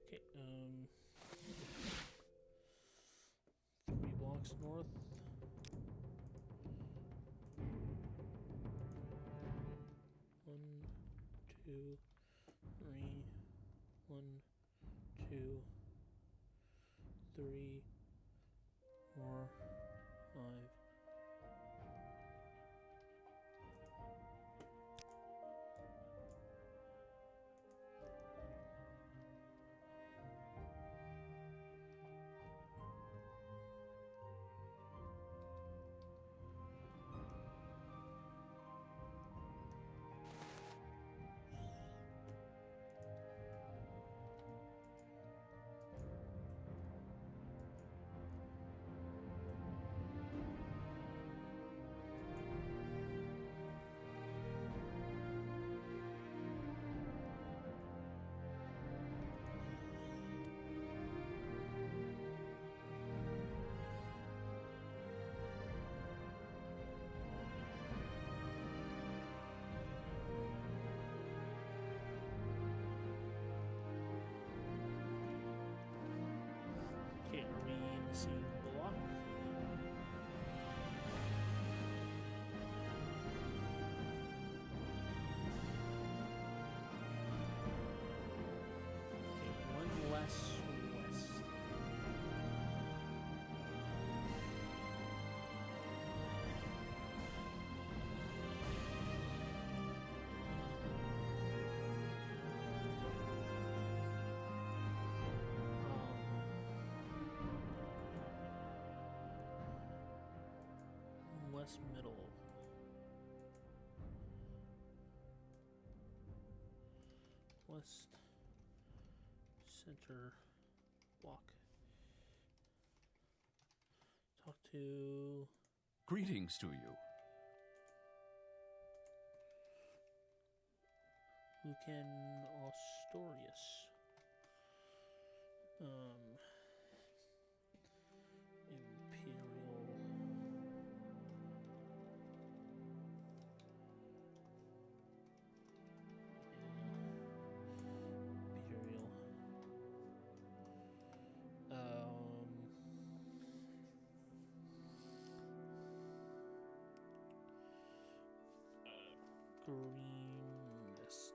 Okay, 3 blocks north. One, two, three. 1, 2, 3, 4, 5. Okay, are we in the same block? Okay, 1 less west. West middle. West center block. Talk to Greetings to you. Lucan Ostorius. Imperial. Imperial. Green Mist.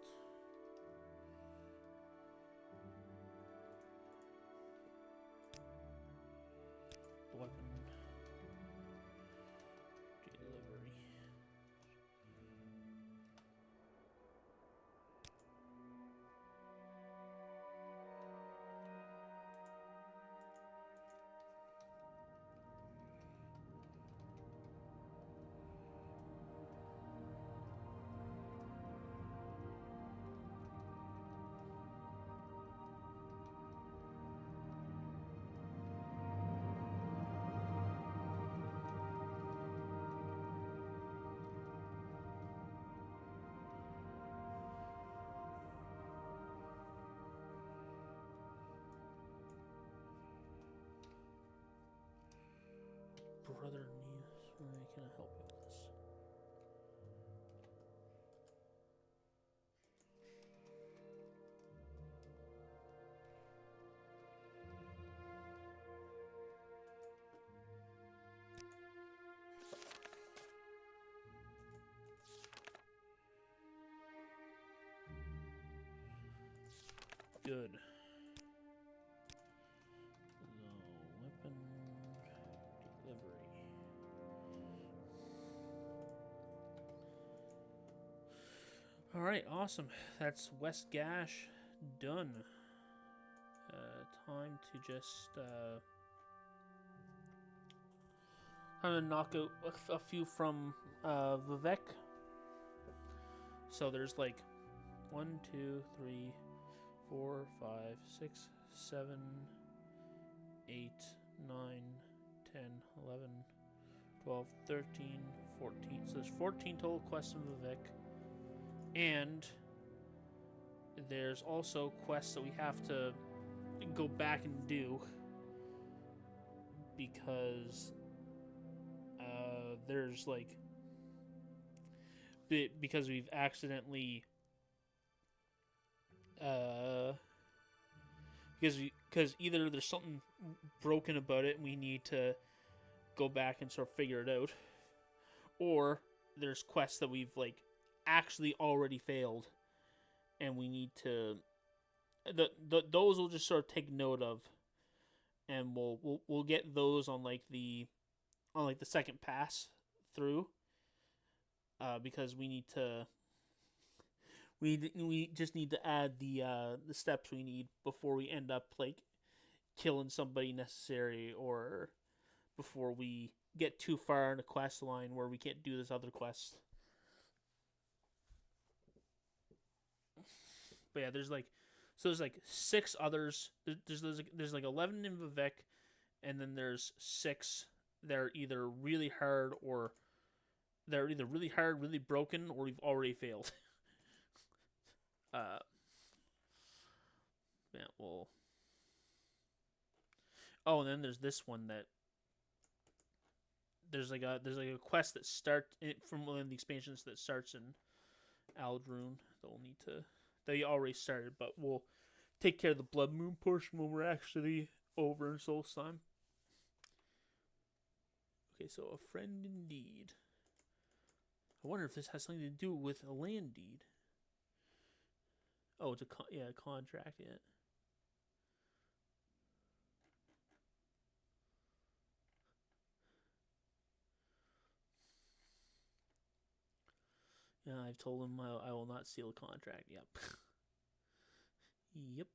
can I help you with this? Good. So, weapon delivery. All right, awesome. That's West Gash done. Time to just I'm gonna knock out a few from Vivek. So there's like 1, 2, 3, 4, 5, 6, 7, 8, 9, 10, 11, 12, 13, 14. So there's 14 total quests from Vivek. And there's also quests that we have to go back and do because there's like because we've accidentally because either there's something broken about it and we need to go back and sort of figure it out, or there's quests that we've like actually already failed and we need to those we'll just sort of take note of, and we'll get those on like the second pass through, because we just need to add the steps we need before we end up like killing somebody necessary, or before we get too far in a quest line where we can't do this other quest. But yeah, there's like 6 others. There's like 11 in Vivek, and then there's 6 that are either really hard, or they're either really hard, really broken, or we've already failed. Yeah, well. Oh, and then there's this one that there's like a quest that from one of the expansions that starts in Aldrune that we'll need to. They already started, but we'll take care of the Blood Moon portion when we're actually over in Solstheim. Okay, so a friend indeed. I wonder if this has something to do with a land deed. Oh, it's a contract, yeah. Yeah, I've told him I will not seal a contract. Yep. Yep.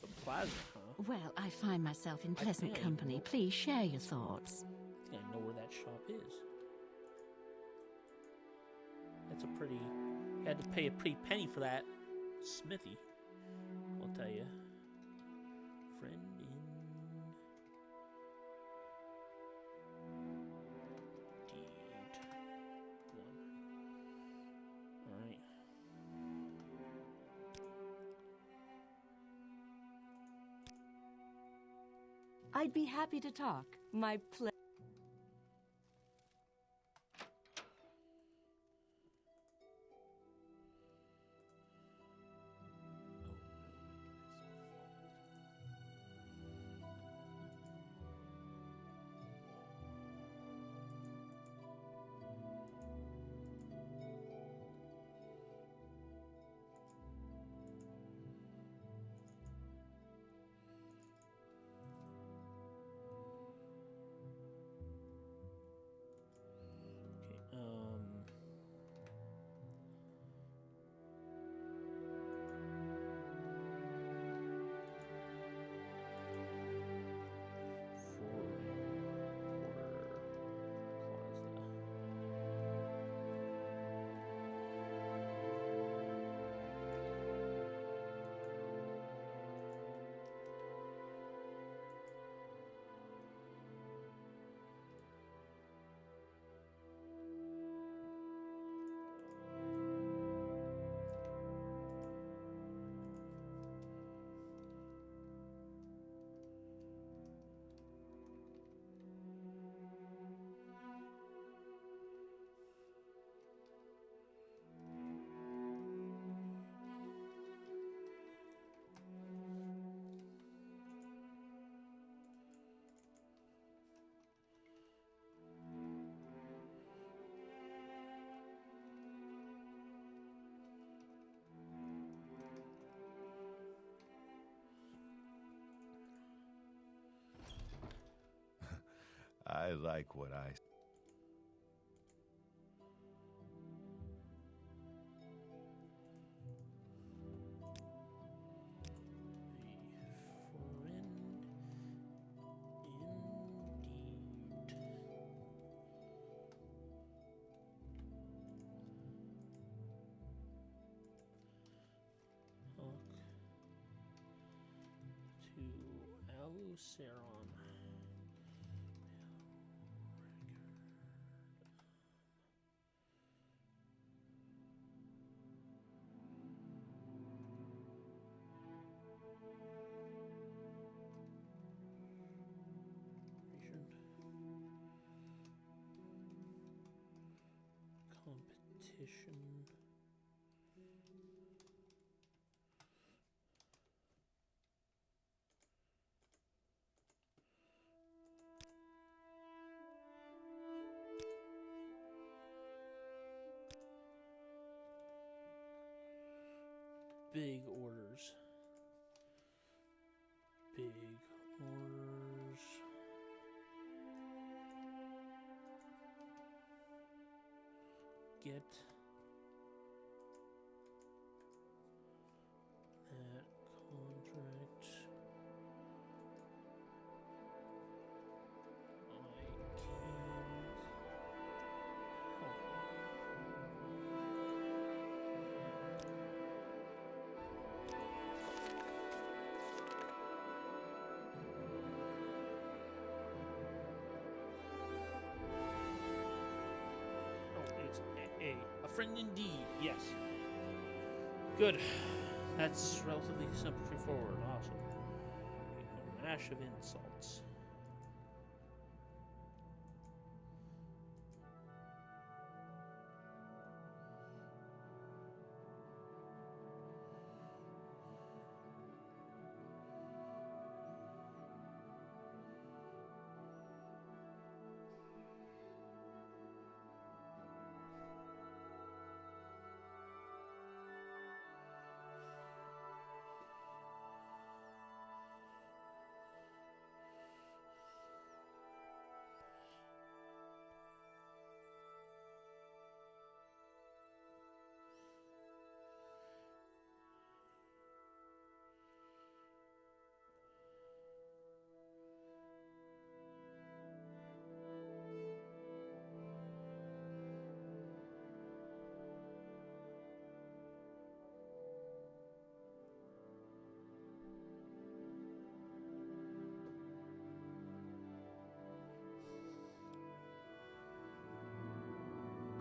The plaza, huh? Well, I find myself in pleasant think I company. know. Please share your thoughts. I think I know where that shop is. That's a pretty... You had to pay a pretty penny for that smithy, I'll tell you. Friend in... Deed 1. Alright. I'd be happy to talk. My pleasure. I like what I... Aluceron. Competition. Big orders. Big orders. Get that contract. A friend indeed, yes. Good. That's relatively simple, straightforward. Awesome. A mash of insults.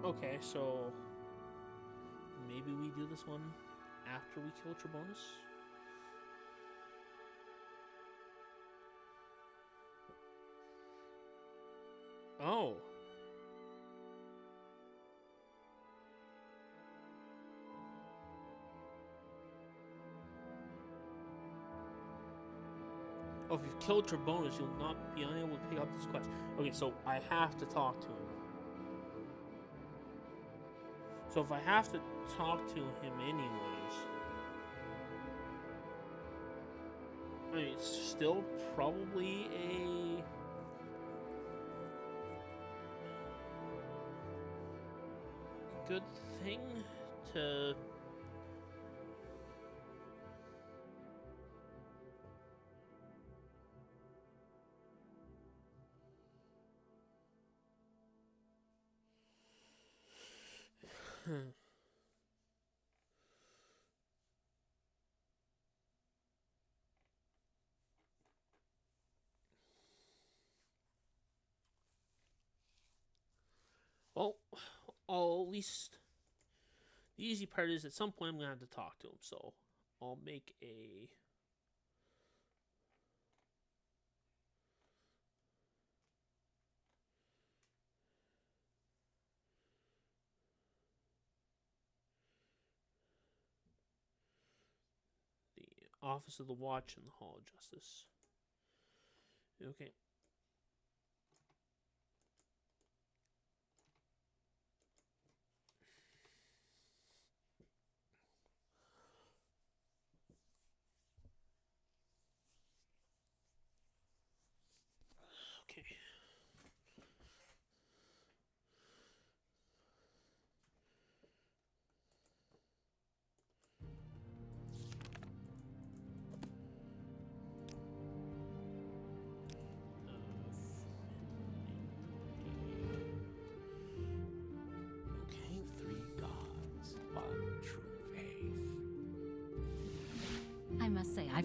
Okay, so maybe we do this one after we kill Trebonus? Oh. Oh, if you've killed Trebonus, you'll not be unable to pick up this quest. Okay, so I have to talk to him. So if I have to talk to him anyways, I mean, it's still probably a good thing to well, at least the easy part is at some point I'm going to have to talk to him, so I'll make a... the Office of the Watch and the Hall of Justice. Okay. Okay.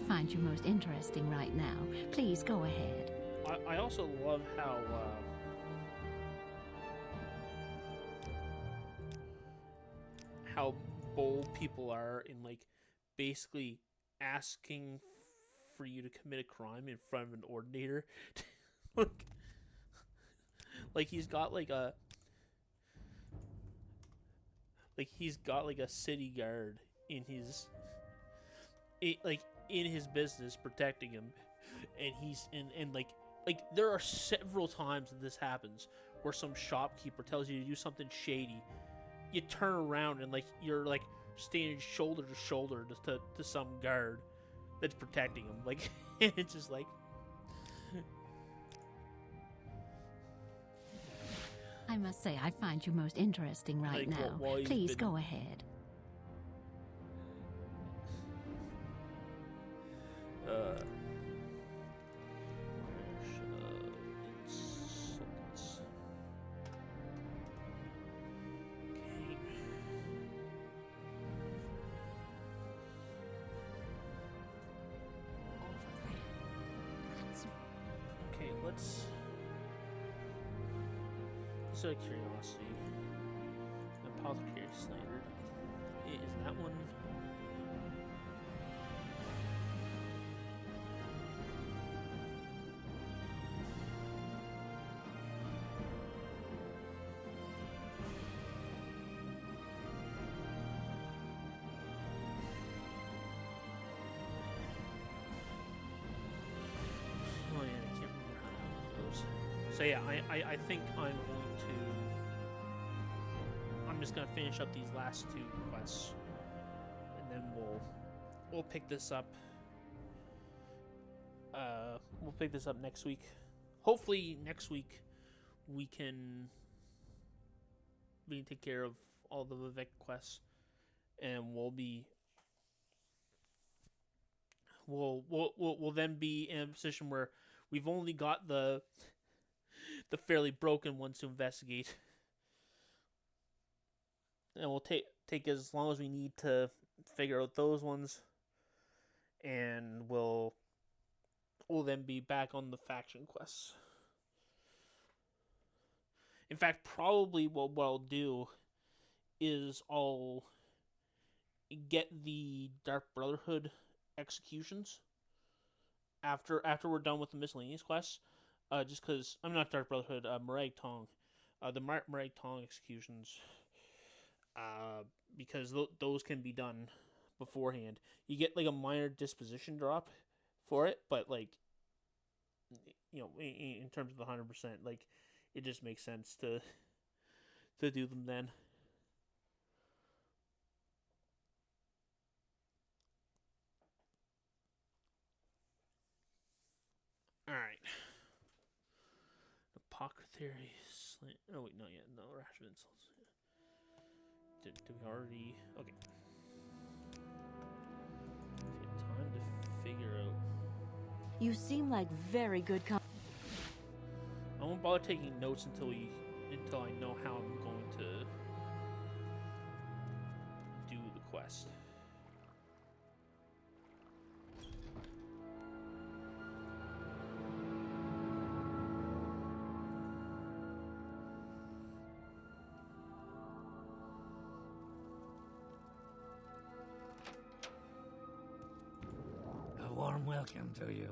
find you most interesting right now. Please go ahead. I also love how bold people are in like basically asking for you to commit a crime in front of an ordinator. like he's got like a city guard in his in his business protecting him, and he's and like there are several times that this happens where some shopkeeper tells you to do something shady. You turn around and like you're like standing shoulder to shoulder to some guard that's protecting him. Like it's just like I must say, I find you most interesting right Like, now. while you've Please been- go ahead. Insults. Okay. Okay, let's. Just out of curiosity, Apothecary Slander. Is that one? Oh yeah, I can't remember how that goes. So yeah, I think I'm going to. I'm just gonna finish up these last two quests, and then we'll pick this up. We'll pick this up next week. Hopefully next week we can take care of all the Vivek quests, and we'll then be in a position where we've only got the fairly broken ones to investigate, and we'll take as long as we need to figure out those ones, and we'll then be back on the faction quests. In fact, probably what I'll do is I'll get the Dark Brotherhood executions after we're done with the miscellaneous quests. Just because I'm not Dark Brotherhood, Morag Tong, the Morag Tong executions, because those can be done beforehand. You get like a minor disposition drop for it, but like, you know, in terms of the 100%, like it just makes sense to do them then. All right. Apothecary Slant. Oh wait, no, yeah, no, Rash of Insults. Did we already? Okay. Time to figure out. You seem like very good I won't bother taking notes until I know how I'm going to do the quest. A warm welcome to you.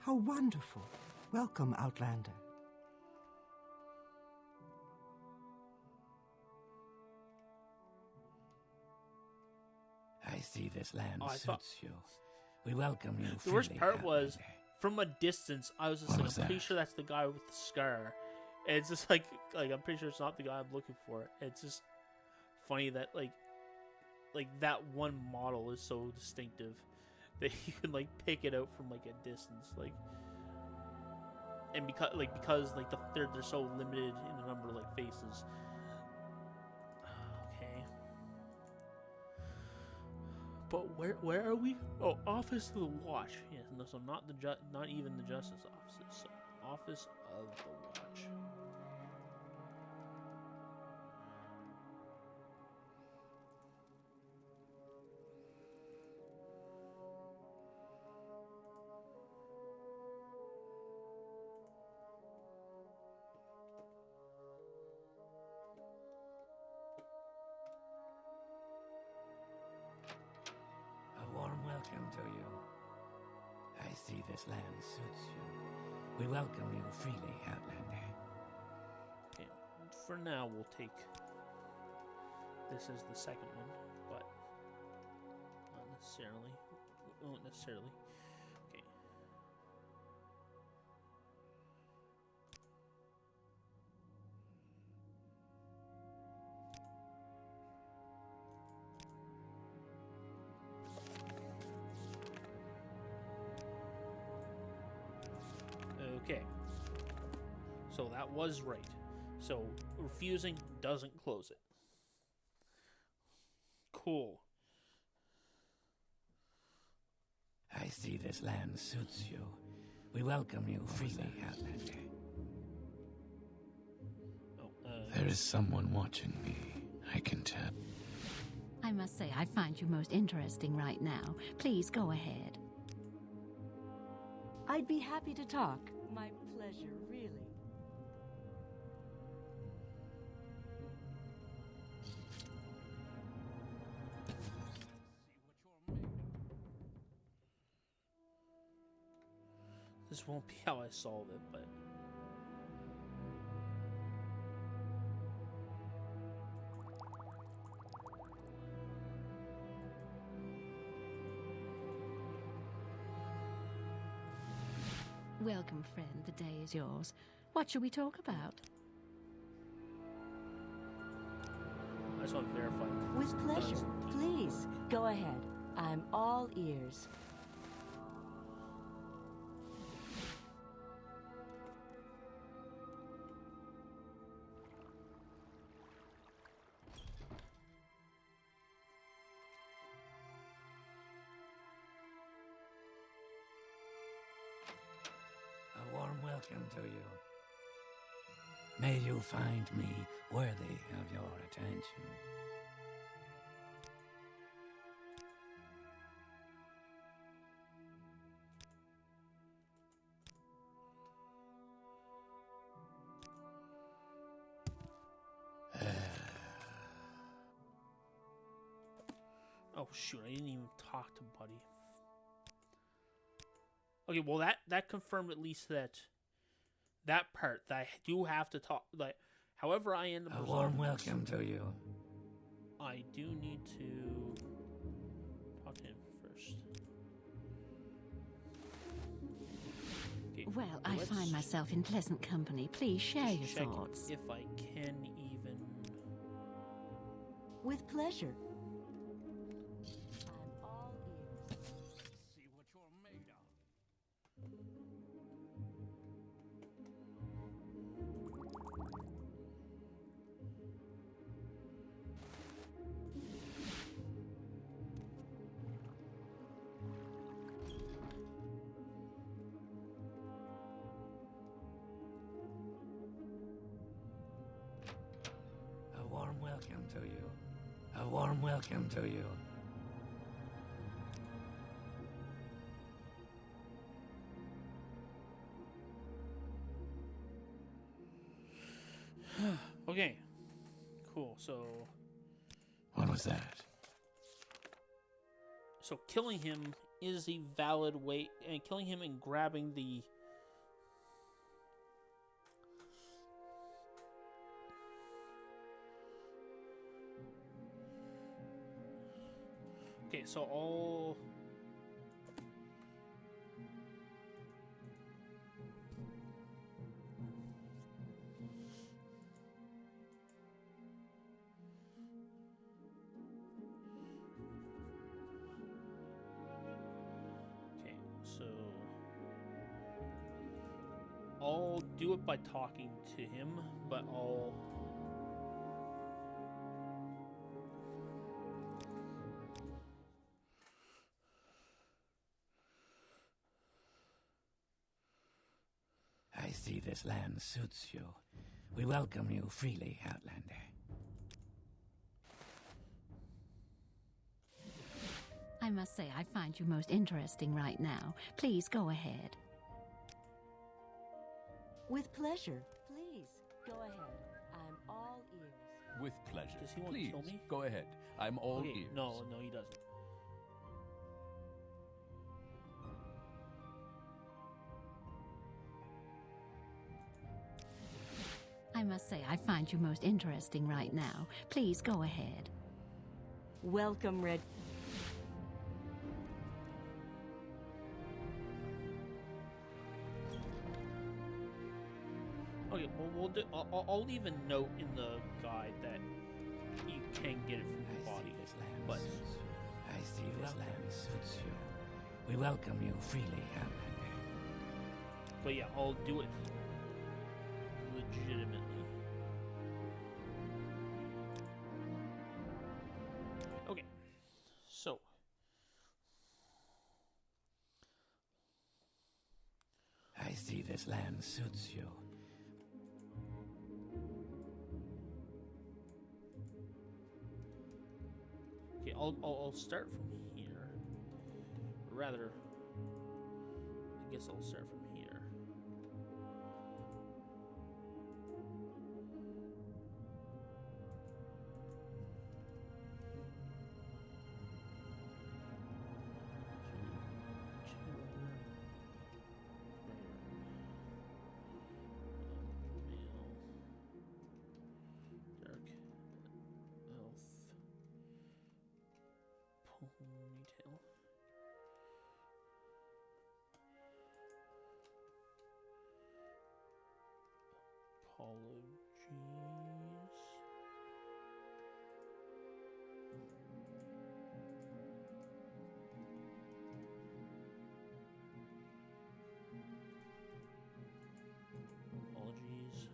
How wonderful. Welcome, Outlander. I see this land Oh, I suits thought- you. We welcome you. The worst freely, part was, Outlander. from a distance, I was just What like, was I'm pretty that? sure that's the guy with the scar. And it's just like I'm pretty sure it's not the guy I'm looking for. It's just funny that like that one model is so distinctive that you can like pick it out from like a distance. Like, and because they're so limited in the number of like faces. Okay. But where are we? Oh, Office of the Watch. Yes, no, so not even the Justice Offices. So Office of the Watch. A warm welcome to you. I see this land suits you. We welcome you freely, Outlander. Okay, for now we'll take this as the second one, but not necessarily. Not necessarily. Okay. Okay. So that was right. So refusing doesn't close it. Cool. I see this land suits you. We welcome you freely, Outlander. There is someone watching me, I can tell. I must say, I find you most interesting right now. Please go ahead. I'd be happy to talk. My pleasure, really. This won't be how I solve it, but... Welcome, friend. The day is yours. What shall we talk about? I just want to verify. With pleasure. Please, go ahead. I'm all ears. A warm welcome to you. May you find me worthy of your attention. Oh shoot, I didn't even talk to Buddy. Okay, well that confirmed at least that part that I do have to talk. Like, however I end up. A warm welcome to you. I do need to talk to him first. Okay, Well, I let's find myself in pleasant company. Please share your check thoughts. if I can even. With pleasure. I'm all ears. See what you're made of. A warm welcome to you. A warm welcome to you. Okay, cool. So What was that? killing him is a valid way, and killing him and grabbing the. Okay, so all. Okay, so. I'll do it by talking to him, but I'll... I see this land suits you. We welcome you freely, Outlander. I must say, I find you most interesting right now. Please go ahead. With pleasure. Please, go ahead. I'm all ears. With pleasure. Does he want to Please, kill me? go ahead. I'm all Okay, ears. no, he doesn't. I must say, I find you most interesting right now. Please go ahead. Welcome, Red. Okay, well, I'll leave a note in the guide that you can get it from the body. But I see this land suits you. We welcome you freely, Outlander. But yeah, I'll do it legitimately. Okay, so I see this land suits you. okay, I'll start from here. Or rather, I guess I'll start from here. Dark elf ponytail. Apologies. Apologies.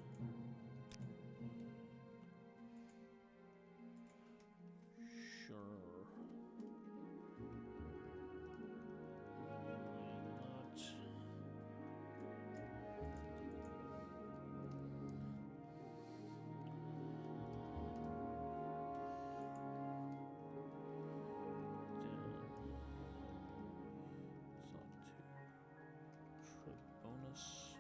Sure. Why not? Bonus.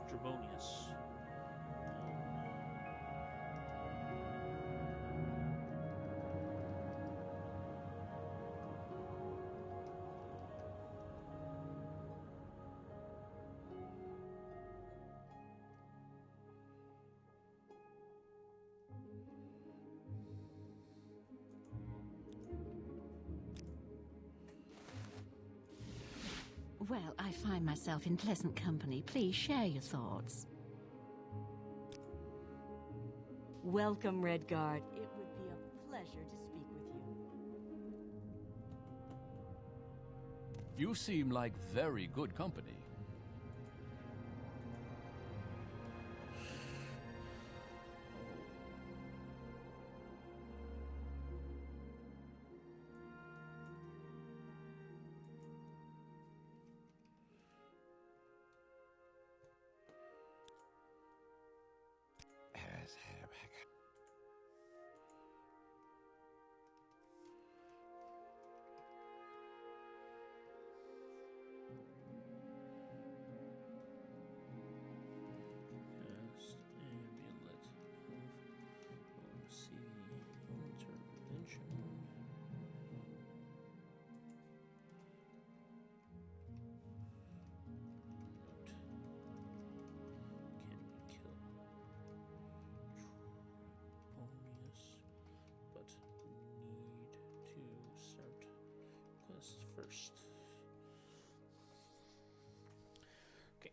Trebonius. Well, I find myself in pleasant company. Please share your thoughts. Welcome, Redguard. It would be a pleasure to speak with you. You seem like very good company. Cast amulet of sea intervention. Note. Can we kill Trebonius, but need to start quest first. Okay.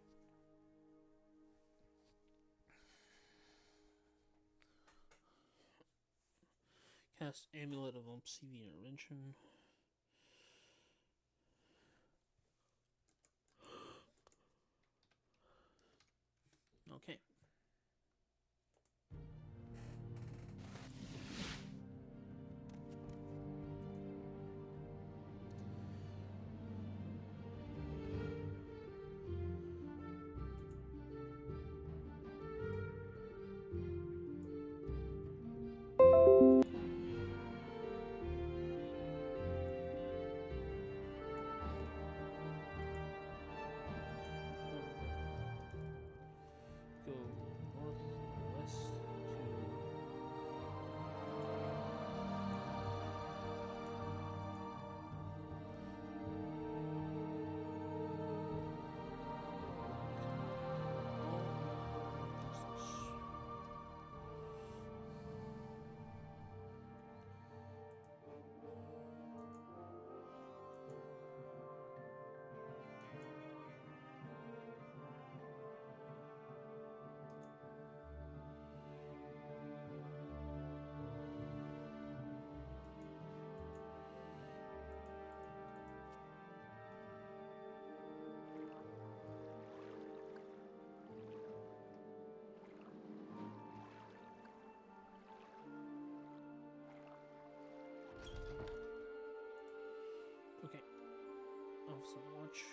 Cast Amulet of Obsidian Intervention. have some lunch.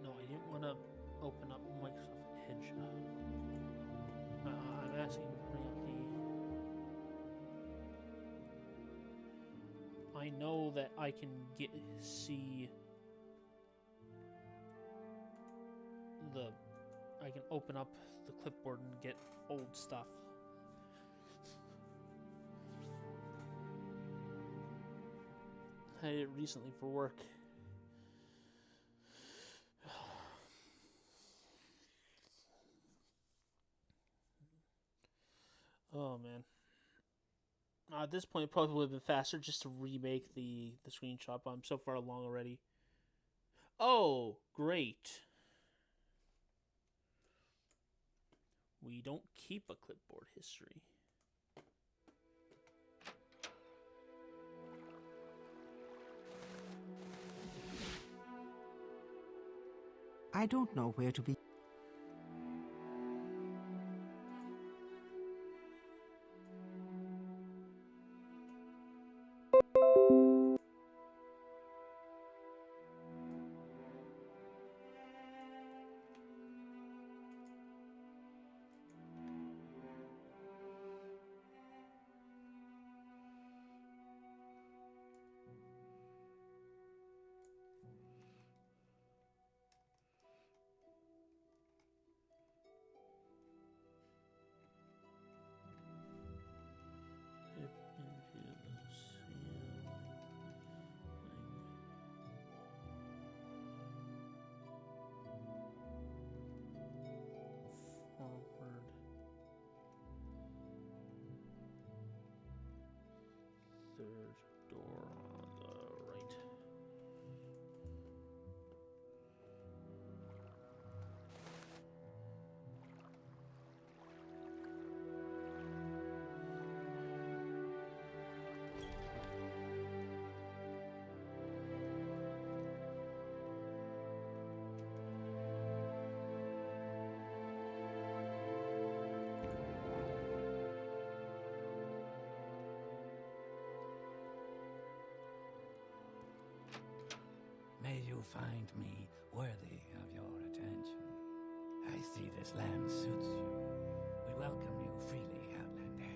No, I didn't want to open up Microsoft Edge. I'm asking to bring up the... I know that I can see the... I can open up the clipboard and get old stuff. I did it recently for work. Oh, man. At this point, it probably would have been faster just to remake the screenshot, but I'm so far along already. Oh, great. We don't keep a clipboard history. I don't know where to be. Forward. Third door on the right. May you find me worthy of your attention. I see this land suits you. We welcome you freely, Outlander.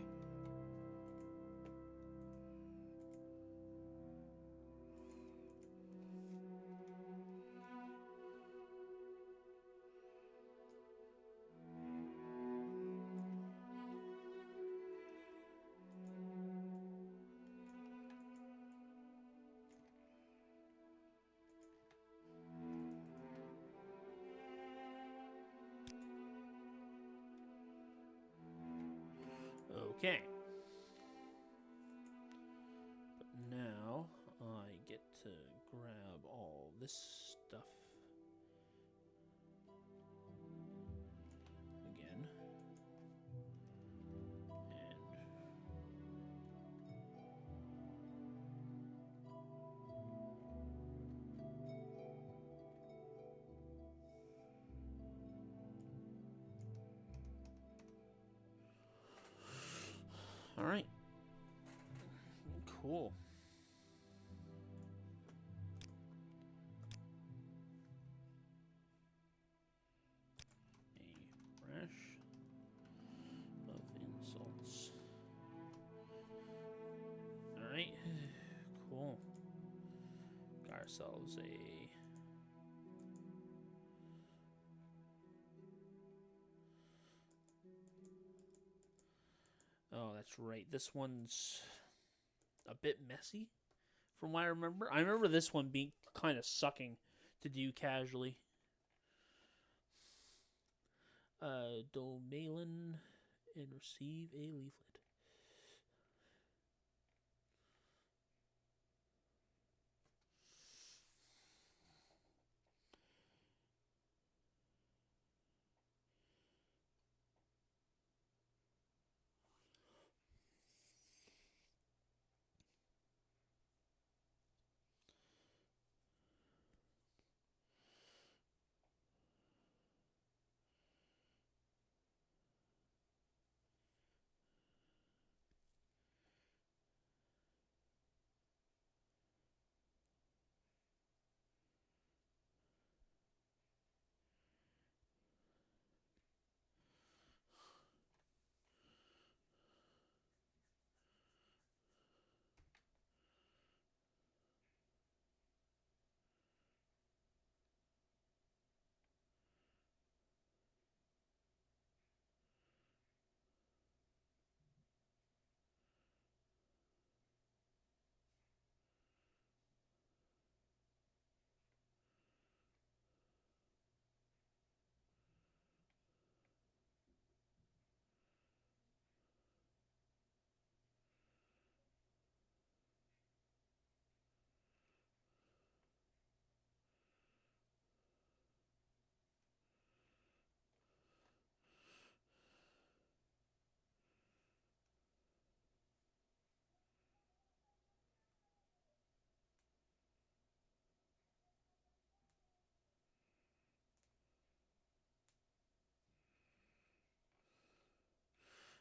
Okay. But now I get to grab all this stuff again. And all right. Cool. ourselves a... Oh, that's right. This one's a bit messy from what I remember. I remember this one being kind of sucking to do casually. Domain and receive a leaflet.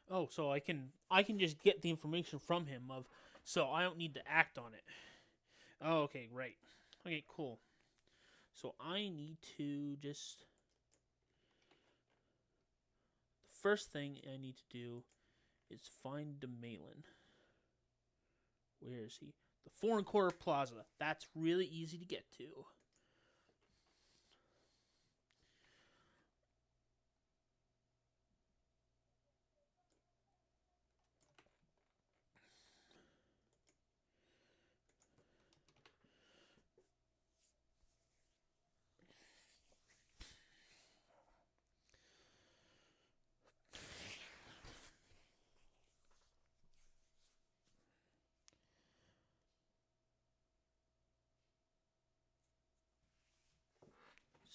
Oh, so I can just get the information from him of, so I don't need to act on it. Oh, okay, right. Okay, cool. So I need to just... The first thing I need to do is find Demalin. Where is he? The Foreign Quarter Plaza. That's really easy to get to.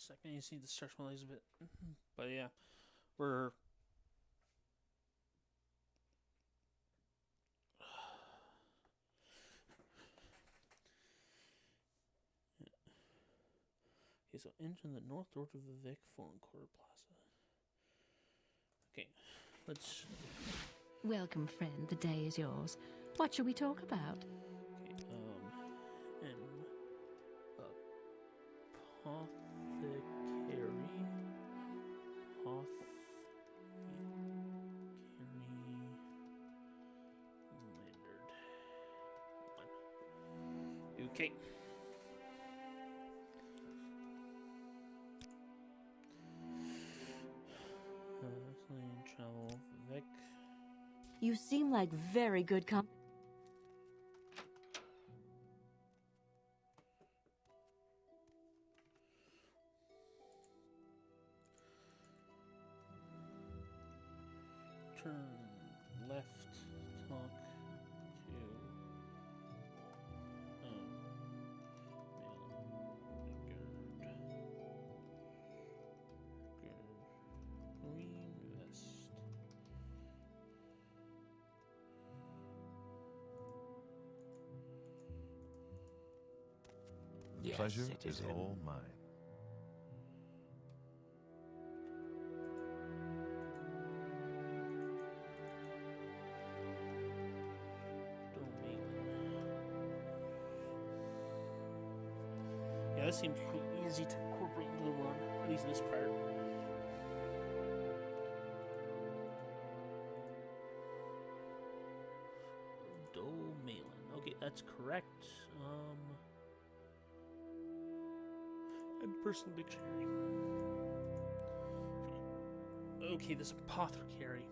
Second, I just need to stretch my legs a bit. But yeah, we're... Okay, so enter the north door to the Vic Foreign Quarter Plaza. Okay, let's... Welcome, friend. The day is yours. What shall we talk about? Okay, apothecary. Okay. Travel Vic. You seem like very good Turn left, talk to green vest. The Yes, pleasure is citizen. all mine. Yeah, this seems pretty easy to incorporate into the run, at least this part. Domain. Okay, that's correct. Personal dictionary. Okay, this apothecary.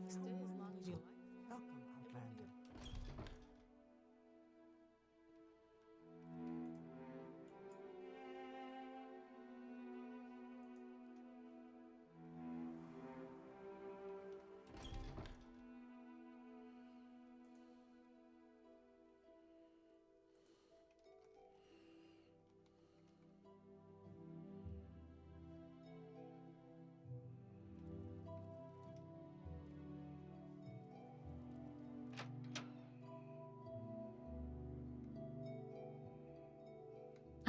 Stay as long as you like. Welcome, Outlander.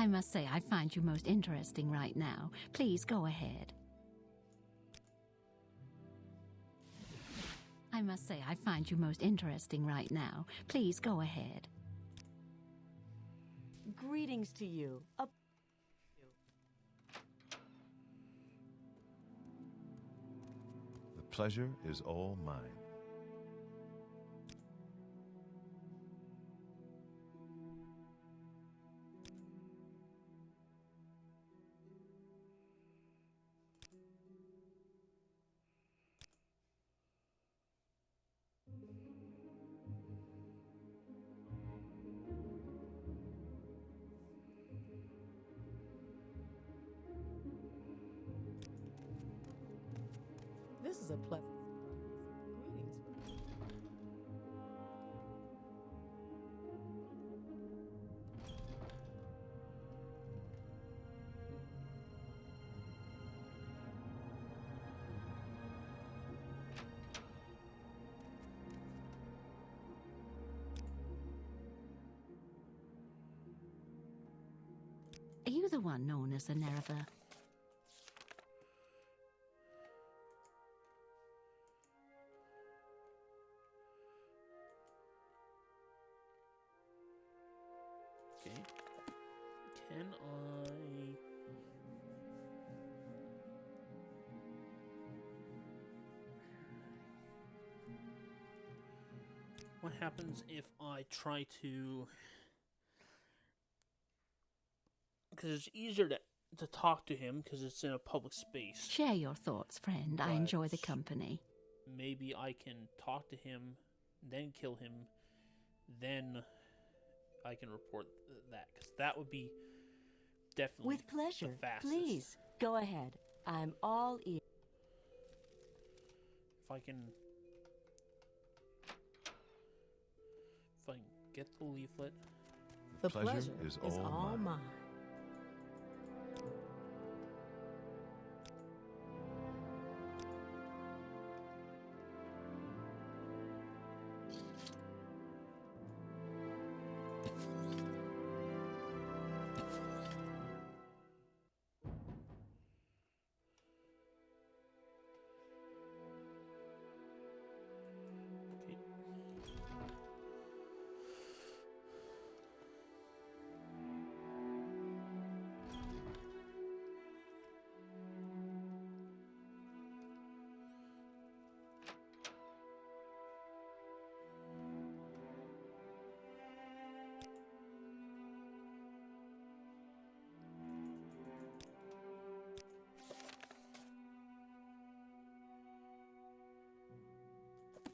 I must say, I find you most interesting right now. Please go ahead. I must say, I find you most interesting right now. Please go ahead. Greetings to you. The pleasure is all mine. This is a pleasant surprise. Greetings. Are you the one known as the Nerva? Okay. Can I... What happens if I try to... Because it's easier to talk to him because it's in a public space. Share your thoughts, friend. I enjoy the company. Maybe I can talk to him, then kill him, then I can report that. Because that would be definitely With pleasure. the fastest. Please, go ahead. I'm all ears. If I can get the leaflet. The pleasure pleasure is is all all mine. mine. Okay.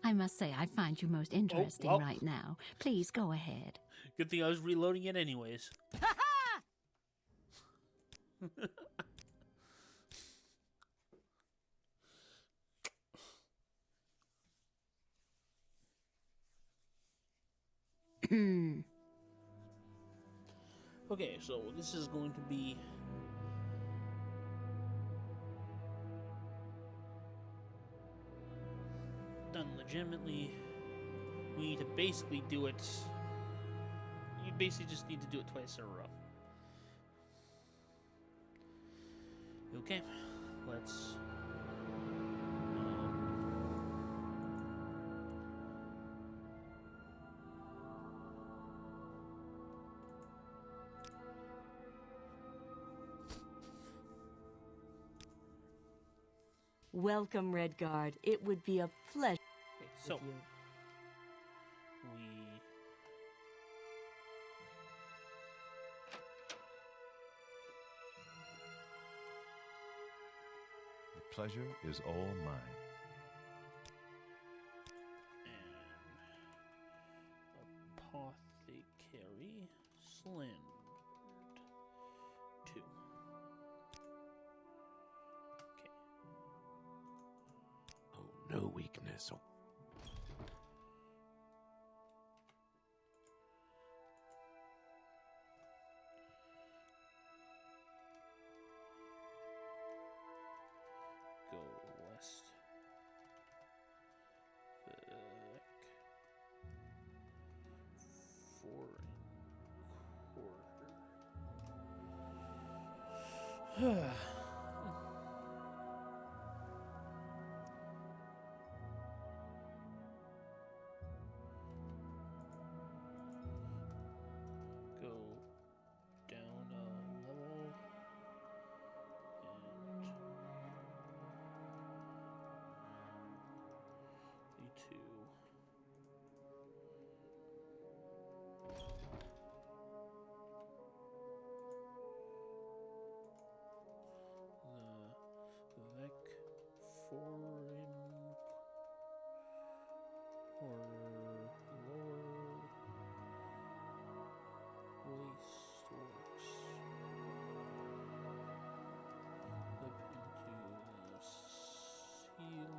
I must say, I find you most interesting well. right now. Please go ahead. Good thing I was reloading it anyways. Okay, so this is going to be... done legitimately. We need to basically do it... You basically just need to do it twice in a row. Okay, let's... Welcome, Redguard. It would be a pleasure Okay, so with you. we The pleasure is all mine. and apothecary slandered 2. Okay. Oh, no weakness. Oh. Go west. Foreign quarter. Go down a level and E2. The Vec Foreign or Lower Wasteworks. Look into the ceiling.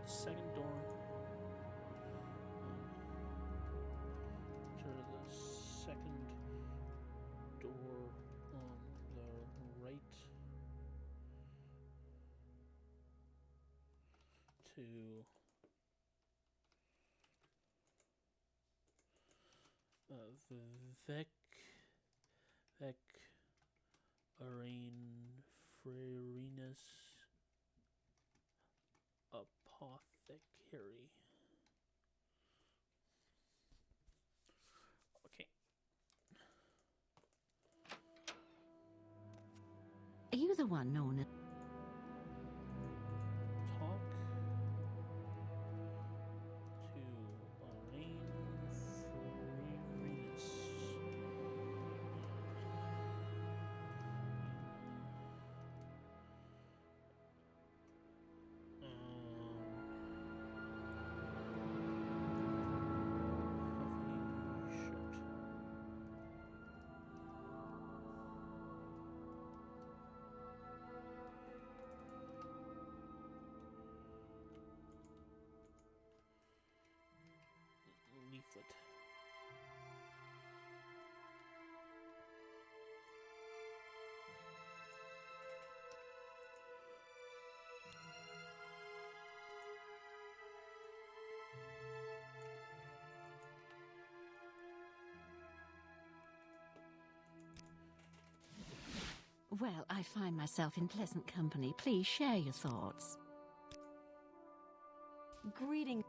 Second door. To the second door on the right. To Vec Arain Frerinus Apothecary. Okay. Are you the one known as... Talk to Arain Frerinus. Leaflet. Well, I find myself in pleasant company. Please share your thoughts. Greetings.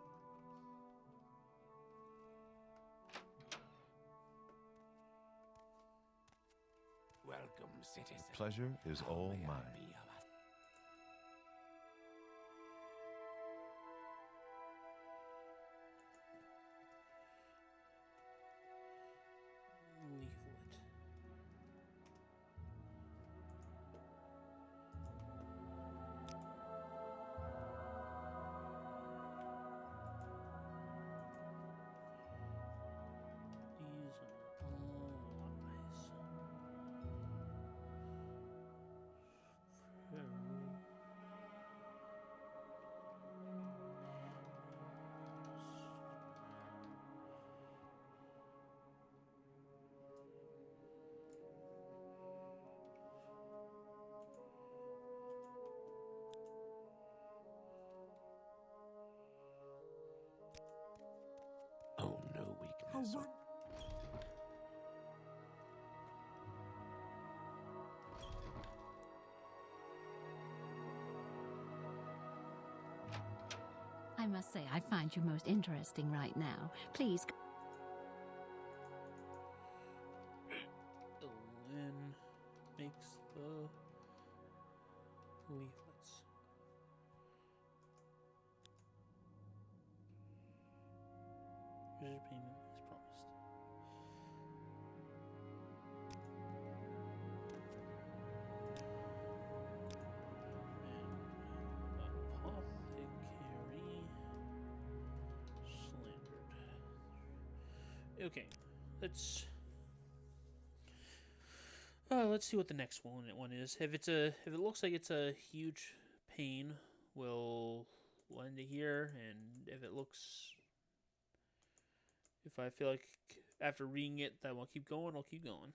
Welcome, citizen. The pleasure is How all may I mine. be of Leaflet. These are all lies. Oh, no weakness. Oh, what? I must say, I find you most interesting right now. Please. Lynn makes the leaflets. Treasure payment is promised. And apothecary slandered. Okay, let's see what the next one is. If it looks like it's a huge pain, we'll end it here. And if I feel like after reading it that we'll keep going, I'll keep going.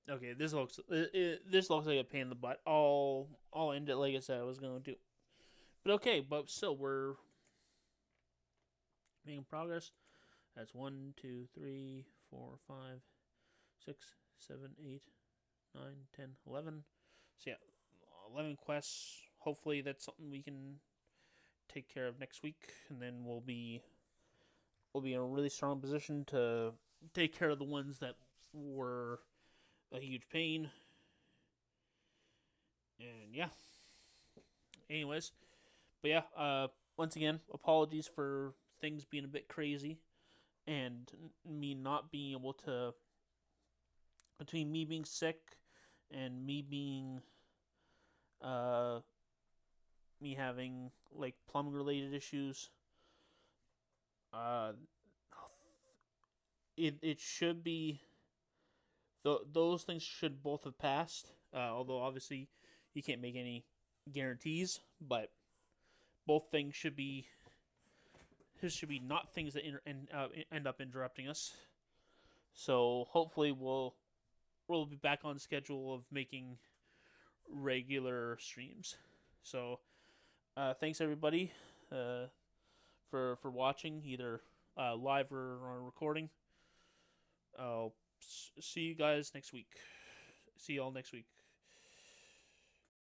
Okay, this looks like a pain in the butt. I'll end it like I said I was going to do. But okay, but still we're making progress. That's 1, 2, 3, 4, 5, 6, 7, 8, 9, 10, 11. So yeah, 11 quests. Hopefully that's something we can take care of next week, and then we'll be in a really strong position to take care of the ones that were a huge pain. And yeah. Anyways, but yeah, once again, apologies for things being a bit crazy and me not being able to, between me being sick and me being me having like plumbing related issues, it should be those things should both have passed, although obviously you can't make any guarantees, but both things should be not things that end up interrupting us. So hopefully we'll be back on schedule of making regular streams. So thanks everybody for watching, either live or on a recording. I'll see you guys next week. See y'all next week.